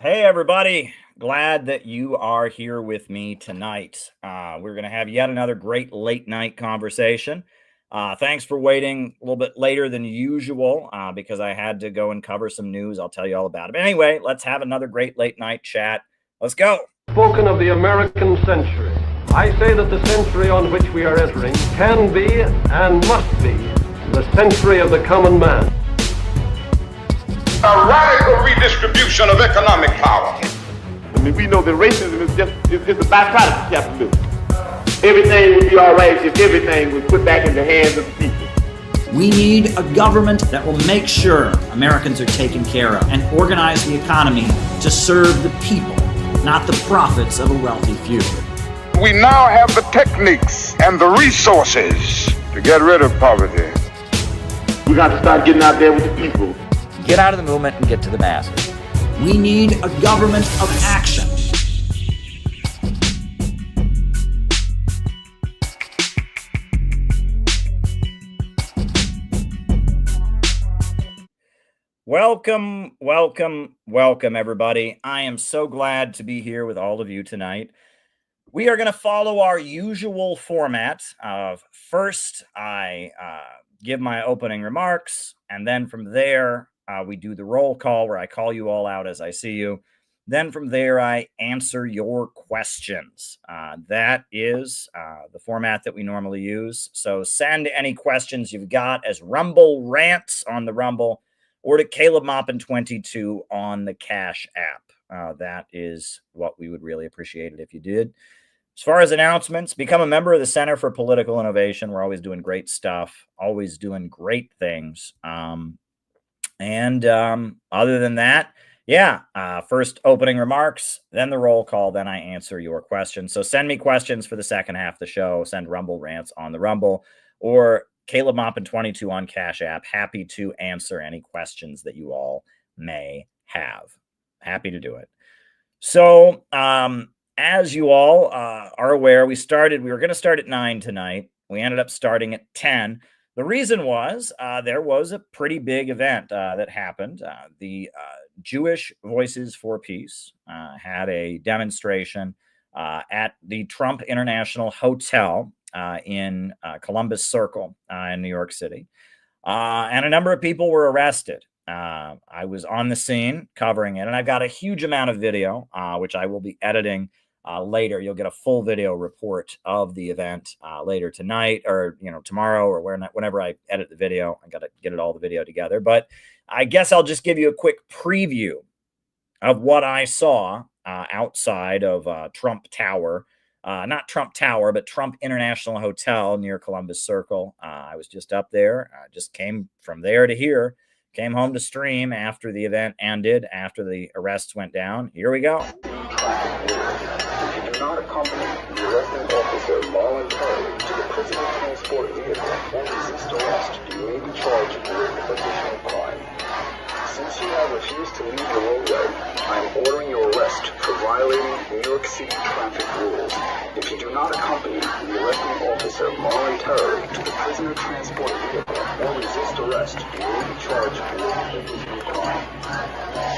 Hey, everybody. Glad that you are here with me tonight. We're going to have yet another great late night conversation. Thanks for waiting a little bit later than usual because I had to go and cover some news. I'll tell you all about it. But anyway, let's have another great late night chat. Let's go. Spoken of the American century. I say that the century on which we are entering can be and must be the century of the common man. A radical redistribution of economic power. I mean, we know that racism is just a byproduct of capitalism. Everything would be all right if everything was put back in the hands of the people. We need a government that will make sure Americans are taken care of and organize the economy to serve the people, not the profits of a wealthy few. We now have the techniques and the resources to get rid of poverty. We got to start getting out there with the people. Get out of the movement and get to the masses. We need a government of action. Welcome, everybody. I am so glad to be here with all of you tonight. We are going to follow our usual format of first I give my opening remarks, and then from there, we do the roll call where I call you all out as I see you. Then from there, I answer your questions. That is the format that we normally use. So send any questions you've got as Rumble rants on the Rumble or to Caleb Moppin 22 on the Cash app. That is what we would really appreciate it if you did. As far as announcements, become a member of the Center for Political Innovation. We're always doing great stuff, always doing great things. Other than that, first opening remarks, then the roll call, then I answer your questions. So send me questions for the second half of the show. Send Rumble rants on the Rumble or Caleb Moppin 22 on Cash App. Happy to answer any questions that you all may have. Happy to do it. So, as you all are aware, we were going to start at 9 tonight. We ended up starting at 10. The reason was there was a pretty big event that happened. The Jewish Voices for Peace had a demonstration at the Trump International Hotel in Columbus Circle in New York City. And a number of people were arrested. I was on the scene covering it, and I've got a huge amount of video, which I will be editing later. You'll get a full video report of the event later tonight or tomorrow or whenever I edit the video. I got to get all the video together. But I guess I'll just give you a quick preview of what I saw outside of Trump Tower. Not Trump Tower, but Trump International Hotel near Columbus Circle. I was just up there. I just came from there to here. Came home to stream after the event ended, after the arrests went down. Here we go. Not accompany the arresting officer voluntarily to the prisoner transport vehicle or resist arrest, you may be charged with additional crime. Since you have refused to leave the roadway, I am ordering your arrest for violating New York City traffic rules. If you do not accompany the arresting officer voluntarily to the prisoner transport vehicle or resist arrest, you may be charged with additional crime.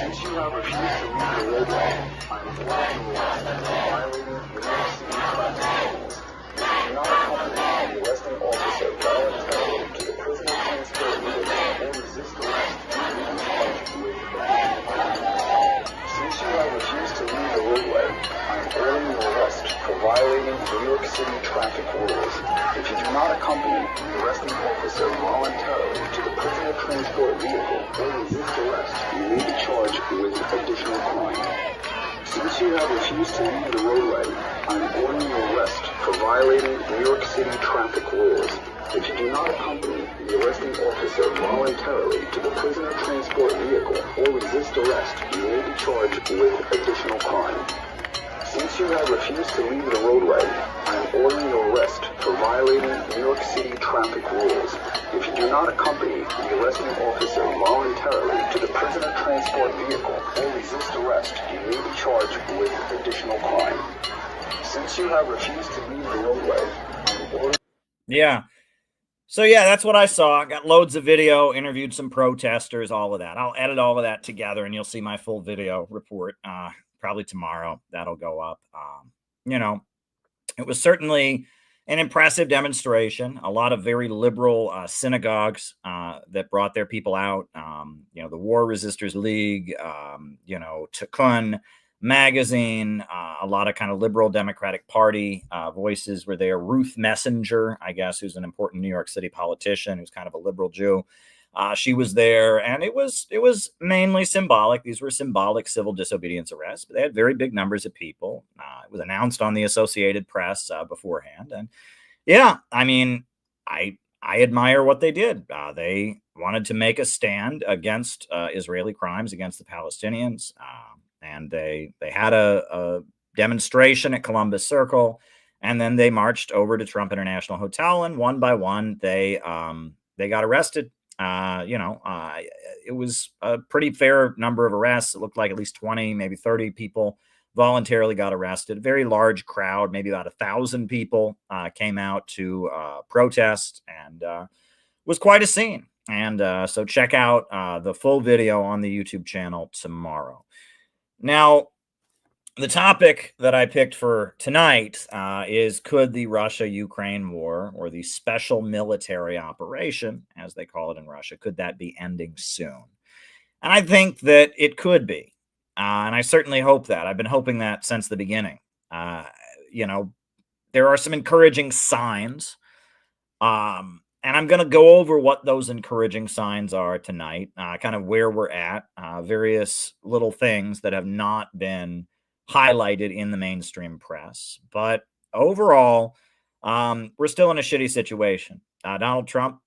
Since you have refused to leave the roadway, I am ordering your arrest for violating New York City traffic rules. If you do not accompany the arresting officer voluntarily to the prisoner transport vehicle or resist arrest, you may be charged with additional crime. Since you have refused to leave the roadway, I am ordering your arrest for violating New York City traffic rules. If you do not accompany the arresting officer voluntarily to the prisoner transport vehicle or resist arrest, you may be charged with additional crime. Since you have refused to leave the roadway, I am ordering your arrest for violating New York City traffic rules. If you do not accompany the arresting officer voluntarily to the prisoner transport vehicle or resist arrest, you may be charged with additional crime. Since you have refused to leave the roadway, I am ordering your arrest for violating New York City traffic rules. If you do not accompany the arresting officer voluntarily to the prisoner transport vehicle or resist arrest, you may be charged with additional crime. Since you have refused to leave the roadway, I am ordering... Yeah. So yeah, that's what I saw. Got loads of video, interviewed some protesters, all of that. I'll edit all of that together and you'll see my full video report probably tomorrow. That'll go up. You know, it was certainly an impressive demonstration. A lot of very liberal synagogues that brought their people out. You know, the War Resisters League, you know, Tikkun Magazine, a lot of kind of liberal Democratic Party voices were there. Ruth Messenger, I guess, who's an important New York City politician, who's kind of a liberal Jew. She was there, and it was mainly symbolic. These were symbolic civil disobedience arrests, but they had very big numbers of people. It was announced on the Associated Press beforehand, and yeah, I mean, I admire what they did. They wanted to make a stand against Israeli crimes against the Palestinians, and they had a demonstration at Columbus Circle, and then they marched over to Trump International Hotel, and one by one they got arrested. You know, it was a pretty fair number of arrests. It looked like at least 20, maybe 30 people voluntarily got arrested. A very large crowd, maybe about 1,000 people came out to protest, and was quite a scene. And so check out the full video on the YouTube channel tomorrow. Now, the topic that I picked for tonight is, could the Russia-Ukraine war, or the special military operation, as they call it in Russia, could that be ending soon? And I think that it could be. And I certainly hope that. I've been hoping that since the beginning. You know, there are some encouraging signs. And I'm going to go over what those encouraging signs are tonight, kind of where we're at, various little things that have not been highlighted in the mainstream press. But overall, we're still in a shitty situation. Donald Trump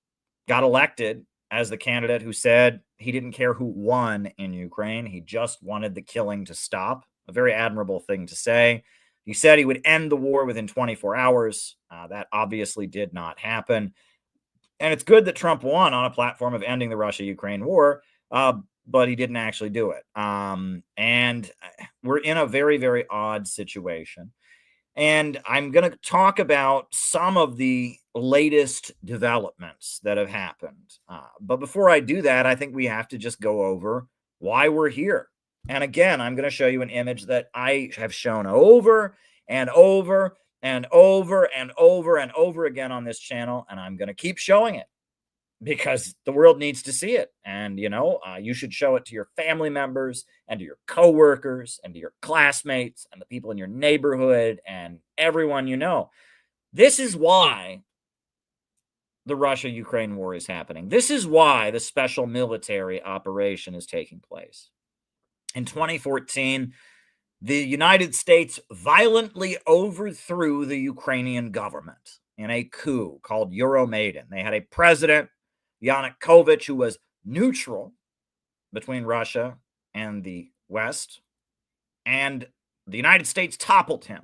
got elected as the candidate who said he didn't care who won in Ukraine. He just wanted the killing to stop. A very admirable thing to say. He said he would end the war within 24 hours. That obviously did not happen. And it's good that Trump won on a platform of ending the Russia-Ukraine war, but he didn't actually do it. And we're in a very, very odd situation. And I'm going to talk about some of the latest developments that have happened. But before I do that, I think we have to just go over why we're here. And again, I'm going to show you an image that I have shown over and over and over and over and over again on this channel. And I'm going to keep showing it because the world needs to see it. And, you know, you should show it to your family members and to your coworkers and to your classmates and the people in your neighborhood and everyone you know. This is why the Russia-Ukraine war is happening. This is why the special military operation is taking place. In 2014, the United States violently overthrew the Ukrainian government in a coup called Euromaidan. They had a president, Yanukovych, who was neutral between Russia and the West, and the United States toppled him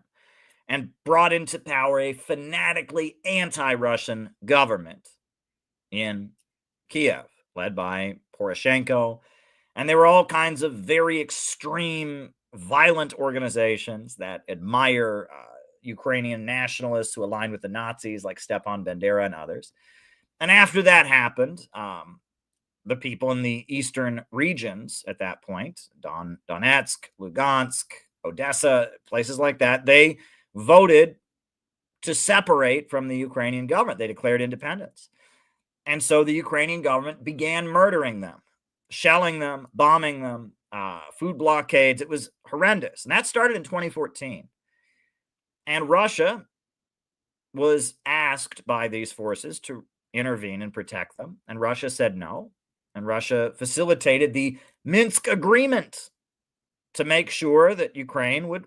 and brought into power a fanatically anti-Russian government in Kiev, led by Poroshenko. And there were all kinds of very extreme, violent organizations that admire Ukrainian nationalists who align with the Nazis, like Stepan Bandera and others. And after that happened, the people in the eastern regions at that point, Donetsk, Lugansk, Odessa, places like that, they voted to separate from the Ukrainian government. They declared independence. And so the Ukrainian government began murdering them, shelling them, bombing them, food blockades. It was horrendous. And that started in 2014. And Russia was asked by these forces to intervene and protect them. And Russia said no. And Russia facilitated the Minsk Agreement to make sure that Ukraine would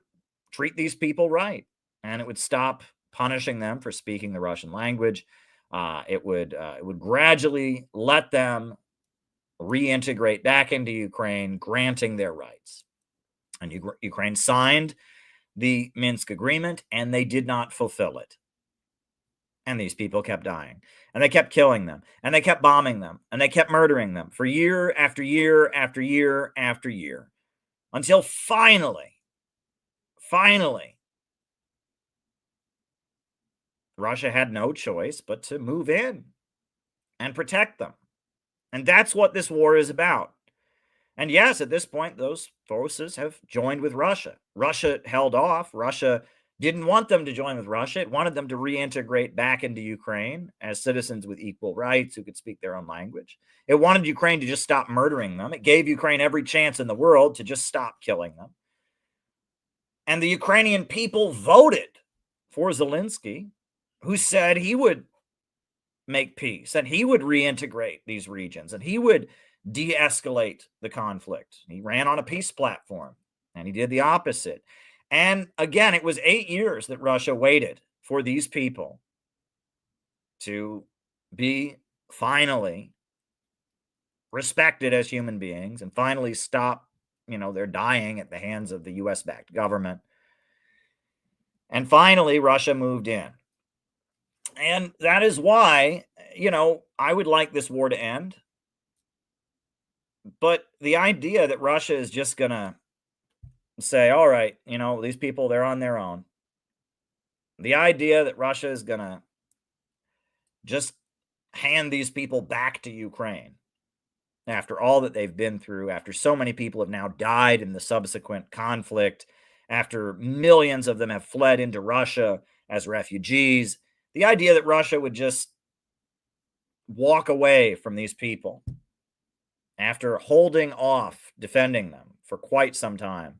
treat these people right. And it would stop punishing them for speaking the Russian language. It would gradually let them reintegrate back into Ukraine, granting their rights. And Ukraine signed the Minsk Agreement, and they did not fulfill it. And these people kept dying, and they kept killing them, and they kept bombing them, and they kept murdering them for year after year after year after year, until finally, Russia had no choice but to move in and protect them. And that's what this war is about. And yes, at this point, those forces have joined with Russia. Russia held off. Russia didn't want them to join with Russia. It wanted them to reintegrate back into Ukraine as citizens with equal rights who could speak their own language. It wanted Ukraine to just stop murdering them. It gave Ukraine every chance in the world to just stop killing them. And the Ukrainian people voted for Zelensky, who said he would make peace and he would reintegrate these regions and he would de-escalate the conflict. He ran on a peace platform and he did the opposite. And again, it was 8 years that Russia waited for these people to be finally respected as human beings and finally stop, their dying at the hands of the US-backed government. And finally, Russia moved in. And that is why, I would like this war to end. But the idea that Russia is just going to say, all right, these people, they're on their own. The idea that Russia is going to just hand these people back to Ukraine after all that they've been through, after so many people have now died in the subsequent conflict, after millions of them have fled into Russia as refugees, the idea that Russia would just walk away from these people after holding off defending them for quite some time,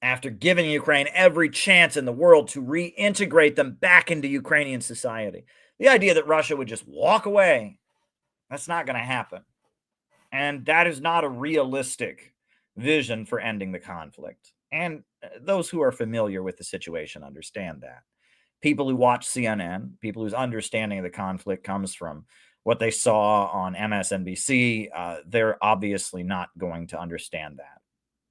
after giving Ukraine every chance in the world to reintegrate them back into Ukrainian society, the idea that Russia would just walk away, that's not going to happen. And that is not a realistic vision for ending the conflict. And those who are familiar with the situation understand that. People who watch CNN, people whose understanding of the conflict comes from what they saw on MSNBC, they're obviously not going to understand that.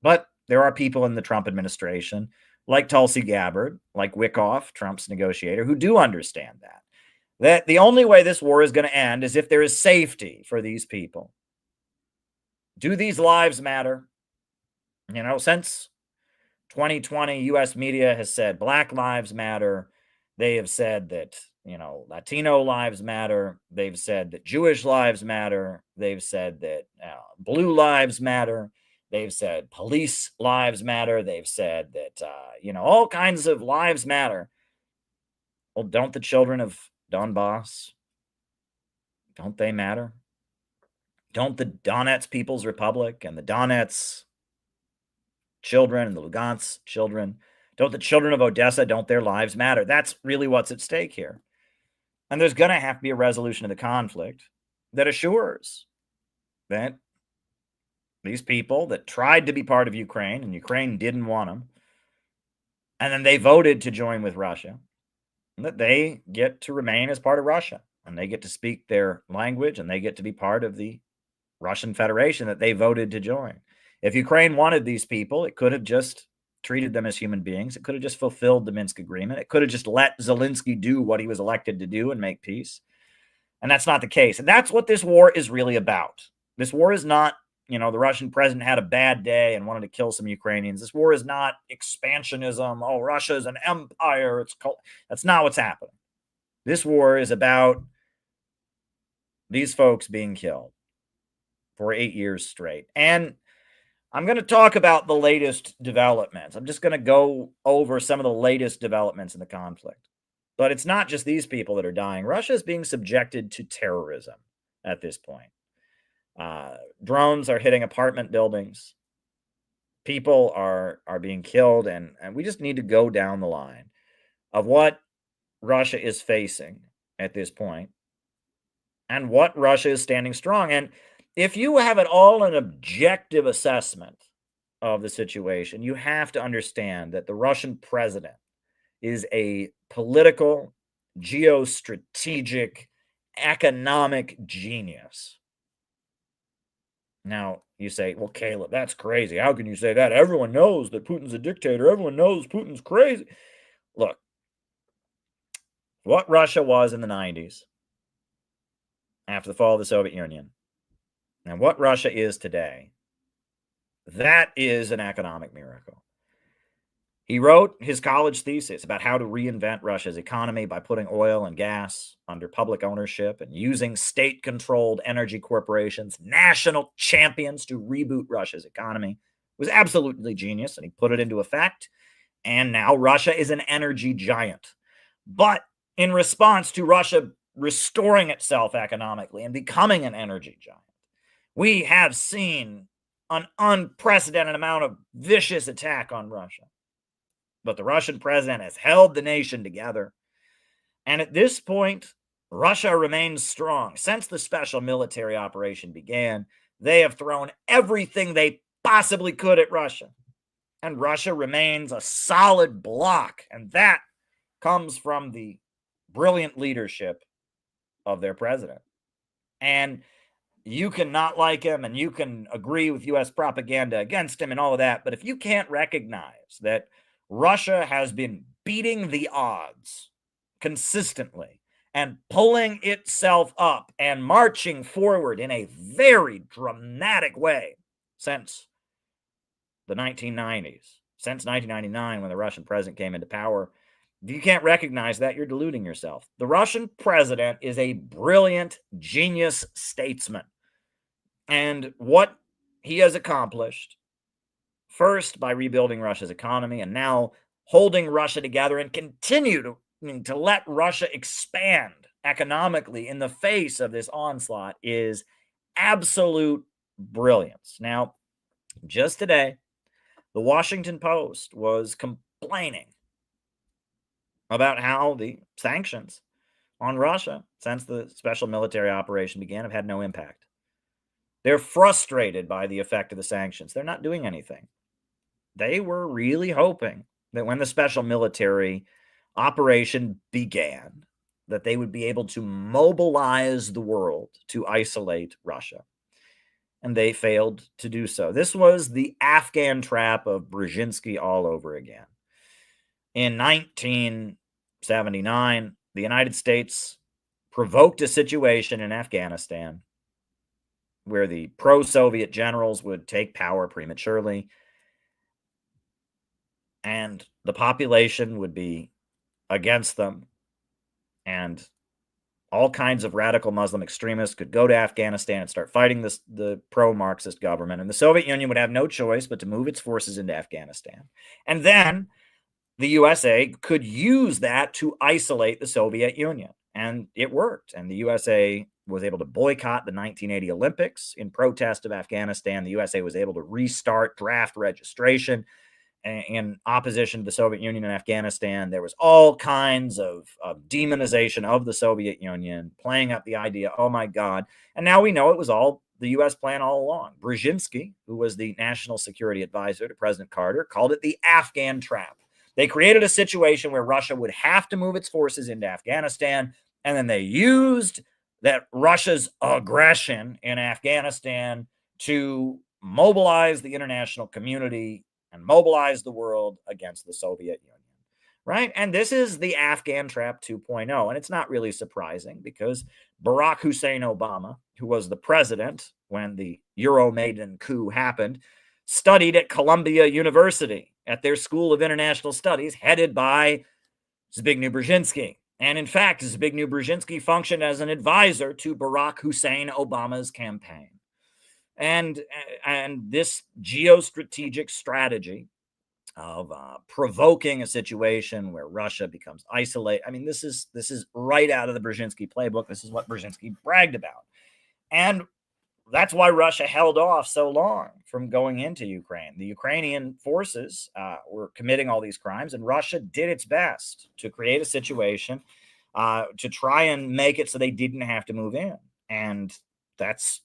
But there are people in the Trump administration, like Tulsi Gabbard, like Wickoff, Trump's negotiator, who do understand that the only way this war is going to end is if there is safety for these people. Do these lives matter? Since 2020, U.S. media has said Black lives matter. They have said that, Latino lives matter. They've said that Jewish lives matter. They've said that blue lives matter. They've said police lives matter. They've said that, all kinds of lives matter. Well, don't the children of Donbass, don't they matter? Don't the Donetsk People's Republic and the Donetsk children and the Lugansk children, don't the children of Odessa, don't their lives matter? That's really what's at stake here. And there's going to have to be a resolution of the conflict that assures that these people that tried to be part of Ukraine and Ukraine didn't want them, and then they voted to join with Russia, that they get to remain as part of Russia and they get to speak their language and they get to be part of the Russian Federation that they voted to join. If Ukraine wanted these people, it could have just treated them as human beings. It could have just fulfilled the Minsk agreement. It could have just let Zelensky do what he was elected to do and make peace. And that's not the case. And that's what this war is really about. This war is not, the Russian president had a bad day and wanted to kill some Ukrainians. This war is not expansionism. Oh, Russia is an empire. That's not what's happening. This war is about these folks being killed for 8 years straight. And I'm going to talk about the latest developments. I'm just going to go over some of the latest developments in the conflict. But it's not just these people that are dying. Russia is being subjected to terrorism at this point. Drones are hitting apartment buildings. People are being killed. And we just need to go down the line of what Russia is facing at this point and what Russia is standing strong. And if you have at all an objective assessment of the situation, you have to understand that the Russian president is a political, geostrategic, economic genius. Now, you say, well, Caleb, that's crazy. How can you say that? Everyone knows that Putin's a dictator. Everyone knows Putin's crazy. Look, what Russia was in the 90s, after the fall of the Soviet Union, and what Russia is today, that is an economic miracle. He wrote his college thesis about how to reinvent Russia's economy by putting oil and gas under public ownership and using state-controlled energy corporations, national champions, to reboot Russia's economy. It was absolutely genius, and he put it into effect. And now Russia is an energy giant. But in response to Russia restoring itself economically and becoming an energy giant, we have seen an unprecedented amount of vicious attack on Russia. But the Russian president has held the nation together. And at this point, Russia remains strong. Since the special military operation began, they have thrown everything they possibly could at Russia. And Russia remains a solid block. And that comes from the brilliant leadership of their president. And you can not like him and you can agree with U.S. propaganda against him and all of that. But if you can't recognize that Russia has been beating the odds consistently and pulling itself up and marching forward in a very dramatic way since the 1990s, since 1999 when the Russian president came into power, if you can't recognize that, you're deluding yourself. The Russian president is a brilliant, genius statesman. And what he has accomplished, first by rebuilding Russia's economy and now holding Russia together and continue to let Russia expand economically in the face of this onslaught, is absolute brilliance. Now, just today, the Washington Post was complaining about how the sanctions on Russia since the special military operation began have had no impact. They're frustrated by the effect of the sanctions. They're not doing anything. They were really hoping that when the special military operation began, that they would be able to mobilize the world to isolate Russia. And they failed to do so. This was the Afghan trap of Brzezinski all over again. In 1979, the United States provoked a situation in Afghanistan where the pro-Soviet generals would take power prematurely, and the population would be against them, and all kinds of radical Muslim extremists could go to Afghanistan and start fighting the pro-Marxist government, and the Soviet Union would have no choice but to move its forces into Afghanistan. And then the USA could use that to isolate the Soviet Union. And it worked. And the USA was able to boycott the 1980 Olympics in protest of Afghanistan. The USA was able to restart draft registration in opposition to the Soviet Union in Afghanistan. There was all kinds of demonization of the Soviet Union, playing up the idea, oh my God. And now we know it was all the U.S. plan all along. Brzezinski, who was the national security advisor to President Carter, called it the Afghan trap. They created a situation where Russia would have to move its forces into Afghanistan, and then they used that Russia's aggression in Afghanistan to mobilize the international community and mobilize the world against the Soviet Union, right? And this is the Afghan trap 2.0. And it's not really surprising because Barack Hussein Obama, who was the president when the Euromaidan coup happened, studied at Columbia University at their School of International Studies, headed by Zbigniew Brzezinski. And in fact, Zbigniew Brzezinski functioned as an advisor to Barack Hussein Obama's campaign. And this geostrategic strategy of provoking a situation where Russia becomes isolated, I mean, this is right out of the Brzezinski playbook. This is what Brzezinski bragged about. And that's why Russia held off so long from going into Ukraine. The Ukrainian forces were committing all these crimes, and Russia did its best to create a situation to try and make it so they didn't have to move in. And that's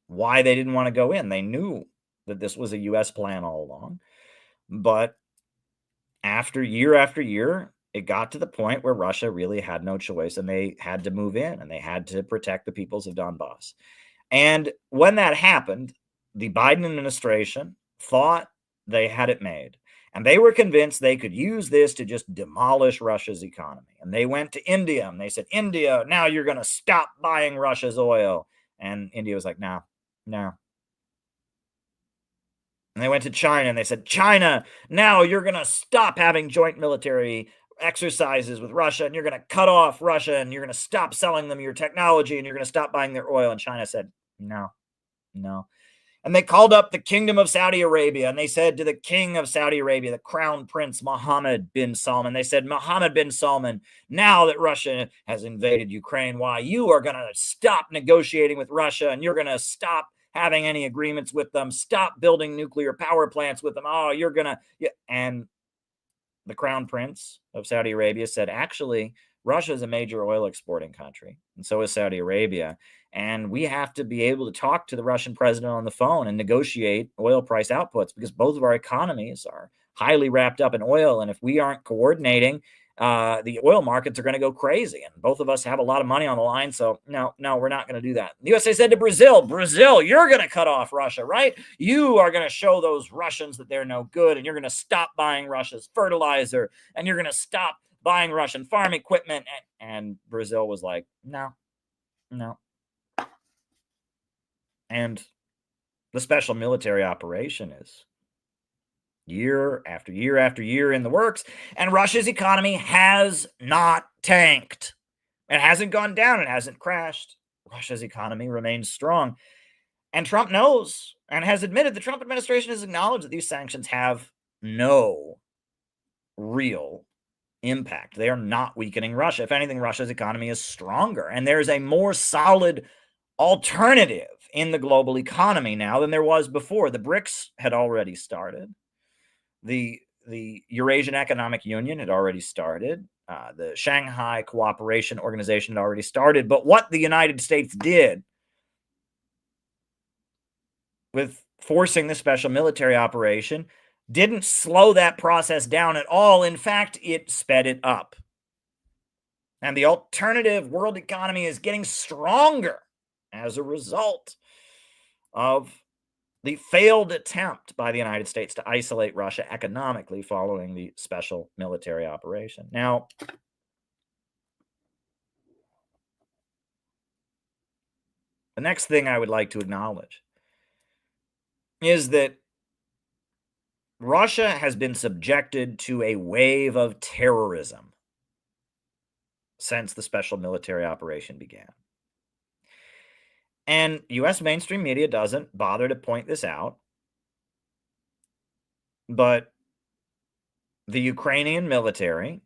why they didn't want to go in. They knew that this was a U.S. plan all along. But after year, it got to the point where Russia really had no choice, and they had to move in, and they had to protect the peoples of Donbass. And when that happened, the Biden administration thought they had it made, and they were convinced they could use this to just demolish Russia's economy. And they went to India, and they said, India, now you're going to stop buying Russia's oil. And India was like, no. And they went to China and they said, China, now you're going to stop having joint military exercises with Russia, and you're going to cut off Russia, and you're going to stop selling them your technology, and you're going to stop buying their oil. And China said, no. And they called up the Kingdom of Saudi Arabia, and they said to the King of Saudi Arabia, the Crown Prince Mohammed bin Salman, they said, Mohammed bin Salman, now that Russia has invaded Ukraine, why you are going to stop negotiating with Russia, and you're going to stop having any agreements with them, stop building nuclear power plants with them. Oh, you're going to... Yeah. And the Crown Prince of Saudi Arabia said, actually, Russia is a major oil exporting country, and so is Saudi Arabia. And we have to be able to talk to the Russian president on the phone and negotiate oil price outputs, because both of our economies are highly wrapped up in oil. And if we aren't coordinating, the oil markets are going to go crazy. And both of us have a lot of money on the line. So no, we're not going to do that. The USA said to Brazil, you're going to cut off Russia, right? You are going to show those Russians that they're no good, and you're going to stop buying Russia's fertilizer, and you're going to stop buying Russian farm equipment. And Brazil was like, no. And the special military operation is year after year after year in the works, and Russia's economy has not tanked. It hasn't gone down. It hasn't crashed. Russia's economy remains strong. And Trump knows and has admitted, the Trump administration has acknowledged that these sanctions have no real impact. They are not weakening Russia. If anything, Russia's economy is stronger, and there's a more solid alternative in the global economy now than there was before. The BRICS had already started. The Eurasian Economic Union had already started. The Shanghai Cooperation Organization had already started. But what the United States did with forcing the special military operation didn't slow that process down at all. In fact, it sped it up. And the alternative world economy is getting stronger as a result of the failed attempt by the United States to isolate Russia economically following the special military operation. Now, the next thing I would like to acknowledge is that Russia has been subjected to a wave of terrorism since the special military operation began. And U.S. mainstream media doesn't bother to point this out. But the Ukrainian military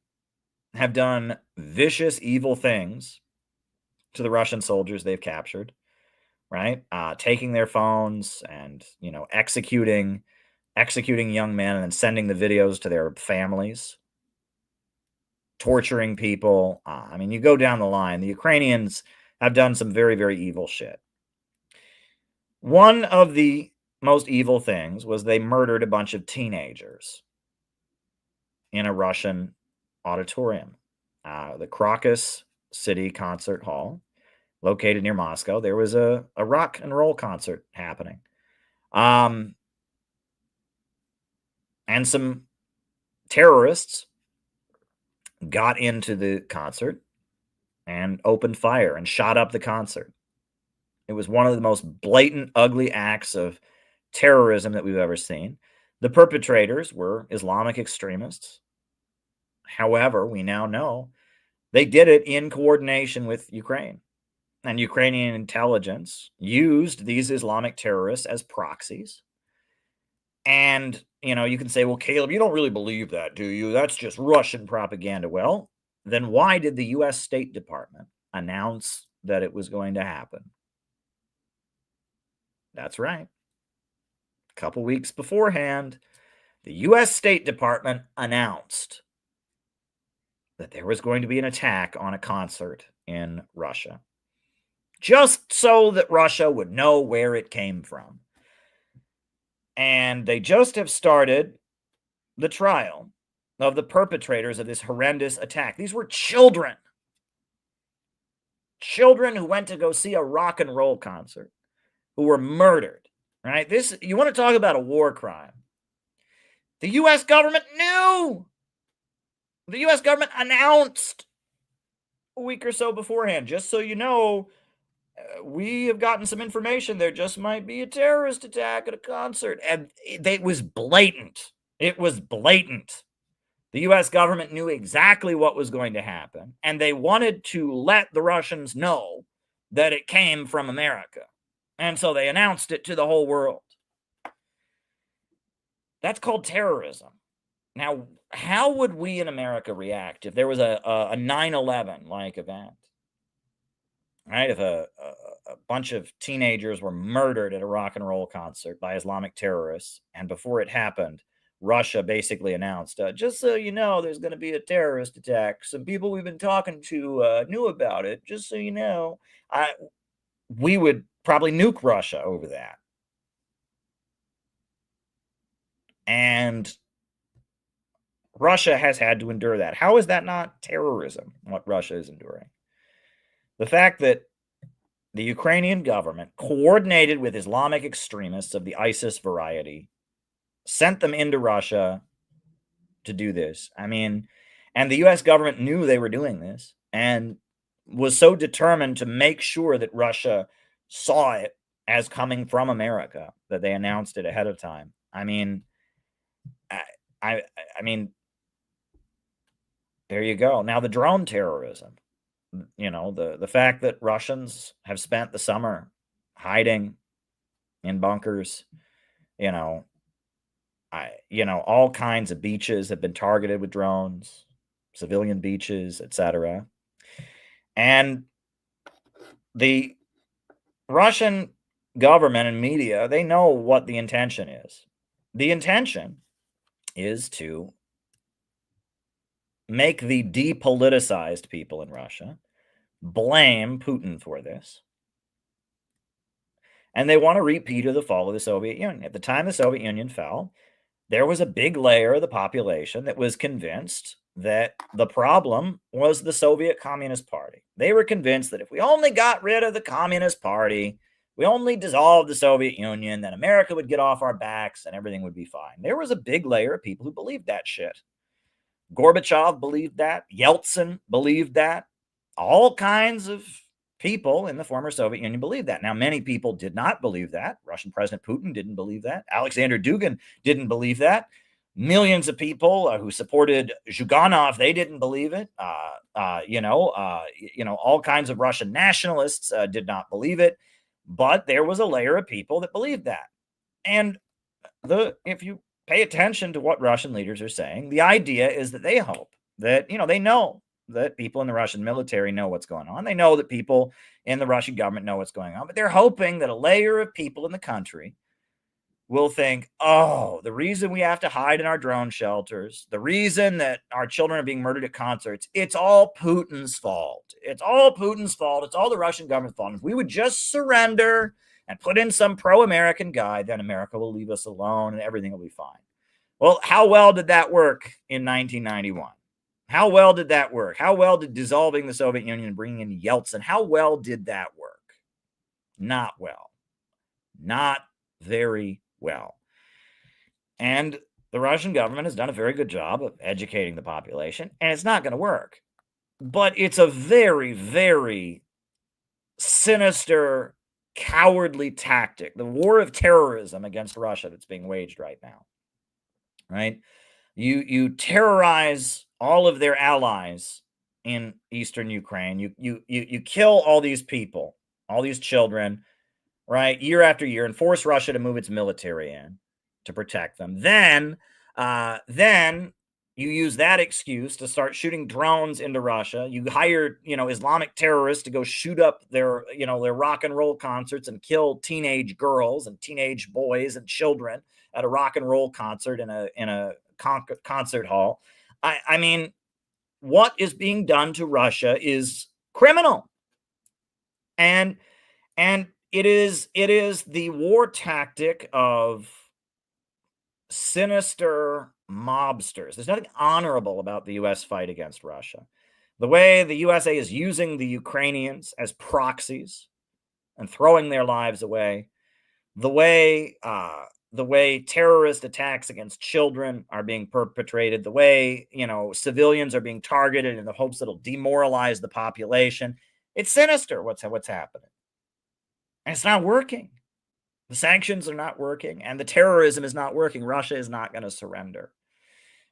have done vicious, evil things to the Russian soldiers they've captured, right? Taking their phones and, executing young men and then sending the videos to their families, torturing people. You go down the line. The Ukrainians have done some very, very evil shit. One of the most evil things was they murdered a bunch of teenagers in a Russian auditorium. The Crocus City Concert Hall, located near Moscow. There was a rock and roll concert happening. And some terrorists got into the concert and opened fire and shot up the concert. It was one of the most blatant, ugly acts of terrorism that we've ever seen. The perpetrators were Islamic extremists. However, we now know they did it in coordination with Ukraine. And Ukrainian intelligence used these Islamic terrorists as proxies. And, you can say, well, Caleb, you don't really believe that, do you? That's just Russian propaganda. Well, then why did the U.S. State Department announce that it was going to happen? That's right. A couple weeks beforehand, the U.S. State Department announced that there was going to be an attack on a concert in Russia, just so that Russia would know where it came from. And they just have started the trial of the perpetrators of this horrendous attack. These were children who went to go see a rock and roll concert, who were murdered, right? You want to talk about a war crime. The U.S. government knew. The U.S. government announced a week or so beforehand, just so you know, we have gotten some information. There just might be a terrorist attack at a concert. And it was blatant. It was blatant. The US government knew exactly what was going to happen, and they wanted to let the Russians know that it came from America. And so they announced it to the whole world. That's called terrorism. Now, how would we in America react if there was a 9/11 like event? Right? If a bunch of teenagers were murdered at a rock and roll concert by Islamic terrorists, and before it happened, Russia basically announced, just so you know, there's going to be a terrorist attack. Some people we've been talking to knew about it, just so you know. We would probably nuke Russia over that. And Russia has had to endure that. How is that not terrorism, what Russia is enduring? The fact that the Ukrainian government, coordinated with Islamic extremists of the ISIS variety, sent them into Russia to do this. I mean, and the US government knew they were doing this and was so determined to make sure that Russia saw it as coming from America that they announced it ahead of time. I mean, I mean, there you go. Now the drone terrorism, the fact that Russians have spent the summer hiding in bunkers, all kinds of beaches have been targeted with drones, civilian beaches, etc. And the Russian government and media, they know what the intention is. The intention is to make the depoliticized people in Russia blame Putin for this. And they want to repeat of the fall of the Soviet Union. At the time the Soviet Union fell, there was a big layer of the population that was convinced that the problem was the Soviet Communist Party. They were convinced that if we only got rid of the Communist Party, we only dissolved the Soviet Union, then America would get off our backs and everything would be fine. There was a big layer of people who believed that shit. Gorbachev believed that. Yeltsin believed that. All kinds of people in the former Soviet Union believed that. Now, many people did not believe that. Russian President Putin didn't believe that. Alexander Dugin didn't believe that. Millions of people who supported Zhuganov, they didn't believe it. All kinds of Russian nationalists did not believe it. But there was a layer of people that believed that. And if you pay attention to what Russian leaders are saying, the idea is that they hope that, they know that people in the Russian military know what's going on. They know that people in the Russian government know what's going on, but they're hoping that a layer of people in the country will think, oh, the reason we have to hide in our drone shelters, the reason that our children are being murdered at concerts, it's all Putin's fault. It's all Putin's fault. It's all the Russian government's fault. If we would just surrender and put in some pro-American guy, then America will leave us alone and everything will be fine. Well, how well did that work in 1991? How well did that work? How well did dissolving the Soviet Union and bringing in Yeltsin, how well did that work? Not well. Not very well. And the Russian government has done a very good job of educating the population, and it's not going to work. But it's a very, very sinister, cowardly tactic, the war of terrorism against Russia that's being waged right now. Right? You terrorize all of their allies in eastern Ukraine. You kill all these people, all these children, right, year after year, and force Russia to move its military in to protect them. Then you use that excuse to start shooting drones into Russia. You hire, Islamic terrorists to go shoot up their rock and roll concerts and kill teenage girls and teenage boys and children at a rock and roll concert in a concert hall. I mean, what is being done to Russia is criminal. And it is the war tactic of sinister mobsters. There's nothing honorable about the U.S. fight against Russia. The way the USA is using the Ukrainians as proxies and throwing their lives away, the way terrorist attacks against children are being perpetrated, the way, civilians are being targeted in the hopes that it'll demoralize the population. It's sinister what's happening. And it's not working. The sanctions are not working, and the terrorism is not working. Russia is not going to surrender.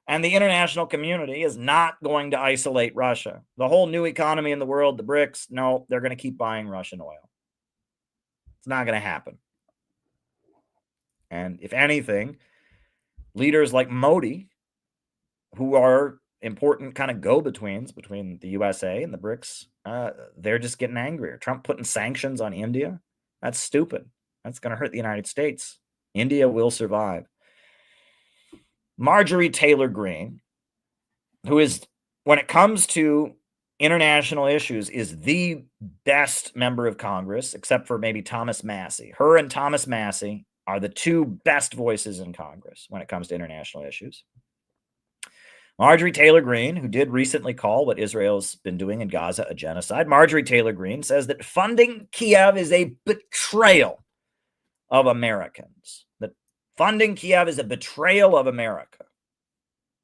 And the international community is not going to isolate Russia. The whole new economy in the world, the BRICS, no, they're going to keep buying Russian oil. It's not going to happen. And if anything, leaders like Modi, who are important kind of go-betweens between the USA and the BRICS, they're just getting angrier. Trump putting sanctions on India, that's stupid. That's going to hurt the United States. India will survive. Marjorie Taylor Greene, who is, when it comes to international issues, is the best member of Congress, except for maybe Thomas Massie. Her and Thomas Massie are the two best voices in Congress when it comes to international issues. Marjorie Taylor Greene, who did recently call what Israel's been doing in Gaza a genocide, Marjorie Taylor Greene says that funding Kiev is a betrayal of Americans. That funding Kiev is a betrayal of America.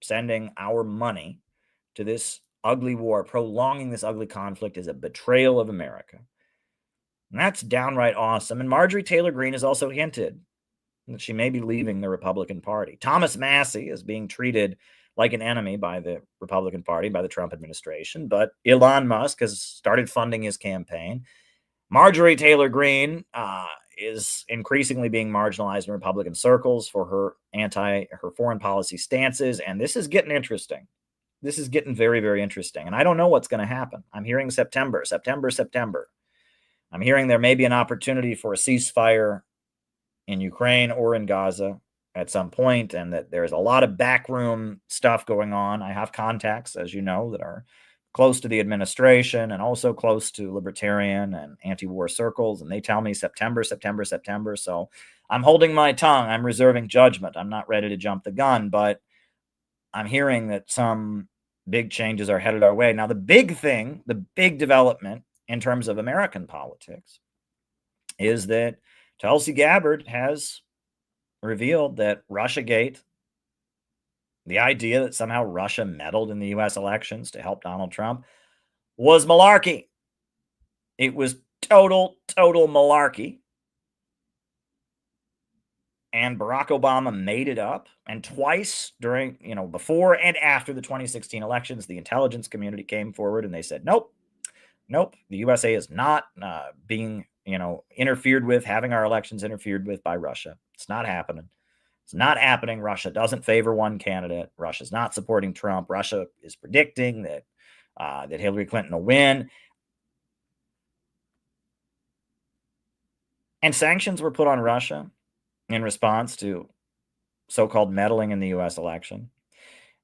Sending our money to this ugly war, prolonging this ugly conflict, is a betrayal of America. And that's downright awesome. And Marjorie Taylor Greene has also hinted that she may be leaving the Republican Party. Thomas Massie is being treated like an enemy by the Republican Party, by the Trump administration, but Elon Musk has started funding his campaign. Marjorie Taylor Greene is increasingly being marginalized in Republican circles for her foreign policy stances, and this is getting interesting. This is getting very, very interesting, and I don't know what's going to happen. I'm hearing September. I'm hearing there may be an opportunity for a ceasefire in Ukraine or in Gaza at some point, and that there's a lot of backroom stuff going on. I have contacts, as you know, that are close to the administration and also close to libertarian and anti-war circles, and they tell me September. So I'm holding my tongue. I'm reserving judgment. I'm not ready to jump the gun, but I'm hearing that some big changes are headed our way. Now, the big thing, the big development in terms of American politics is that Tulsi Gabbard has revealed that Russiagate, the idea that somehow Russia meddled in the U.S. elections to help Donald Trump, was malarkey. It was total malarkey. And Barack Obama made it up. And twice during, before and after the 2016 elections, the intelligence community came forward and they said, nope, the USA is not being, interfered with, having our elections interfered with by Russia. It's not happening. It's not happening. Russia doesn't favor one candidate. Russia's not supporting Trump. Russia is predicting that Hillary Clinton will win. And sanctions were put on Russia in response to so-called meddling in the U.S. election.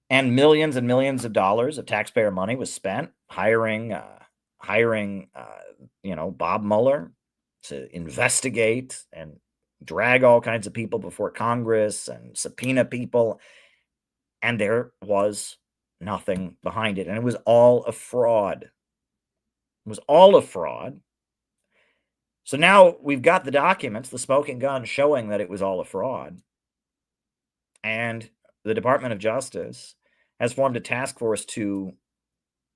And millions and millions of dollars of taxpayer money was spent hiring Bob Mueller to investigate and drag all kinds of people before Congress and subpoena people. And there was nothing behind it. And it was all a fraud. So now we've got the documents, the smoking gun showing that it was all a fraud. And the Department of Justice has formed a task force to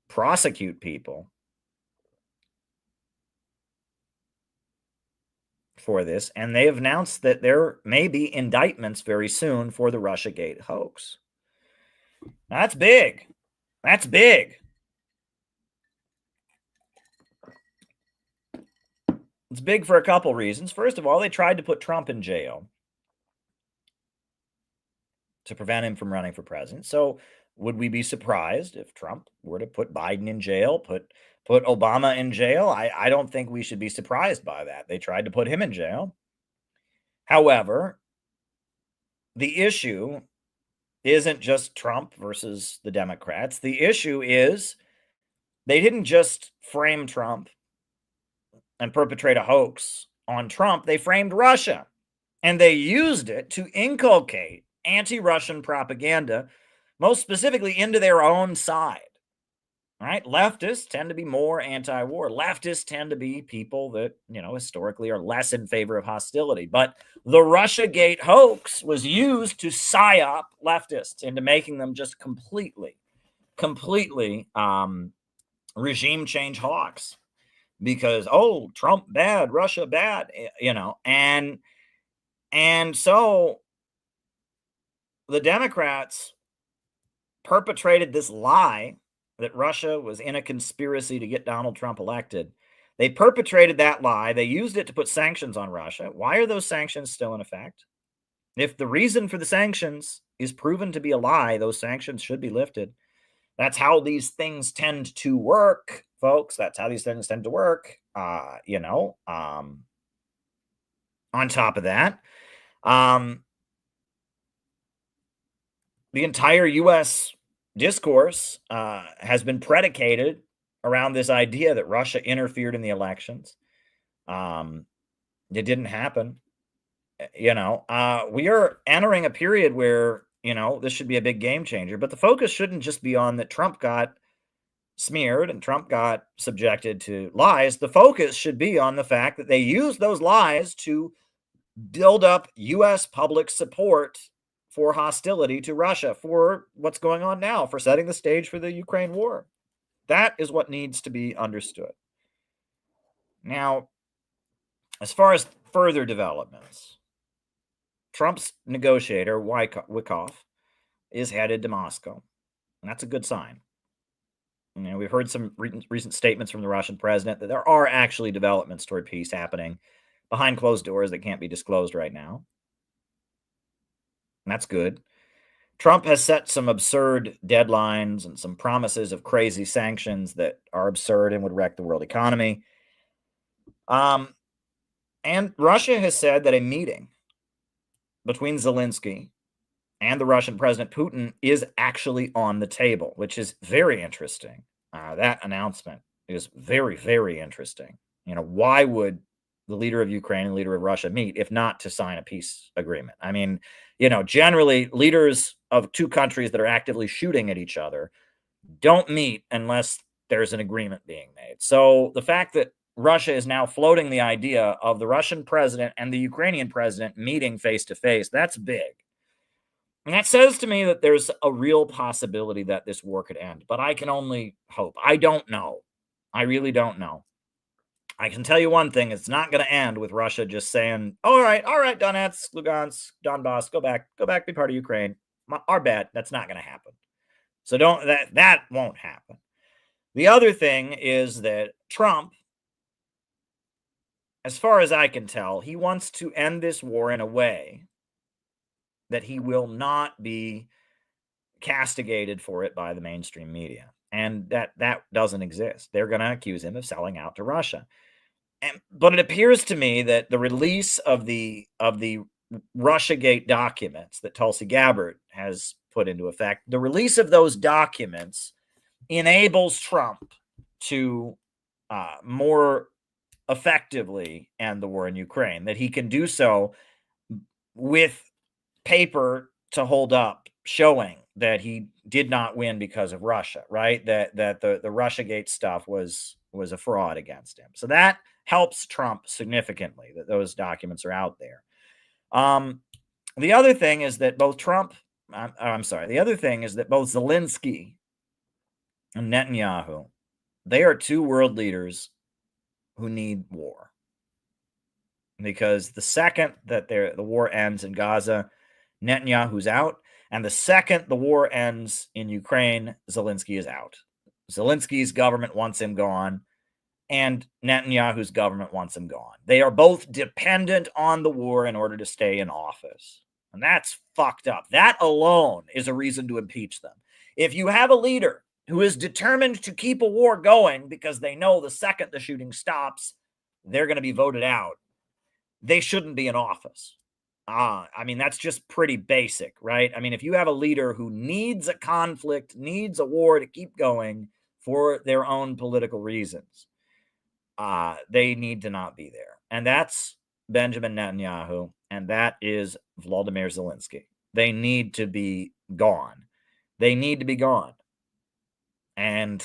prosecute people for this. And they have announced that there may be indictments very soon for the Russiagate hoax. Now, that's big. That's big. It's big for a couple reasons. First of all, they tried to put Trump in jail to prevent him from running for president. So would we be surprised if Trump were to put Biden in jail, put Obama in jail? I don't think we should be surprised by that. They tried to put him in jail. However, the issue isn't just Trump versus the Democrats. The issue is they didn't just frame Trump and perpetrate a hoax on Trump. They framed Russia, and they used it to inculcate anti-Russian propaganda, most specifically into their own side. Right? Leftists tend to be more anti-war. Leftists tend to be people that, historically are less in favor of hostility. But the Russiagate hoax was used to psyop leftists into making them just completely regime change hawks. because, oh, Trump bad, Russia bad, and so the Democrats perpetrated this lie that Russia was in a conspiracy to get Donald Trump elected. They perpetrated that lie. They used it to put sanctions on Russia. Why are those sanctions still in effect? If the reason for the sanctions is proven to be a lie, those sanctions should be lifted. That's how these things tend to work, folks. That's how these things tend to work. On top of that, the entire U.S. discourse has been predicated around this idea that Russia interfered in the elections. It didn't happen. We are entering a period where, this should be a big game changer, but the focus shouldn't just be on that Trump got smeared and Trump got subjected to lies. The focus should be on the fact that they used those lies to build up U.S. public support for hostility to Russia, for what's going on now, for setting the stage for the Ukraine war. That is what needs to be understood. Now, as far as further developments, Trump's negotiator, Wickoff, is headed to Moscow. And that's a good sign. We've heard some recent statements from the Russian president that there are actually developments toward peace happening behind closed doors that can't be disclosed right now. And that's good. Trump has set some absurd deadlines and some promises of crazy sanctions that are absurd and would wreck the world economy. And Russia has said that a meeting between Zelensky and the Russian President Putin is actually on the table, which is very interesting. That announcement is very, very interesting. Why would the leader of Ukraine and leader of Russia meet if not to sign a peace agreement? I mean, generally leaders of two countries that are actively shooting at each other don't meet unless there's an agreement being made. So the fact that Russia is now floating the idea of the Russian president and the Ukrainian president meeting face to face, that's big. And that says to me that there's a real possibility that this war could end, but I can only hope. I don't know. I really don't know. I can tell you one thing, it's not going to end with Russia just saying, all right, Donetsk, Lugansk, Donbass, go back, be part of Ukraine. Our bad. That's not going to happen. So that won't happen. The other thing is that Trump, as far as I can tell, he wants to end this war in a way that he will not be castigated for it by the mainstream media. And that doesn't exist. They're going to accuse him of selling out to Russia. But it appears to me that the release of the Russiagate documents that Tulsi Gabbard has put into effect, the release of those documents enables Trump to more effectively end the war in Ukraine, that he can do so with paper to hold up showing that he did not win because of Russia, right? That the Russiagate stuff was a fraud against him. So that helps Trump significantly, that those documents are out there. The other thing is that both Zelensky and Netanyahu, they are two world leaders who need war. Because the second that the war ends in Gaza, Netanyahu's out. And the second the war ends in Ukraine, Zelensky is out. Zelensky's government wants him gone, and Netanyahu's government wants him gone. They are both dependent on the war in order to stay in office. And that's fucked up. That alone is a reason to impeach them. If you have a leader who is determined to keep a war going because they know the second the shooting stops, they're going to be voted out, they shouldn't be in office. I mean, that's just pretty basic, right? I mean, if you have a leader who needs a conflict, needs a war to keep going for their own political reasons, they need to not be there. And that's Benjamin Netanyahu, and that is Volodymyr Zelensky. They need to be gone. They need to be gone. And,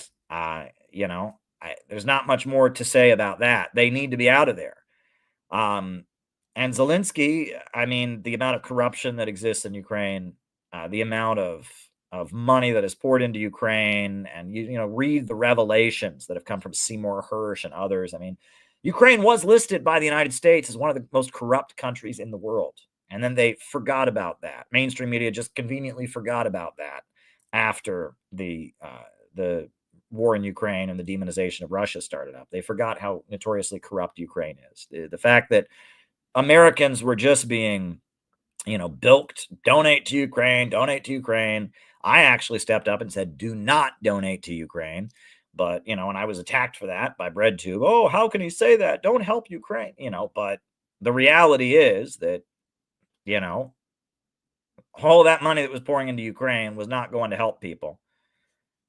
there's not much more to say about that. They need to be out of there. And Zelensky, I mean, the amount of corruption that exists in Ukraine, the amount of of money that is poured into Ukraine, and you know, read the revelations that have come from Seymour Hersh and others. I mean, Ukraine was listed by the United States as one of the most corrupt countries in the world. And then they forgot about that. Mainstream media just conveniently forgot about that after the war in Ukraine and the demonization of Russia started up. They forgot how notoriously corrupt Ukraine is. The fact that Americans were just being, you know, bilked, donate to Ukraine, donate to Ukraine. I actually stepped up and said, do not donate to Ukraine. But, you know, and I was attacked for that by BreadTube. Oh, how can he say that? Don't help Ukraine, you know. But the reality is that, you know, all that money that was pouring into Ukraine was not going to help people,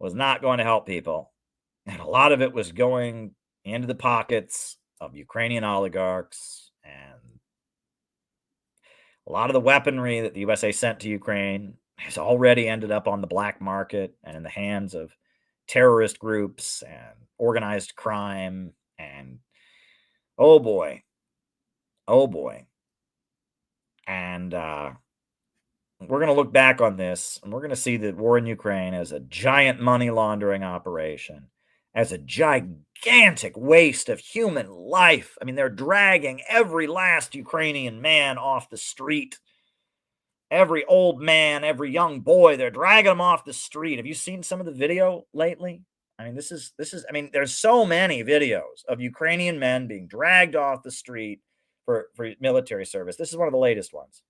And a lot of it was going into the pockets of Ukrainian oligarchs, and a lot of the weaponry that the USA sent to Ukraine has already ended up on the black market and in the hands of terrorist groups and organized crime. And oh boy. And we're going to look back on this, and we're going to see the war in Ukraine as a giant money laundering operation, as a gigantic waste of human life. I mean, they're dragging every last Ukrainian man off the street. Every old man, every young boy, they're dragging them off the street. Have you seen some of the video lately? I mean, I mean, there's so many videos of Ukrainian men being dragged off the street for military service. This is one of the latest ones.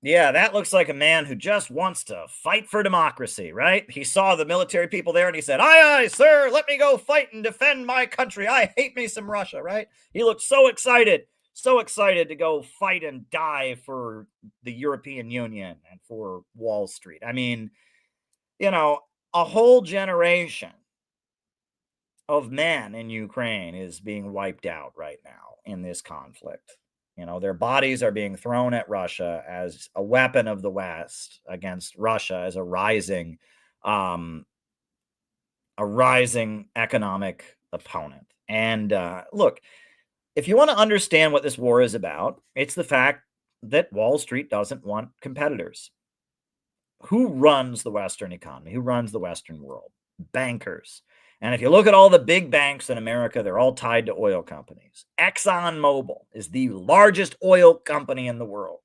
Yeah, that looks like a man who just wants to fight for democracy, right? He saw the military people there and he said, aye, aye, sir, let me go fight and defend my country. I hate me some Russia, right? He looked so excited to go fight and die for the European Union and for Wall Street. I mean, you know, a whole generation of men in Ukraine is being wiped out right now in this conflict. You know, their bodies are being thrown at Russia as a weapon of the West against Russia as a rising economic opponent. And look, if you want to understand what this war is about, it's the fact that Wall Street doesn't want competitors. Who runs the Western economy? Who runs the Western world? Bankers. And if you look at all the big banks in America, they're all tied to oil companies. ExxonMobil is the largest oil company in the world.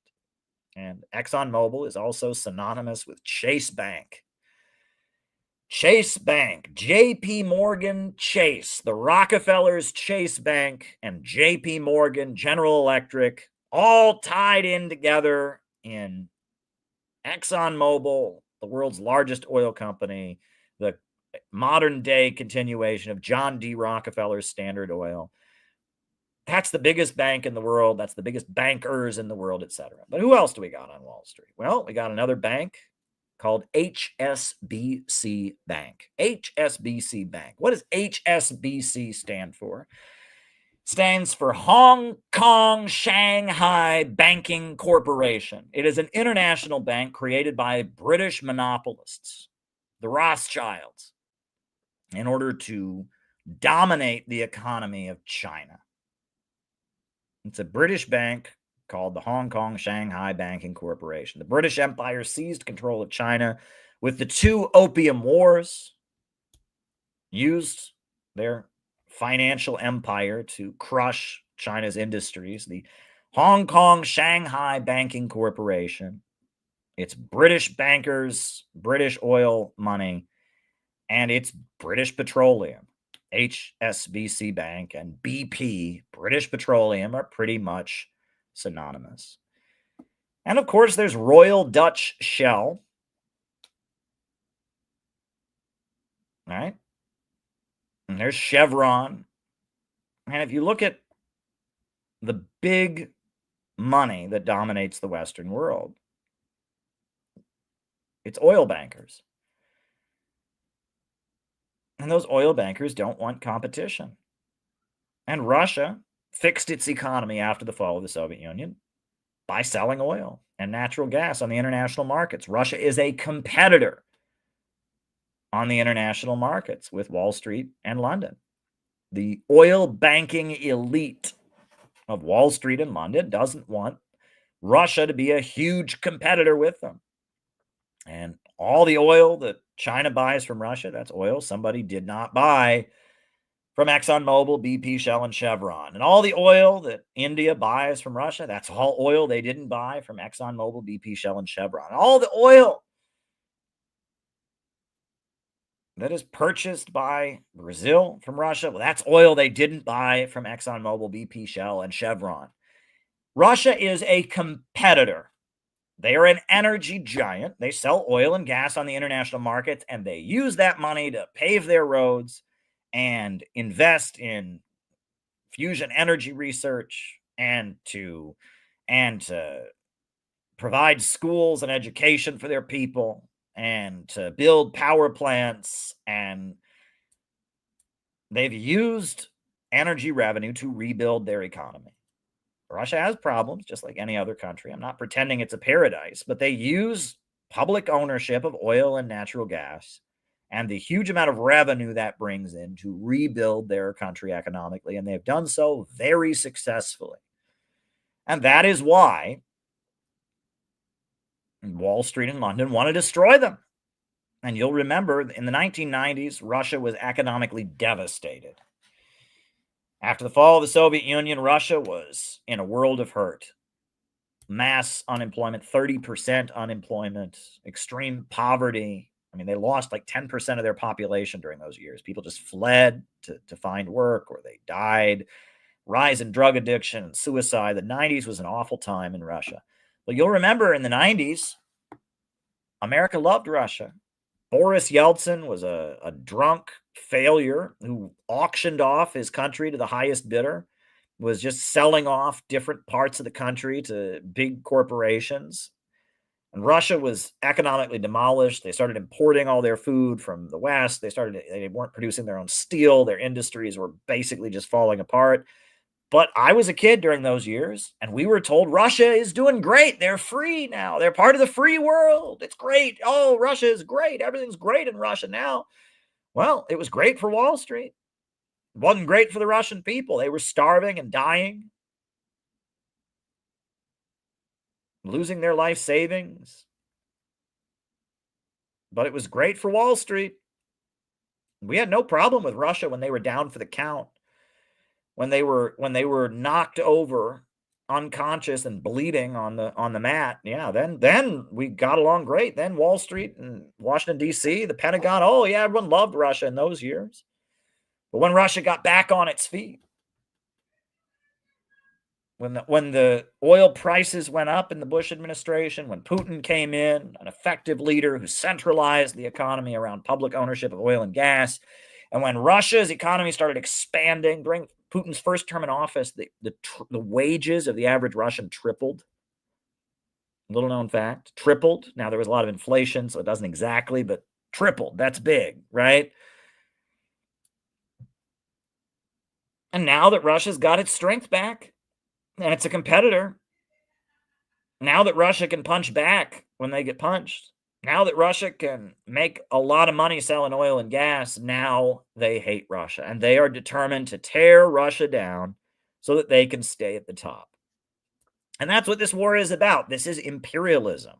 And ExxonMobil is also synonymous with Chase Bank. Chase Bank, JP Morgan Chase, the Rockefellers Chase Bank, and JP Morgan, General Electric, all tied in together in ExxonMobil, the world's largest oil company, the modern day continuation of John D. Rockefeller's Standard Oil. That's the biggest bank in the world. That's the biggest bankers in the world, etc. But who else do we got on Wall Street? Well, we got another bank called HSBC Bank. HSBC Bank. What does HSBC stand for? Stands for Hong Kong Shanghai Banking Corporation. It is an international bank created by British monopolists, the Rothschilds, in order to dominate the economy of China. It's a British bank called the Hong Kong Shanghai Banking Corporation. The British Empire seized control of China with the 2 Opium Wars, used their financial empire to crush China's industries. The Hong Kong Shanghai Banking Corporation, it's British bankers, British oil money, and it's British Petroleum. HSBC Bank and BP, British Petroleum, are pretty much synonymous. And of course, there's Royal Dutch Shell. Right? And there's Chevron. And if you look at the big money that dominates the Western world, it's oil bankers. And those oil bankers don't want competition. And Russia fixed its economy after the fall of the Soviet Union by selling oil and natural gas on the international markets. Russia is a competitor on the international markets with Wall Street and London. The oil banking elite of Wall Street and London doesn't want Russia to be a huge competitor with them. And all the oil that China buys from Russia, that's oil somebody did not buy from ExxonMobil, BP, Shell, and Chevron. And all the oil that India buys from Russia, that's all oil they didn't buy from ExxonMobil, BP, Shell, and Chevron. All the oil that is purchased by Brazil from Russia, well, that's oil they didn't buy from ExxonMobil, BP, Shell, and Chevron. Russia is a competitor. They are an energy giant. They sell oil and gas on the international markets, and they use that money to pave their roads and invest in fusion energy research and to provide schools and education for their people and to build power plants. And they've used energy revenue to rebuild their economy. Russia has problems, just like any other country. I'm not pretending it's a paradise, but they use public ownership of oil and natural gas and the huge amount of revenue that brings in to rebuild their country economically. And they've done so very successfully. And that is why Wall Street and London want to destroy them. And you'll remember in the 1990s, Russia was economically devastated. After the fall of the Soviet Union, Russia was in a world of hurt. Mass unemployment, 30% unemployment, extreme poverty. I mean, they lost like 10% of their population during those years. People just fled to find work or they died. Rise in drug addiction and suicide. The 90s was an awful time in Russia. But you'll remember in the 90s, America loved Russia. Boris Yeltsin was a drunk failure who auctioned off his country to the highest bidder, was just selling off different parts of the country to big corporations. And Russia was economically demolished. They started importing all their food from the West. They weren't producing their own steel. Their industries were basically just falling apart. But I was a kid during those years, and we were told Russia is doing great. They're free now. They're part of the free world. It's great. Oh, Russia is great. Everything's great in Russia now. Well, it was great for Wall Street. It wasn't great for the Russian people. They were starving and dying, losing their life savings. But it was great for Wall Street. We had no problem with Russia when they were down for the count. When they were knocked over, unconscious and bleeding on the mat, yeah, then we got along great. Then Wall Street and Washington D.C., the Pentagon, oh yeah, everyone loved Russia in those years. But when Russia got back on its feet, when the oil prices went up in the Bush administration, when Putin came in, an effective leader who centralized the economy around public ownership of oil and gas, and when Russia's economy started expanding during Putin's first term in office, the wages of the average Russian tripled. Little known fact, tripled. Now, there was a lot of inflation, so it doesn't exactly, but tripled. That's big, right? And now that Russia's got its strength back, and it's a competitor, now that Russia can punch back when they get punched, now that Russia can make a lot of money selling oil and gas, now they hate Russia. And they are determined to tear Russia down so that they can stay at the top. And that's what this war is about. This is imperialism.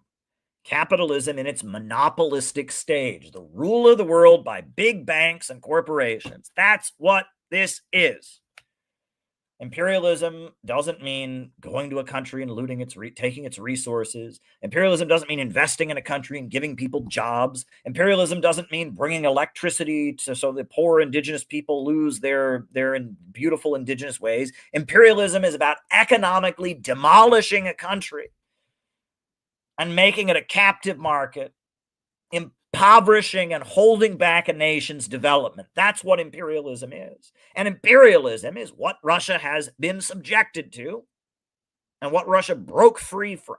Capitalism in its monopolistic stage. The rule of the world by big banks and corporations. That's what this is. Imperialism doesn't mean going to a country and looting taking its resources. Imperialism doesn't mean investing in a country and giving people jobs. Imperialism doesn't mean bringing electricity so the poor indigenous people lose their beautiful indigenous ways. Imperialism is about economically demolishing a country and making it a captive market, impoverishing and holding back a nation's development. That's what imperialism is. And imperialism is what Russia has been subjected to and what Russia broke free from.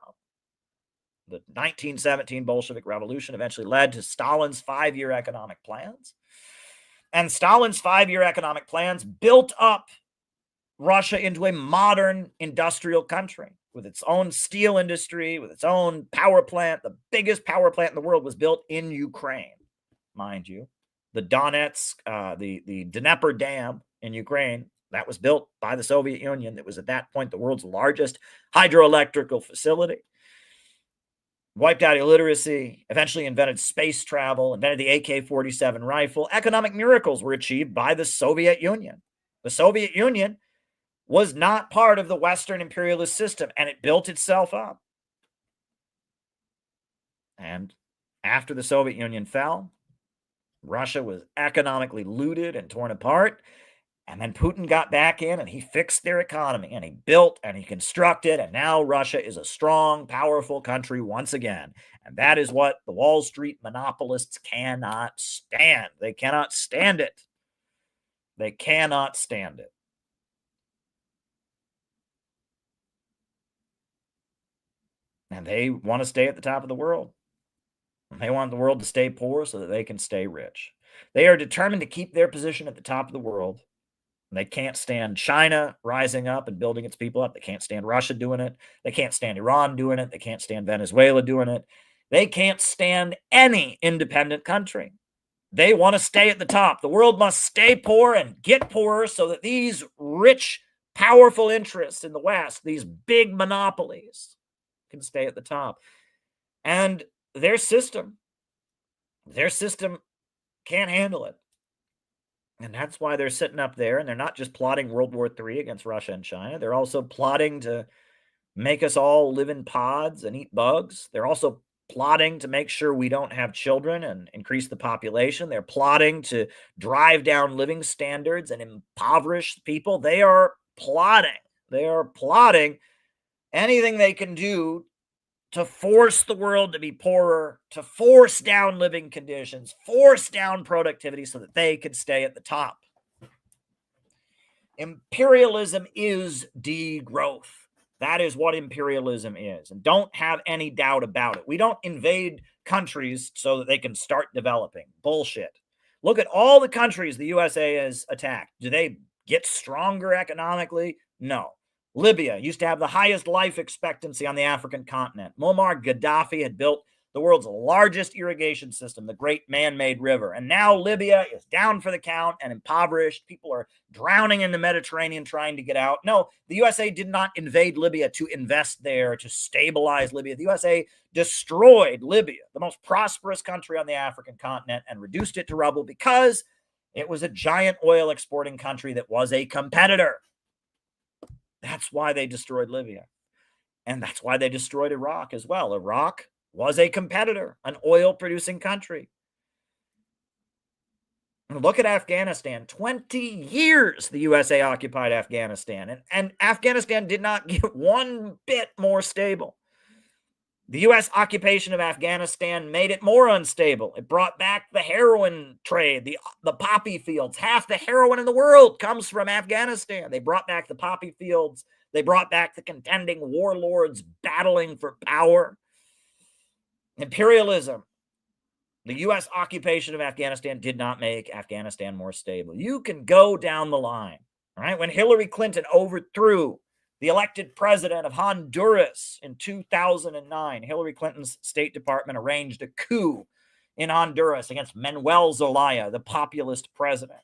The 1917 Bolshevik Revolution eventually led to Stalin's 5-year economic plans. And Stalin's 5-year economic plans built up Russia into a modern industrial country with its own steel industry, with its own power plant. The biggest power plant in the world was built in Ukraine, mind you. The Donetsk, the Dnieper Dam in Ukraine, that was built by the Soviet Union. It was at that point the world's largest hydroelectrical facility. Wiped out illiteracy, eventually invented space travel, invented the AK-47 rifle. Economic miracles were achieved by the Soviet Union. The Soviet Union was not part of the Western imperialist system, and it built itself up. And after the Soviet Union fell, Russia was economically looted and torn apart. And then Putin got back in and he fixed their economy and he built and he constructed. And now Russia is a strong, powerful country once again. And that is what the Wall Street monopolists cannot stand. They cannot stand it. They cannot stand it. And they want to stay at the top of the world. They want the world to stay poor so that they can stay rich. They are determined to keep their position at the top of the world. They can't stand China rising up and building its people up. They can't stand Russia doing it. They can't stand Iran doing it. They can't stand Venezuela doing it. They can't stand any independent country. They want to stay at the top. The world must stay poor and get poorer so that these rich, powerful interests in the West, these big monopolies, can stay at the top. And their system can't handle it. And that's why they're sitting up there, and they're not just plotting World War III against Russia and China. They're also plotting to make us all live in pods and eat bugs. They're also plotting to make sure we don't have children and increase the population. They're plotting to drive down living standards and impoverish people. They are plotting. They are plotting anything they can do to force the world to be poorer, to force down living conditions, force down productivity so that they can stay at the top. Imperialism is degrowth. That is what imperialism is. And don't have any doubt about it. We don't invade countries so that they can start developing. Bullshit. Look at all the countries the USA has attacked. Do they get stronger economically? No. Libya used to have the highest life expectancy on the African continent. Muammar Gaddafi had built the world's largest irrigation system, the Great Man-Made River. And now Libya is down for the count and impoverished. People are drowning in the Mediterranean trying to get out. No, the USA did not invade Libya to invest there, to stabilize Libya. The USA destroyed Libya, the most prosperous country on the African continent, and reduced it to rubble because it was a giant oil exporting country that was a competitor. That's why they destroyed Libya. And that's why they destroyed Iraq as well. Iraq was a competitor, an oil-producing country. And look at Afghanistan. 20 years the USA occupied Afghanistan. And Afghanistan did not get one bit more stable. The U.S. occupation of Afghanistan made it more unstable. It brought back the heroin trade, the poppy fields. Half the heroin in the world comes from Afghanistan. They brought back the poppy fields. They brought back the contending warlords battling for power. Imperialism. The U.S. occupation of Afghanistan did not make Afghanistan more stable. You can go down the line. All right? When Hillary Clinton overthrew the elected president of Honduras in 2009, Hillary Clinton's State Department arranged a coup in Honduras against Manuel Zelaya, the populist president.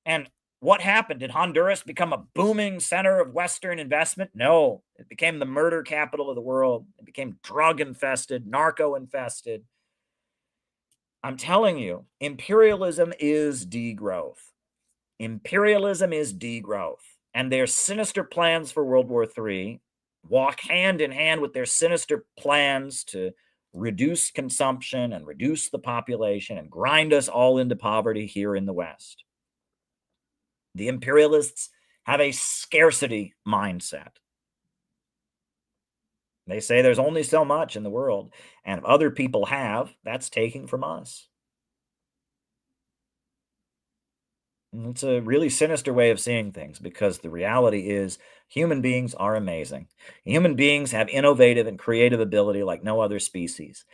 And what happened? Did Honduras become a booming center of Western investment? No. It became the murder capital of the world. It became drug-infested, narco-infested. I'm telling you, imperialism is degrowth. Imperialism is degrowth. And their sinister plans for World War III walk hand in hand with their sinister plans to reduce consumption and reduce the population and grind us all into poverty here in the West. The imperialists have a scarcity mindset. They say there's only so much in the world, and if other people have, that's taking from us. It's a really sinister way of seeing things because the reality is human beings are amazing. Human beings have innovative and creative ability like no other species.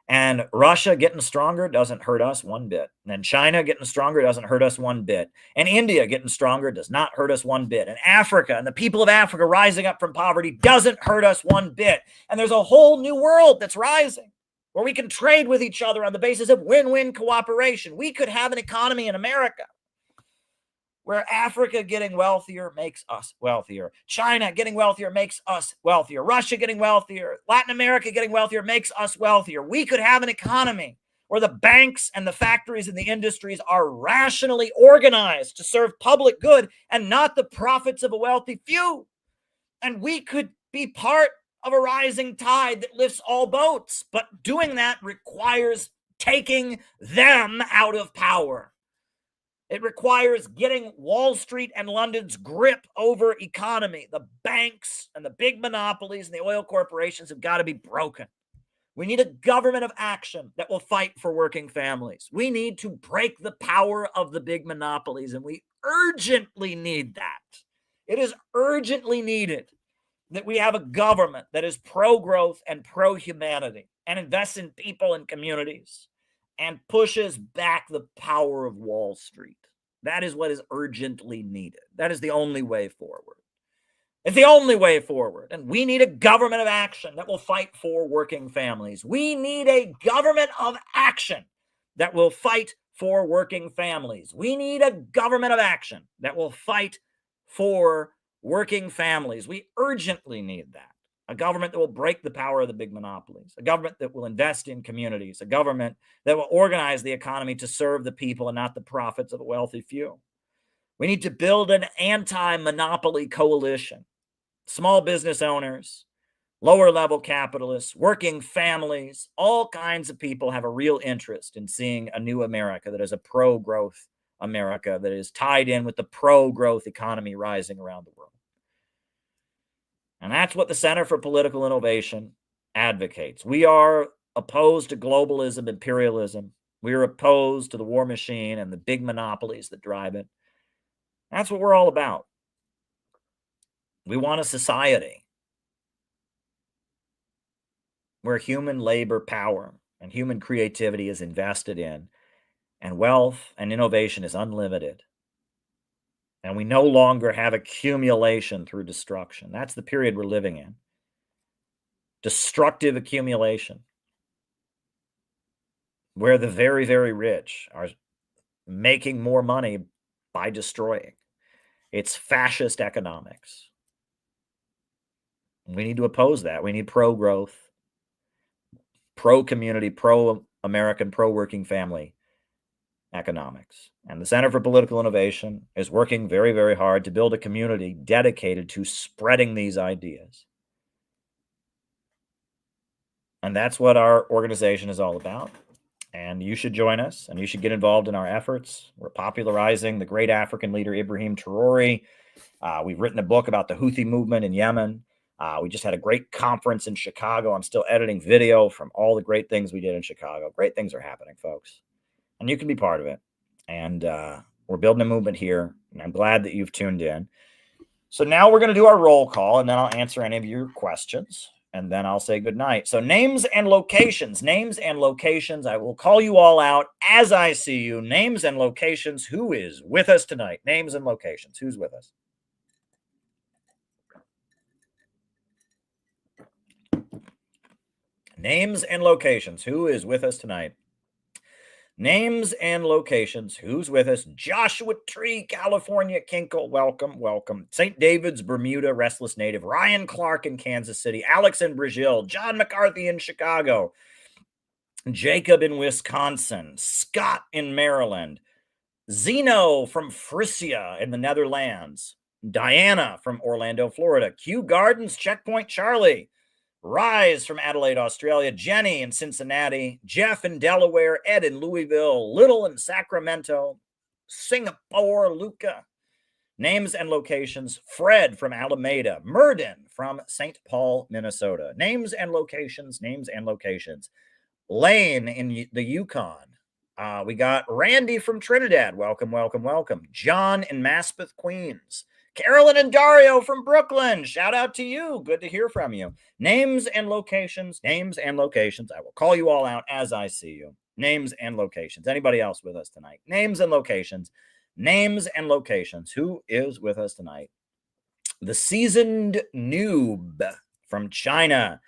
And Russia getting stronger doesn't hurt us one bit. And China getting stronger doesn't hurt us one bit. And India getting stronger does not hurt us one bit. And Africa and the people of Africa rising up from poverty doesn't hurt us one bit. And there's a whole new world that's rising where we can trade with each other on the basis of win-win cooperation. We could have an economy in America where Africa getting wealthier makes us wealthier. China getting wealthier makes us wealthier. Russia getting wealthier. Latin America getting wealthier makes us wealthier. We could have an economy where the banks and the factories and the industries are rationally organized to serve public good and not the profits of a wealthy few. And we could be part of a rising tide that lifts all boats. But doing that requires taking them out of power. It requires getting Wall Street and London's grip over economy. The banks and the big monopolies and the oil corporations have got to be broken. We need a government of action that will fight for working families. We need to break the power of the big monopolies, and we urgently need that. It is urgently needed that we have a government that is pro-growth and pro-humanity and invests in people and communities and pushes back the power of Wall Street. That is what is urgently needed. That is the only way forward. It's the only way forward. And we need a government of action that will fight for working families. We need a government of action that will fight for working families. We need a government of action that will fight for working families. We urgently need that. A government that will break the power of the big monopolies, a government that will invest in communities, a government that will organize the economy to serve the people and not the profits of a wealthy few. We need to build an anti-monopoly coalition. Small business owners, lower level capitalists, working families, all kinds of people have a real interest in seeing a new America that is a pro-growth America that is tied in with the pro-growth economy rising around the world. And that's what the Center for Political Innovation advocates. We are opposed to globalism, imperialism. We are opposed to the war machine and the big monopolies that drive it. That's what we're all about. We want a society where human labor power and human creativity is invested in, and wealth and innovation is unlimited. And we no longer have accumulation through destruction. That's the period we're living in. Destructive accumulation, where the very, very rich are making more money by destroying. It's fascist economics. We need to oppose that. We need pro-growth, pro-community, pro-American, pro-working family economics. And the Center for Political Innovation is working very, very hard to build a community dedicated to spreading these ideas. And that's what our organization is all about. And you should join us, and you should get involved in our efforts. We're popularizing the great African leader Ibrahim Traore. We've written a book about the Houthi movement in Yemen. We just had a great conference in Chicago. I'm still editing video from all the great things we did in Chicago. Great things are happening, folks. And you can be part of it. And we're building a movement here. And I'm glad that you've tuned in. So now we're going to do our roll call, and then I'll answer any of your questions. And then I'll say goodnight. So names and locations. Names and locations. I will call you all out as I see you. Names and locations. Who is with us tonight? Names and locations. Who's with us? Names and locations. Who is with us tonight? Names and locations. Who's with us? Joshua Tree, California. Kinkle, welcome, welcome. St. David's, Bermuda, Restless Native. Ryan Clark in Kansas City. Alex in Brazil. John McCarthy in Chicago. Jacob in Wisconsin. Scott in Maryland. Zeno from Frisia in the Netherlands. Diana from Orlando, Florida. Kew Gardens, Checkpoint Charlie. Rise from Adelaide, Australia. Jenny in Cincinnati. Jeff in Delaware. Ed in Louisville. Little in Sacramento. Singapore. Luca. Names and locations. Fred from Alameda. Murden from St. Paul, Minnesota. Names and locations. Names and locations. Lane in the Yukon. We got Randy from Trinidad. Welcome, welcome, welcome. John in Maspeth, Queens. Carolyn and Dario from Brooklyn. Shout out to you. Good to hear from you. Names and locations. Names and locations. I will call you all out as I see you. Names and locations. Anybody else with us tonight? Names and locations. Names and locations. Who is with us tonight? The seasoned noob from China.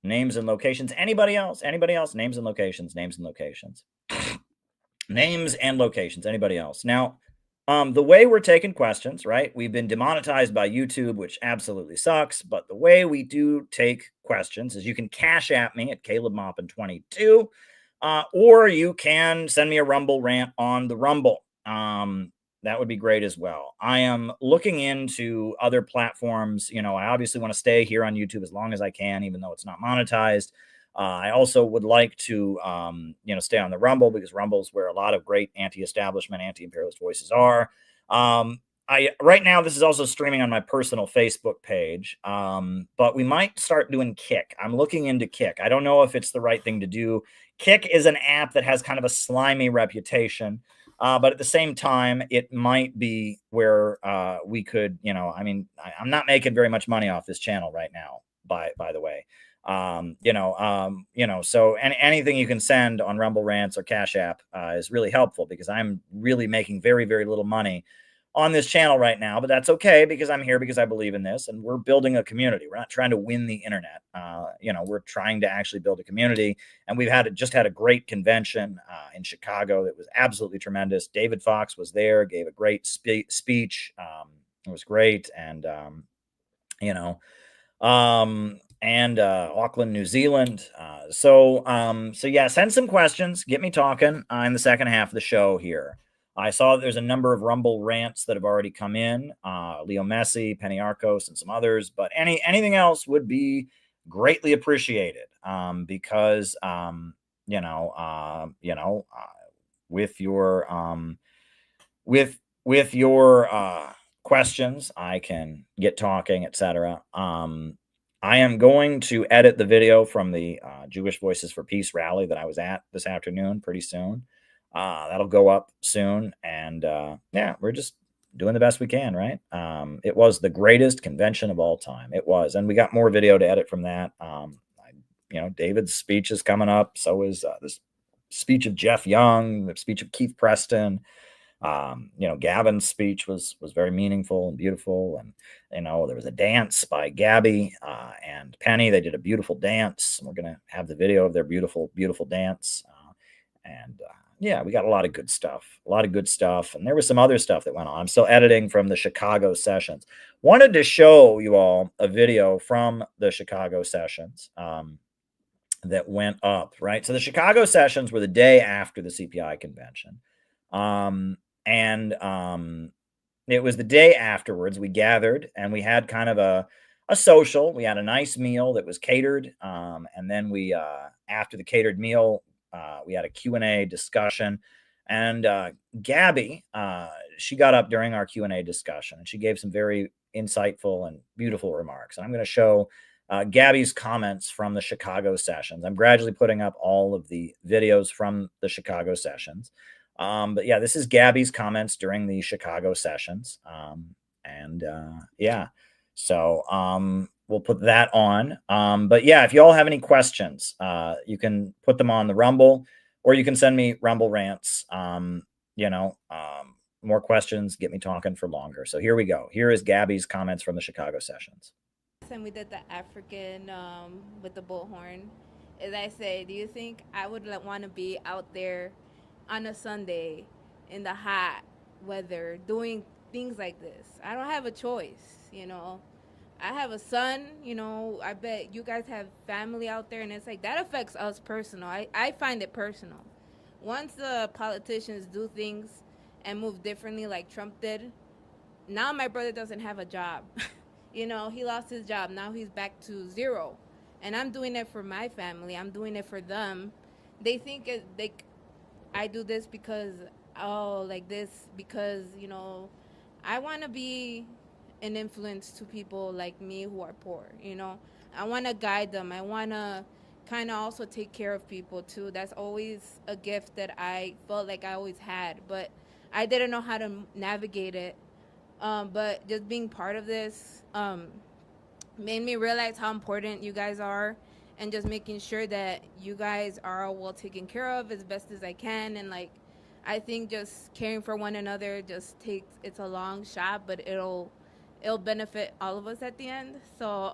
Names and locations. Anybody else? Anybody else? Names and locations. Names and locations. Names and locations. Anybody else? Now, the way we're taking questions, right? We've been demonetized by YouTube, which absolutely sucks. But the way we do take questions is you can cash at me at CalebMoppin22, or you can send me a Rumble rant on the Rumble. That would be great as well. I am looking into other platforms. You know, I obviously want to stay here on YouTube as long as I can, even though it's not monetized. I also would like to, stay on the Rumble, because Rumble's where a lot of great anti-establishment, anti-imperialist voices are. Right now, this is also streaming on my personal Facebook page, but we might start doing Kick. I'm looking into Kick. I don't know if it's the right thing to do. Kick is an app that has kind of a slimy reputation. But at the same time, it might be where we could, I'm not making very much money off this channel right now, by the way. So anything you can send on Rumble Rants or Cash App is really helpful, because I'm really making very, very little money on this channel right now. But that's okay, because I'm here because I believe in this, and we're building a community. We're not trying to win the internet. We're trying to actually build a community, and we've just had a great convention in Chicago that was absolutely tremendous. David Fox was there, gave a great speech. It was great, and Auckland, New Zealand. So yeah, send some questions. Get me talking in the second half of the show here. I saw that there's a number of Rumble rants that have already come in. Leo Messi, Penny Arcos, and some others. But anything else would be greatly appreciated, because with your questions, I can get talking, etc. I am going to edit the video from the Jewish Voices for Peace rally that I was at this afternoon pretty soon. That'll go up soon. And we're just doing the best we can, right? It was the greatest convention of all time. It was. And we got more video to edit from that. David's speech is coming up. So is this speech of Jeff Young, the speech of Keith Preston. Gavin's speech was very meaningful and beautiful. And, there was a dance by Gabby and Penny. They did a beautiful dance. And we're going to have the video of their beautiful, beautiful dance. We got a lot of good stuff, And there was some other stuff that went on. I'm still editing from the Chicago sessions. Wanted to show you all a video from the Chicago sessions that went up, right? So the Chicago sessions were the day after the CPI convention. It was the day afterwards. We gathered and we had kind of a social. We had a nice meal that was catered. And then we, after the catered meal, we had a Q&A discussion. And Gabby, she got up during our Q&A discussion, and she gave some very insightful and beautiful remarks. And I'm going to show Gabby's comments from the Chicago sessions. I'm gradually putting up all of the videos from the Chicago sessions. But yeah, this is Gabby's comments during the Chicago sessions. So we'll put that on. But yeah, if you all have any questions, you can put them on the Rumble, or you can send me Rumble rants. More questions, get me talking for longer. So here we go. Here is Gabby's comments from the Chicago sessions. And we did the African with the bullhorn. As I say, do you think I would want to be out there on a Sunday in the hot weather doing things like this? I don't have a choice, I have a son, I bet you guys have family out there, and it's like that affects us personal. I find it personal. Once the politicians do things and move differently like Trump did, now my brother doesn't have a job. He lost his job. Now he's back to zero. And I'm doing it for my family. I'm doing it for them. They think I do this because I want to be an influence to people like me who are poor, I want to guide them. I want to kind of also take care of people too. That's always a gift that I felt like I always had, but I didn't know how to navigate it But just being part of this made me realize how important you guys are, and just making sure that you guys are well taken care of as best as I can. And like, I think just caring for one another just takes, it's a long shot, but it'll benefit all of us at the end. So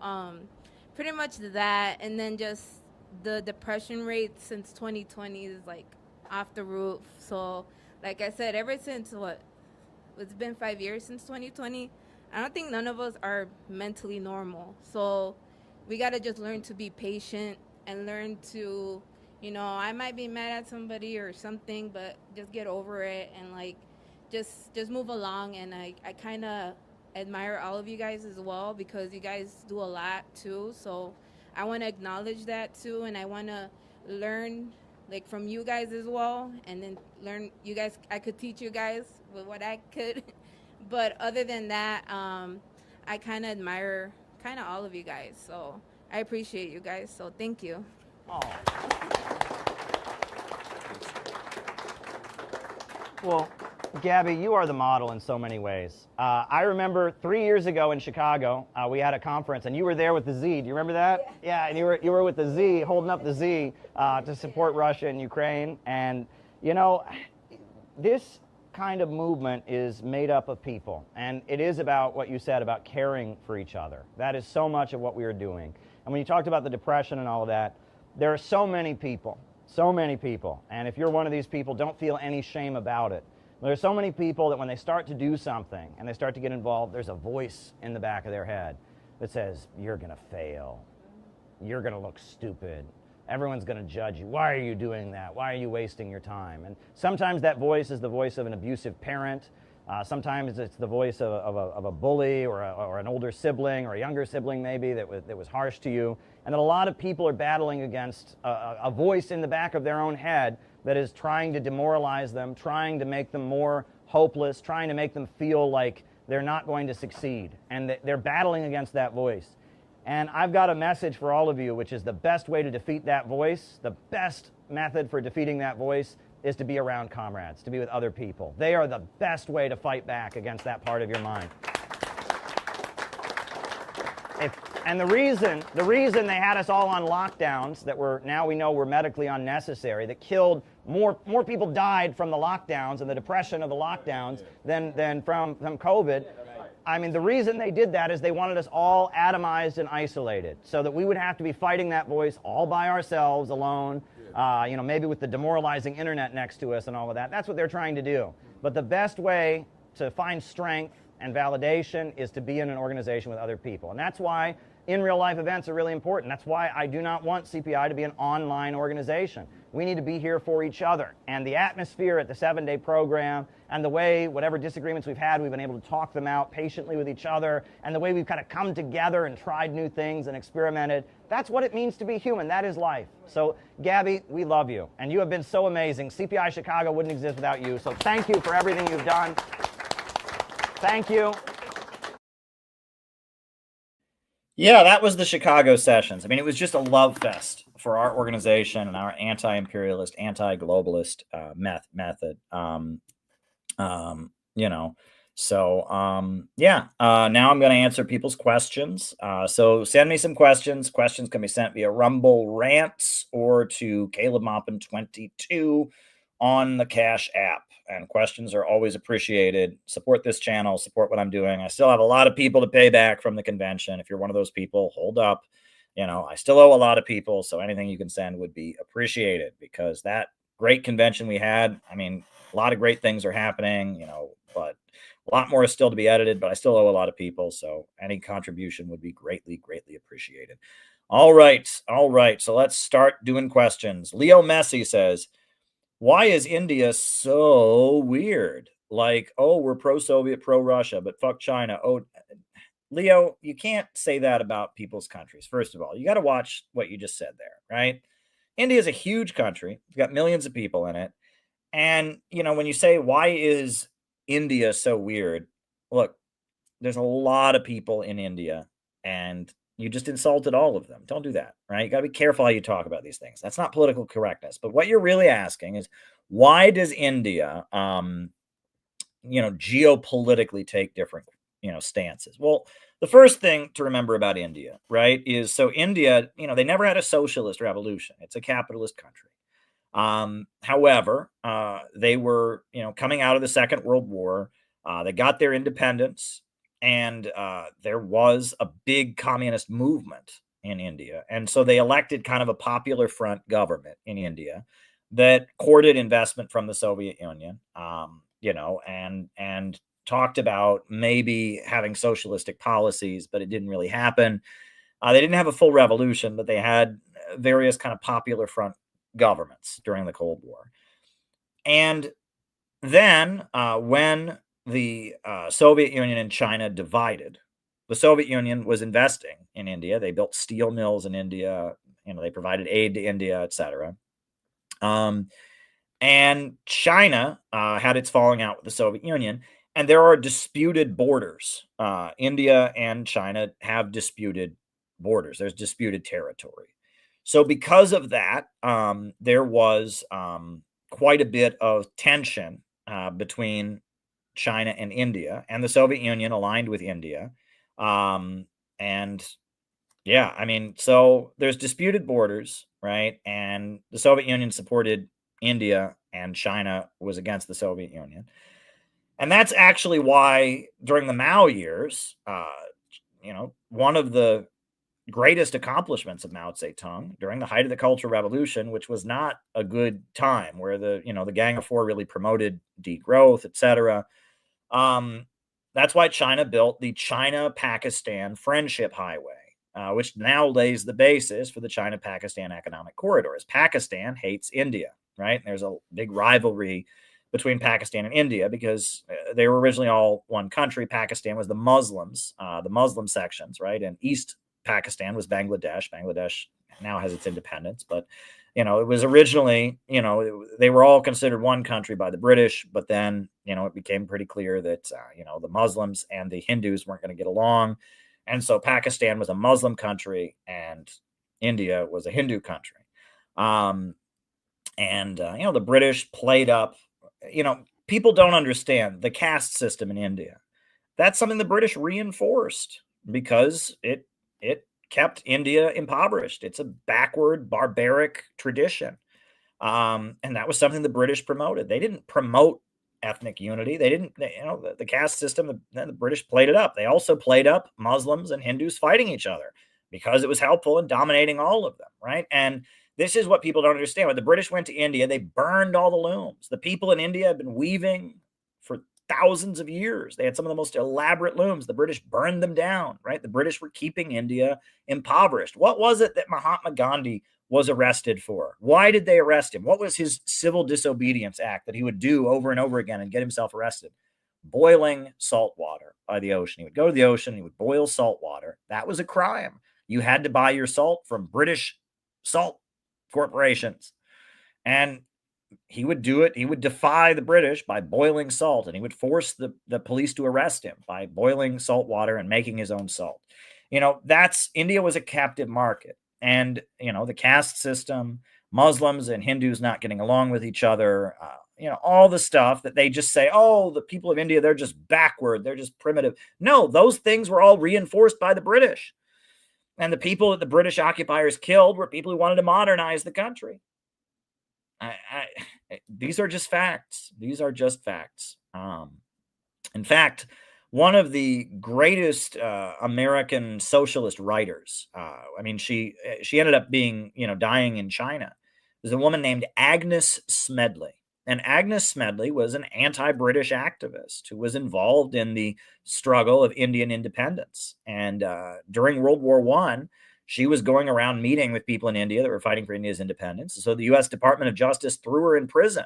pretty much that. And then just the depression rate since 2020 is like off the roof. So like I said, ever since it's been 5 years since 2020. I don't think none of us are mentally normal. So we got to just learn to be patient and learn to, I might be mad at somebody or something, but just get over it and like just move along. And I kind of admire all of you guys as well, because you guys do a lot too. So I want to acknowledge that too, and I want to learn like from you guys as well, and then learn you guys. I could teach you guys with what I could. But other than that, I kind of admire kind of all of you guys. So I appreciate you guys. So thank you. Oh. Well, Gabby, you are the model in so many ways. I remember 3 years ago in Chicago, we had a conference, and you were there with the Z. Do you remember that? Yeah, and you were with the Z, holding up the Z to support Russia and Ukraine. And, this kind of movement is made up of people, and it is about what you said about caring for each other. That is so much of what we are doing. And when you talked about the depression and all of that, there are so many people, and if you're one of these people, don't feel any shame about it. There are so many people that when they start to do something and they start to get involved, there's a voice in the back of their head that says, you're going to fail, you're going to look stupid, everyone's going to judge you. Why are you doing that? Why are you wasting your time? And sometimes that voice is the voice of an abusive parent. Sometimes it's the voice of a bully or an older sibling or a younger sibling maybe that was harsh to you. And that a lot of people are battling against a voice in the back of their own head that is trying to demoralize them, trying to make them more hopeless, trying to make them feel like they're not going to succeed. And they're battling against that voice. And I've got a message for all of you, which is the best way to defeat that voice, the best method for defeating that voice is to be around comrades, to be with other people. They are the best way to fight back against that part of your mind. And the reason they had us all on lockdowns that now we know were medically unnecessary, that killed more people died from the lockdowns and the depression of the lockdowns than from COVID. I mean, the reason they did that is they wanted us all atomized and isolated so that we would have to be fighting that voice all by ourselves, alone, maybe with the demoralizing internet next to us and all of that. That's what they're trying to do. But the best way to find strength and validation is to be in an organization with other people. And that's why in real life events are really important. That's why I do not want CPI to be an online organization. We need to be here for each other. And the atmosphere at the 7-day program and the way whatever disagreements we've had, we've been able to talk them out patiently with each other, and the way we've kind of come together and tried new things and experimented, that's what it means to be human. That is life. So Gabby, we love you. And you have been so amazing. CPI Chicago wouldn't exist without you. So thank you for everything you've done. Thank you. Yeah, that was the Chicago sessions. I mean, it was just a love fest for our organization and our anti-imperialist, anti-globalist method. Now I'm going to answer people's questions. So send me some questions. Questions can be sent via Rumble Rants or to Caleb Maupin 22 on the Cash app. And questions are always appreciated. Support this channel, support what I'm doing. I still have a lot of people to pay back from the convention. If you're one of those people, hold up. I still owe a lot of people, so anything you can send would be appreciated, because that great convention we had, I mean, a lot of great things are happening, but a lot more is still to be edited, but I still owe a lot of people, so any contribution would be greatly, greatly appreciated. All right. So let's start doing questions. Leo Messi says, why is India so weird? Like, oh, we're pro-Soviet, pro-Russia, but fuck China. Oh, Leo, you can't say that about people's countries. First of all, you got to watch what you just said there, right? India is a huge country. It's got millions of people in it. And, when you say, why is India so weird? Look, there's a lot of people in India, and you just insulted all of them. Don't do that, right? You got to be careful how you talk about these things. That's not political correctness. But what you're really asking is, why does India geopolitically take different, stances. Well, the first thing to remember about India, right, is so India, they never had a socialist revolution. It's a capitalist country. However, they were, coming out of the Second World War. They got their independence, and there was a big communist movement in India. And so they elected kind of a popular front government in India that courted investment from the Soviet Union, and talked about maybe having socialistic policies, but it didn't really happen. They didn't have a full revolution, but they had various kind of popular front governments during the Cold War. And then when the Soviet Union and China divided, the Soviet Union was investing in India. They built steel mills in India. They provided aid to India, etc. And China had its falling out with the Soviet Union. And there are disputed borders. India and China have disputed borders. There's disputed territory. So because of that, there was quite a bit of tension between China and India, and the Soviet Union aligned with India. And yeah, I mean, so there's disputed borders, right? And the Soviet Union supported India, and China was against the Soviet Union. And that's actually why during the Mao years, one of the greatest accomplishments of Mao Zedong during the height of the Cultural Revolution, which was not a good time, where the Gang of Four really promoted degrowth, etc. That's why China built the China-Pakistan Friendship Highway, which now lays the basis for the China-Pakistan Economic Corridor. As Pakistan hates India, right? And there's a big rivalry between Pakistan and India because they were originally all one country. Pakistan was the Muslims, the Muslim sections, right? And East Pakistan was Bangladesh. Bangladesh now has its independence, but it was originally, they were all considered one country by the British, but then, it became pretty clear that, the Muslims and the Hindus weren't going to get along. And so Pakistan was a Muslim country and India was a Hindu country. The British played up, people don't understand the caste system in India. That's something the British reinforced because it kept India impoverished. It's a backward, barbaric tradition. And that was something the British promoted. They didn't promote ethnic unity. They didn't, the caste system, the British played it up. They also played up Muslims and Hindus fighting each other because it was helpful in dominating all of them, right? And this is what people don't understand. When the British went to India, they burned all the looms. The people in India have been weaving for thousands of years. They had some of the most elaborate looms. The British burned them down, right? The British were keeping India impoverished. What was it that Mahatma Gandhi was arrested for? Why did they arrest him? What was his civil disobedience act that he would do over and over again and get himself arrested? Boiling salt water by the ocean. He would go to the ocean, he would boil salt water. That was a crime. You had to buy your salt from British salt corporations. And he would do it. He would defy the British by boiling salt, and he would force the police to arrest him by boiling salt water and making his own salt. India was a captive market. And, the caste system, Muslims and Hindus not getting along with each other, all the stuff that they just say, oh, the people of India, they're just backward. They're just primitive. No, those things were all reinforced by the British. And the people that the British occupiers killed were people who wanted to modernize the country. These are just facts. These are just facts. In fact, one of the greatest American socialist writers, she ended up being, dying in China, was a woman named Agnes Smedley. And Agnes Smedley was an anti-British activist who was involved in the struggle of Indian independence. And during World War I, she was going around meeting with people in India that were fighting for India's independence. So the U.S. Department of Justice threw her in prison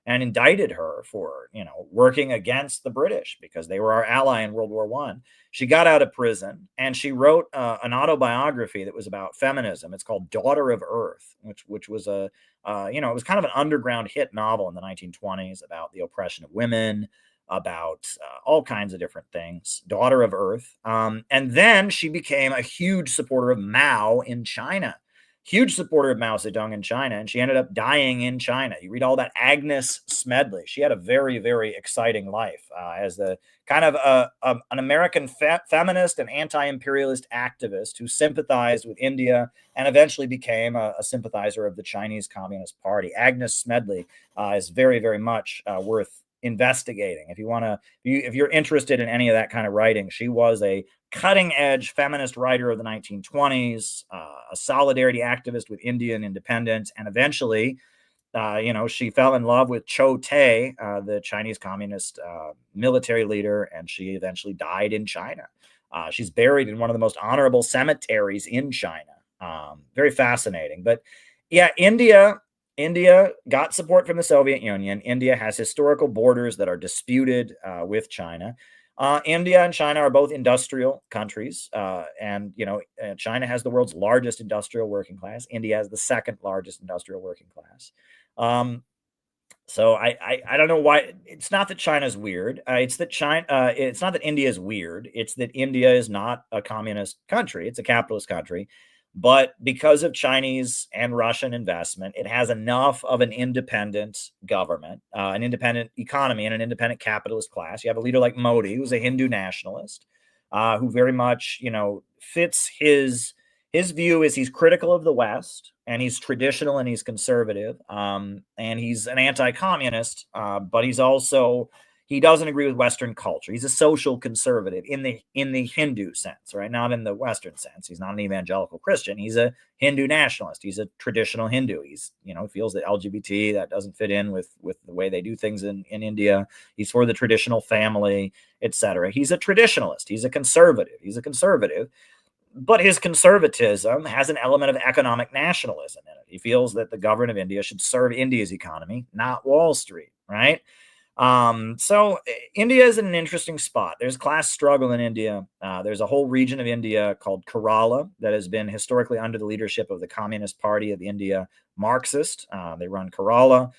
and indicted her for, working against the British because they were our ally in World War I. She got out of prison and she wrote an autobiography that was about feminism. It's called Daughter of Earth, which was it was kind of an underground hit novel in the 1920s about the oppression of women, about all kinds of different things. Daughter of Earth. And then she became a huge supporter of Mao in China. huge supporter of Mao Zedong in China, and she ended up dying in China. You read all that. Agnes Smedley. She had a very, very exciting life as the kind of an American feminist and anti-imperialist activist who sympathized with India and eventually became a sympathizer of the Chinese Communist Party. Agnes Smedley is very, very much worth investigating. If you're interested in any of that kind of writing, she was a cutting-edge feminist writer of the 1920s, a solidarity activist with Indian independence, and eventually, she fell in love with Cho Tae, the Chinese Communist military leader, and she eventually died in China. She's buried in one of the most honorable cemeteries in China. Very fascinating. But yeah, India got support from the Soviet Union. India has historical borders that are disputed with China. India and China are both industrial countries, and China has the world's largest industrial working class. India has the second largest industrial working class. So I don't know why. It's not that China's weird. It's that it's not that India is weird. It's that India is not a communist country. It's a capitalist country. But because of Chinese and Russian investment, it has enough of an independent government, an independent economy, and an independent capitalist class. You have a leader like Modi, who's a Hindu nationalist, who very much, fits his view is he's critical of the West, and he's traditional and he's conservative, and he's an anti-communist, but he doesn't agree with Western culture. He's a social conservative in the Hindu sense, right? Not in the Western sense. He's not an evangelical Christian. He's a Hindu nationalist. He's a traditional Hindu. He's, feels that LGBT, that doesn't fit in with the way they do things in India. He's for the traditional family, etc. He's a traditionalist. He's a conservative. But his conservatism has an element of economic nationalism in it. He feels that the government of India should serve India's economy, not Wall Street, right? So India is in an interesting spot. There's class struggle in India. There's a whole region of India called Kerala that has been historically under the leadership of the Communist Party of India, Marxist. They run Kerala.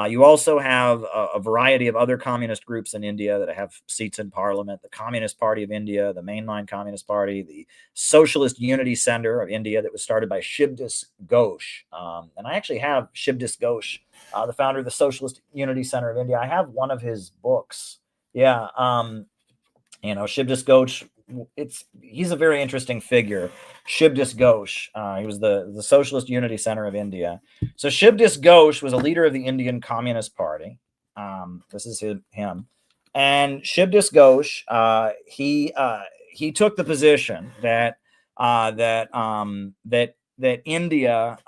You also have a variety of other communist groups in India that have seats in parliament. The Communist Party of India, the mainline Communist Party, the Socialist Unity Center of India that was started by Shivdas Ghosh. And I actually have Shivdas Ghosh, the founder of the Socialist Unity Center of India. I have one of his books. Yeah. Shivdas Ghosh, he's a very interesting figure. Shivdas Ghosh, he was the Socialist Unity Center of India. So Shivdas Ghosh was a leader of the Indian Communist Party. This is him. And Shivdas Ghosh, he took the position that India,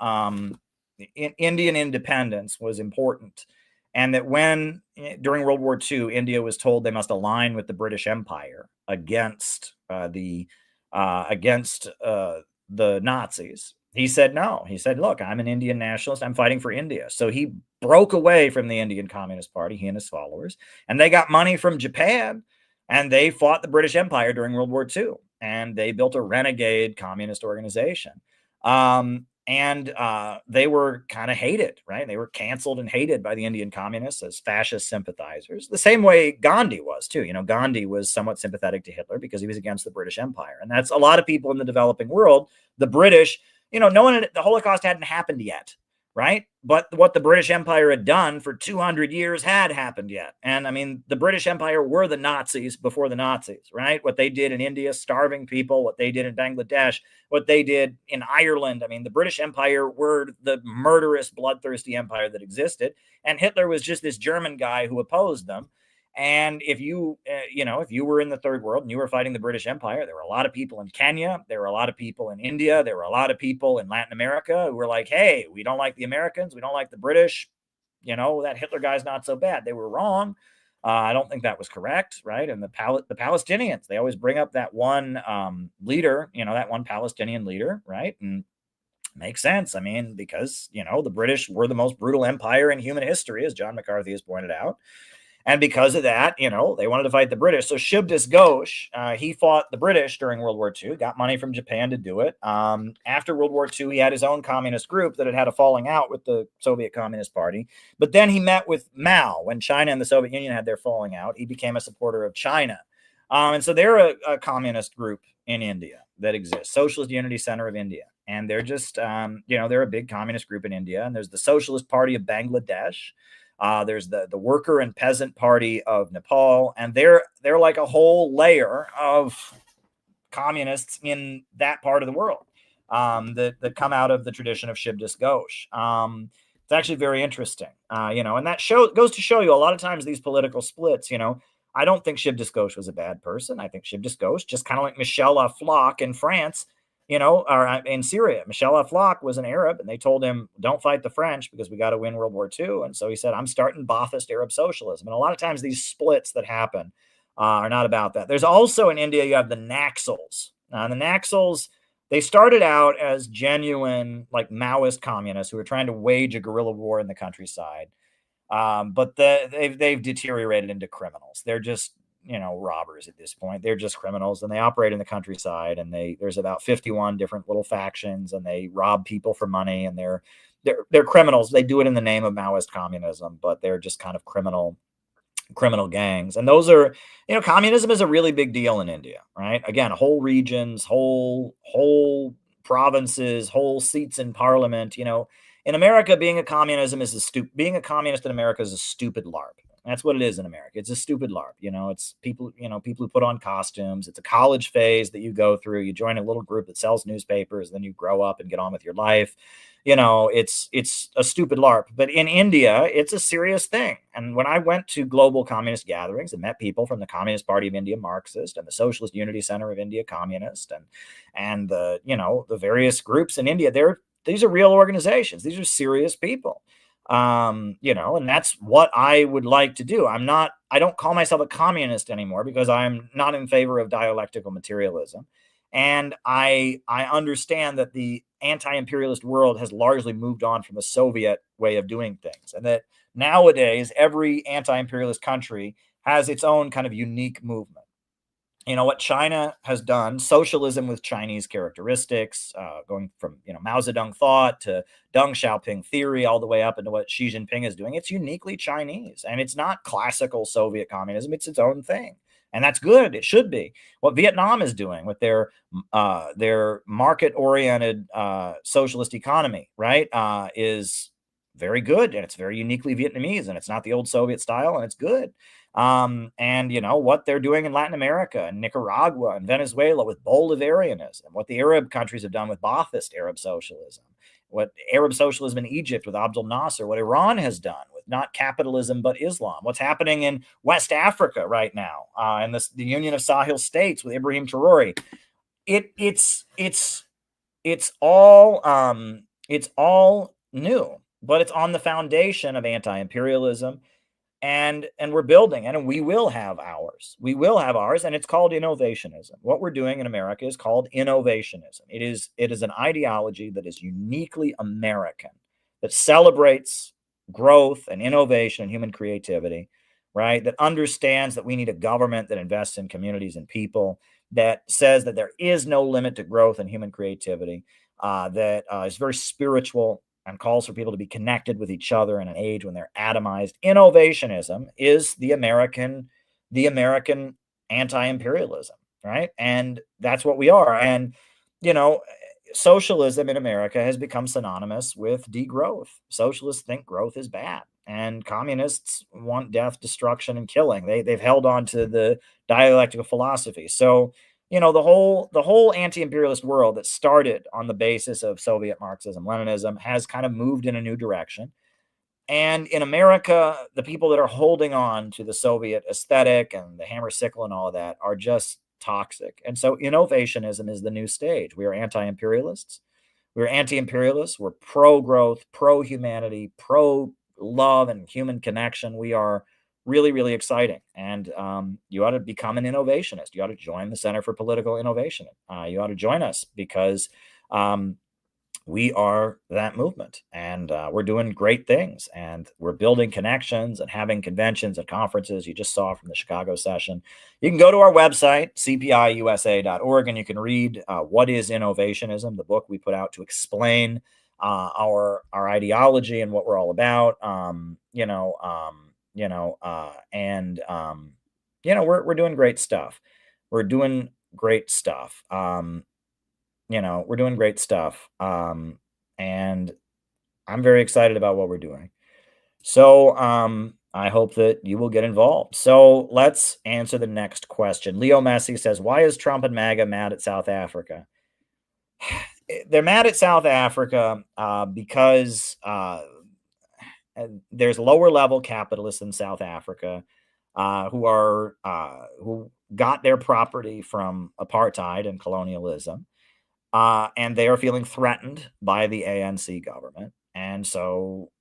Indian independence was important, and that when during World War II, India was told they must align with the British Empire against the Nazis, he said no. He said, "Look, I'm an Indian nationalist. I'm fighting for India." So he broke away from the Indian Communist Party, he and his followers, and they got money from Japan, and they fought the British Empire during World War II, and they built a renegade communist organization. And they were kind of hated, right? They were canceled and hated by the Indian communists as fascist sympathizers, the same way Gandhi was too. Gandhi was somewhat sympathetic to Hitler because he was against the British Empire. And that's a lot of people in the developing world. The British, the Holocaust hadn't happened yet, right? But what the British Empire had done for 200 years had happened yet. And I mean, the British Empire were the Nazis before the Nazis, right? What they did in India, starving people, what they did in Bangladesh, what they did in Ireland. I mean, the British Empire were the murderous, bloodthirsty empire that existed. And Hitler was just this German guy who opposed them. And if you were in the third world and you were fighting the British Empire, there were a lot of people in Kenya, there were a lot of people in India, there were a lot of people in Latin America who were like, hey, we don't like the Americans, we don't like the British, that Hitler guy's not so bad. They were wrong. I don't think that was correct, right? And the Palestinians, they always bring up that one leader, that one Palestinian leader, right? And makes sense. I mean, because, the British were the most brutal empire in human history, as John McCarthy has pointed out. And because of that, they wanted to fight the British. So Shivdas Ghosh, he fought the British during World War II, got money from Japan to do it. After World War II, he had his own communist group that had a falling out with the Soviet Communist Party. But then he met with Mao. When China and the Soviet Union had their falling out, he became a supporter of China. And so they're a communist group in India that exists, Socialist Unity Center of India. and they're just they're a big communist group in India, and there's the Socialist Party of Bangladesh. There's the Worker and Peasant Party of Nepal, and they're like a whole layer of communists in that part of the world that come out of the tradition of Shibdas Ghosh. It's actually very interesting, and that goes to show you a lot of times these political splits. I don't think Shibdas Ghosh was a bad person. I think Shibdas Ghosh, just kind of like Michel Aflaq in France, or in Syria. Michel Aflaq was an Arab, and they told him, don't fight the French because we got to win World War II. And so he said, I'm starting Baathist Arab socialism. And a lot of times these splits that happen are not about that. There's also in India, you have the Naxals. The Naxals, they started out as genuine, like Maoist communists who were trying to wage a guerrilla war in the countryside. But they've deteriorated into criminals. They're just, robbers at this point. They're just criminals, and they operate in the countryside, and there's about 51 different little factions, and they rob people for money, and they're criminals. They do it in the name of Maoist communism, but they're just kind of criminal gangs. And those are, communism is a really big deal in India, right? Again, whole regions, whole provinces, whole seats in parliament. In America, being a communist in America is a stupid LARP. That's what it is in America. It's a stupid LARP. It's people who put on costumes. It's a college phase that you go through. You join a little group that sells newspapers, then you grow up and get on with your life. It's a stupid LARP. But in India, it's a serious thing. And when I went to global communist gatherings and met people from the Communist Party of India, Marxist, and the Socialist Unity Center of India, Communist, and the the various groups in India, these are real organizations. These are serious people. And that's what I would like to do. I don't call myself a communist anymore because I'm not in favor of dialectical materialism. And I understand that the anti-imperialist world has largely moved on from the Soviet way of doing things, and that nowadays every anti-imperialist country has its own kind of unique movement. What China has done, socialism with Chinese characteristics, going from Mao Zedong thought to Deng Xiaoping theory, all the way up into what Xi Jinping is doing. It's uniquely Chinese, and it's not classical Soviet communism. It's its own thing, and that's good. It should be. What Vietnam is doing with their market-oriented socialist economy, right, is very good, and it's very uniquely Vietnamese, and it's not the old Soviet style, and it's good. And what they're doing in Latin America and Nicaragua and Venezuela with Bolivarianism, what the Arab countries have done with Baathist Arab socialism, what Arab socialism in Egypt with Abdel Nasser, what Iran has done with not capitalism but Islam, what's happening in West Africa right now, and the Union of Sahel States with Ibrahim Traore. It's all new, but it's on the foundation of anti-imperialism. And we're building, and we will have ours. And it's called innovationism. What we're doing in America is called innovationism. It is an ideology that is uniquely American, that celebrates growth and innovation and human creativity, right? That understands that we need a government that invests in communities and people, that says that there is no limit to growth and human creativity, that is very spiritual, and calls for people to be connected with each other in an age when they're atomized. Innovationism is the American anti-imperialism, right? And that's what we are. And, socialism in America has become synonymous with degrowth. Socialists think growth is bad, and communists want death, destruction, and killing. They've held on to the dialectical philosophy. So, the whole anti-imperialist world that started on the basis of Soviet Marxism, Leninism, has kind of moved in a new direction. And in America, the people that are holding on to the Soviet aesthetic and the hammer sickle and all of that are just toxic. And so innovationism is the new stage. We are anti-imperialists. We're anti-imperialists. We're pro-growth, pro-humanity, pro-love and human connection. We are really, really exciting. And you ought to become an innovationist. You ought to join the Center for Political Innovation. You ought to join us because we are that movement, and we're doing great things, and we're building connections and having conventions and conferences. You just saw from the Chicago session. You can go to our website, cpiusa.org, and you can read What is Innovationism, the book we put out to explain our ideology and what we're all about. We're doing great stuff. we're doing great stuff. And I'm very excited about what we're doing. So I hope that you will get involved. So let's answer the next question. Leo Messi says, why is Trump and MAGA mad at South Africa? They're mad at South Africa because there's lower level capitalists in South Africa who got their property from apartheid and colonialism, and they are feeling threatened by the ANC government, and so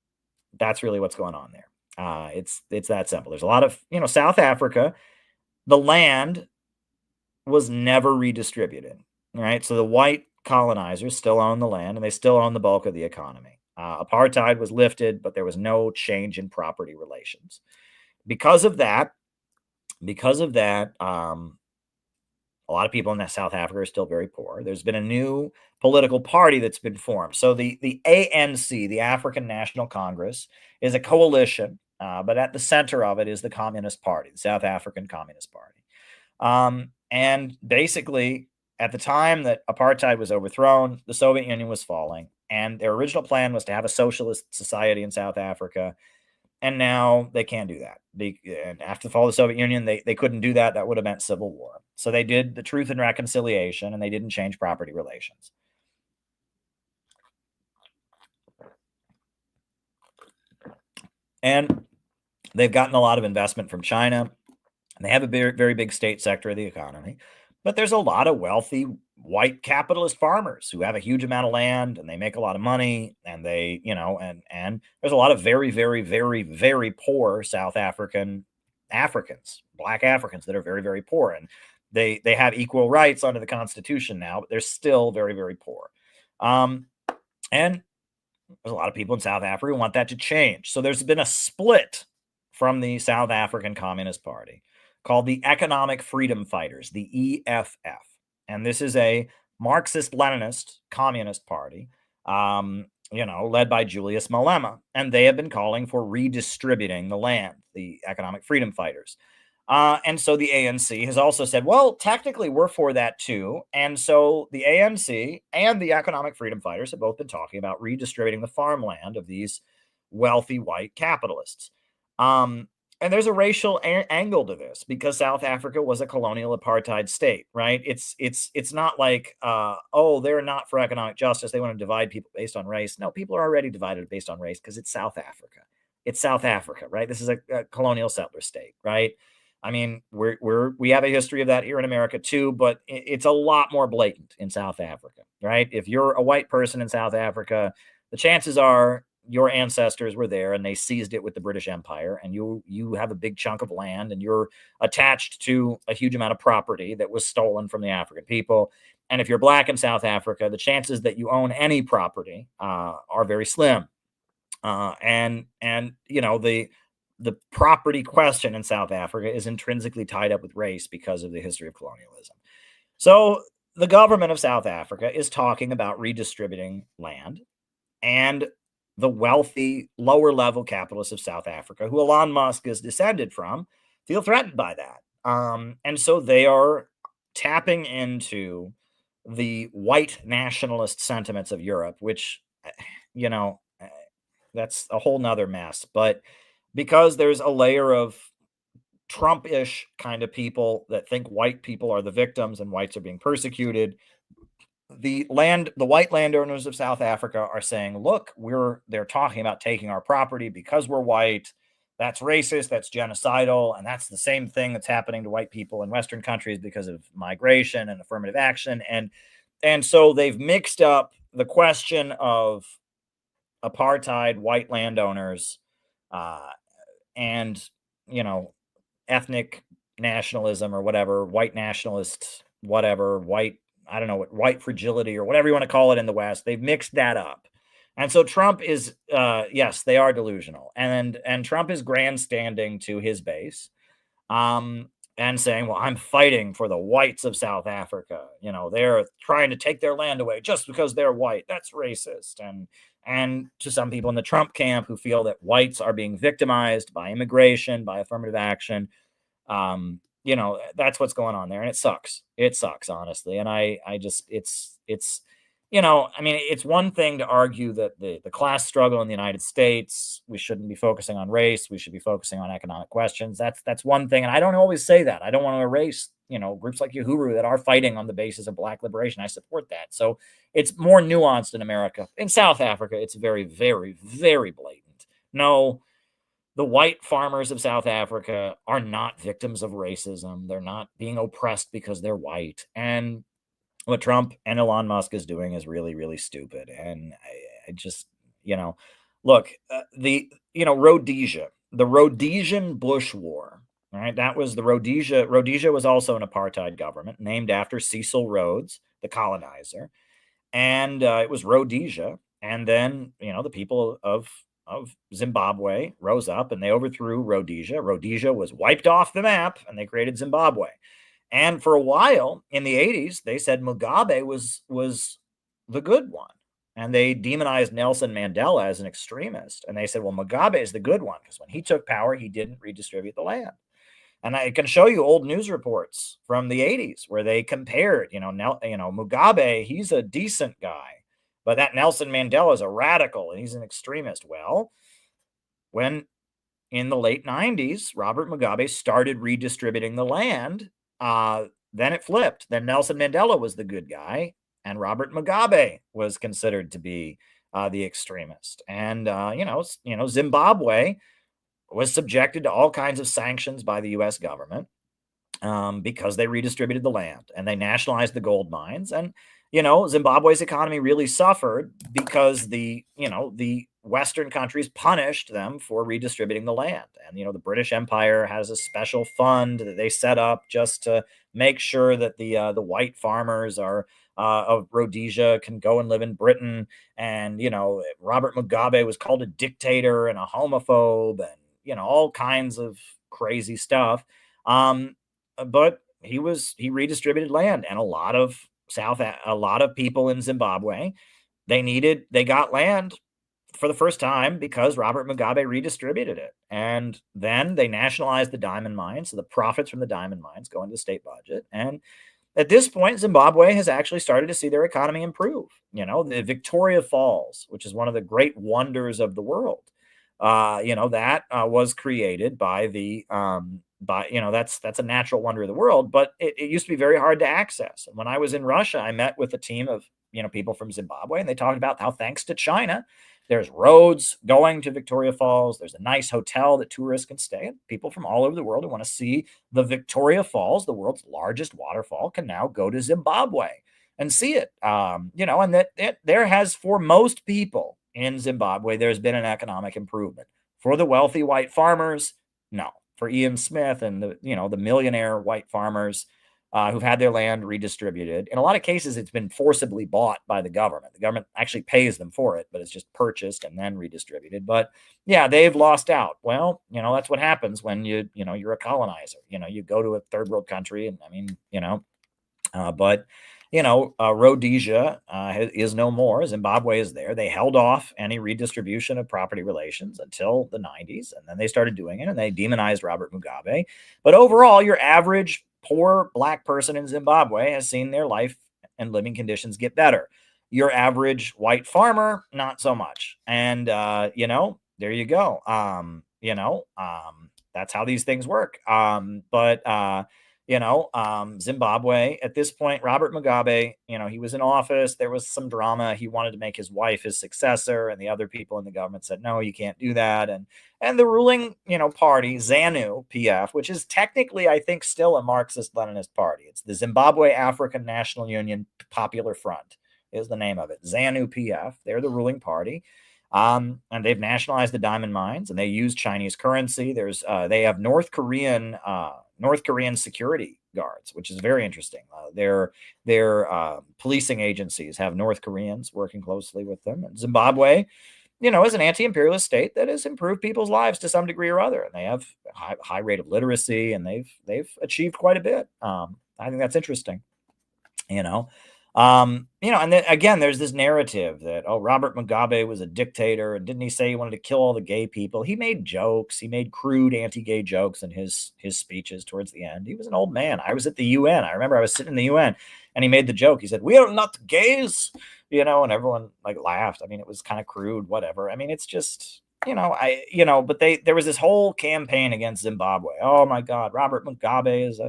that's really what's going on there. It's that simple. There's a lot of South Africa. The land was never redistributed, right? So the white colonizers still own the land, and they still own the bulk of the economy. Apartheid was lifted, but there was no change in property relations. Because of that, a lot of people in South Africa are still very poor. There's been a new political party that's been formed. So the ANC, the African National Congress, is a coalition, but at the center of it is the Communist Party, the South African Communist Party. And basically, at the time that apartheid was overthrown, the Soviet Union was falling, and their original plan was to have a socialist society in South Africa. And now they can't do that. And after the fall of the Soviet Union, they couldn't do that. That would have meant civil war. So they did the Truth and Reconciliation, and they didn't change property relations. And they've gotten a lot of investment from China, and they have a very, very big state sector of the economy. But there's a lot of wealthy white capitalist farmers who have a huge amount of land, and they make a lot of money, and they, and there's a lot of very, very, very, very poor South Africans, Black Africans that are very, very poor. And they have equal rights under the Constitution now, but they're still very, very poor. And there's a lot of people in South Africa who want that to change. So there's been a split from the South African Communist Party called the Economic Freedom Fighters, the EFF. And this is a Marxist-Leninist communist party, led by Julius Malema. And they have been calling for redistributing the land, the Economic Freedom Fighters. And so the ANC has also said, well, technically we're for that too. And so the ANC and the Economic Freedom Fighters have both been talking about redistributing the farmland of these wealthy white capitalists. And there's a racial angle to this because South Africa was a colonial apartheid state, right? It's not like, they're not for economic justice. They want to divide people based on race. No, people are already divided based on race because it's South Africa. It's South Africa, right? This is a colonial settler state, right? I mean, we have a history of that here in America too, but it's a lot more blatant in South Africa, right? If you're a white person in South Africa, the chances are your ancestors were there and they seized it with the British Empire, and you have a big chunk of land and you're attached to a huge amount of property that was stolen from the African people. And if you're Black in South Africa, the chances that you own any property are very slim. And the property question in South Africa is intrinsically tied up with race because of the history of colonialism. So the government of South Africa is talking about redistributing land, and the wealthy lower level capitalists of South Africa, who Elon Musk is descended from, feel threatened by that. And so they are tapping into the white nationalist sentiments of Europe, which, that's a whole nother mess. But because there's a layer of Trump-ish kind of people that think white people are the victims and whites are being persecuted, the white landowners of South Africa are saying, look, they're talking about taking our property because we're white. That's racist, that's genocidal, and that's the same thing that's happening to white people in Western countries because of migration and affirmative action. And so they've mixed up the question of apartheid, white landowners, and ethnic nationalism or whatever, white nationalist, whatever, white fragility or whatever you want to call it in the West. They've mixed that up. And so Trump is, yes, they are delusional. And Trump is grandstanding to his base and saying, well, I'm fighting for the whites of South Africa. They're trying to take their land away just because they're white. That's racist. And to some people in the Trump camp who feel that whites are being victimized by immigration, by affirmative action, that's what's going on there, and it sucks. It sucks, honestly. And I just, it's one thing to argue that the class struggle in the United States, we shouldn't be focusing on race. We should be focusing on economic questions. That's one thing. And I don't always say that. I don't want to erase, groups like Uhuru that are fighting on the basis of black liberation. I support that. So it's more nuanced in America. In South Africa, it's very, very, very blatant. No, the white farmers of South Africa are not victims of racism. They're not being oppressed because they're white. And what Trump and Elon Musk is doing is really, really stupid. And I just, look, Rhodesia, the Rhodesian Bush War, right? That was the Rhodesia. Rhodesia was also an apartheid government named after Cecil Rhodes, the colonizer. And it was Rhodesia. And then, the people of Zimbabwe rose up and they overthrew Rhodesia. Rhodesia was wiped off the map and they created Zimbabwe. And for a while in the 80s, they said Mugabe was the good one. And they demonized Nelson Mandela as an extremist. And they said, well, Mugabe is the good one because when he took power, he didn't redistribute the land. And I can show you old news reports from the 80s where they compared, Mugabe, he's a decent guy, but that Nelson Mandela is a radical and he's an extremist. Well, when in the late 90s, Robert Mugabe started redistributing the land, then it flipped. Then Nelson Mandela was the good guy, and Robert Mugabe was considered to be the extremist. And Zimbabwe was subjected to all kinds of sanctions by the U.S. government because they redistributed the land and they nationalized the gold mines. And Zimbabwe's economy really suffered because the Western countries punished them for redistributing the land. And, the British Empire has a special fund that they set up just to make sure that the white farmers of Rhodesia can go and live in Britain. And, Robert Mugabe was called a dictator and a homophobe and, all kinds of crazy stuff. But he redistributed land, and a lot of people in Zimbabwe, they got land for the first time because Robert Mugabe redistributed it. And then they nationalized the diamond mines. So the profits from the diamond mines go into the state budget. And at this point, Zimbabwe has actually started to see their economy improve. The Victoria Falls, which is one of the great wonders of the world, that was created by that's a natural wonder of the world, but it used to be very hard to access. And when I was in Russia, I met with a team of people from Zimbabwe, and they talked about how thanks to China, there's roads going to Victoria Falls. There's a nice hotel that tourists can stay in. People from all over the world who want to see the Victoria Falls, the world's largest waterfall, can now go to Zimbabwe and see it. And that there has, for most people in Zimbabwe, there's been an economic improvement. For the wealthy white farmers, no. For Ian Smith and the millionaire white farmers who've had their land redistributed. In a lot of cases, it's been forcibly bought by the government. The government actually pays them for it, but it's just purchased and then redistributed. But yeah, they've lost out. Well, that's what happens when you're a colonizer. You go to a third world country, and Rhodesia is no more. Zimbabwe is there. They held off any redistribution of property relations until the 90s, and then they started doing it, and they demonized Robert Mugabe. But overall, your average poor black person in Zimbabwe has seen their life and living conditions get better. Your average white farmer, not so much. And, there you go. That's how these things work. Zimbabwe at this point, Robert Mugabe, he was in office. There was some drama. He wanted to make his wife his successor, and the other people in the government said, no, you can't do that. And the ruling, party, ZANU PF, which is technically, I think, still a Marxist-Leninist party. It's the Zimbabwe African National Union Popular Front is the name of it. ZANU PF. They're the ruling party. And they've nationalized the diamond mines, and they use Chinese currency. They have North Korean security guards, which is very interesting. Their policing agencies have North Koreans working closely with them. And Zimbabwe, is an anti-imperialist state that has improved people's lives to some degree or other, and they have a high rate of literacy, and they've achieved quite a bit. I think that's interesting. And then again, there's this narrative that, oh, Robert Mugabe was a dictator, and didn't he say he wanted to kill all the gay people? He made jokes. He made crude anti-gay jokes in his speeches towards the end. He was an old man. I was at the UN. I remember I was sitting in the UN, and he made the joke. He said, "We are not gays," and everyone laughed. I mean, it was kind of crude, whatever. I mean, it's just, but there was this whole campaign against Zimbabwe. Oh my God, Robert Mugabe is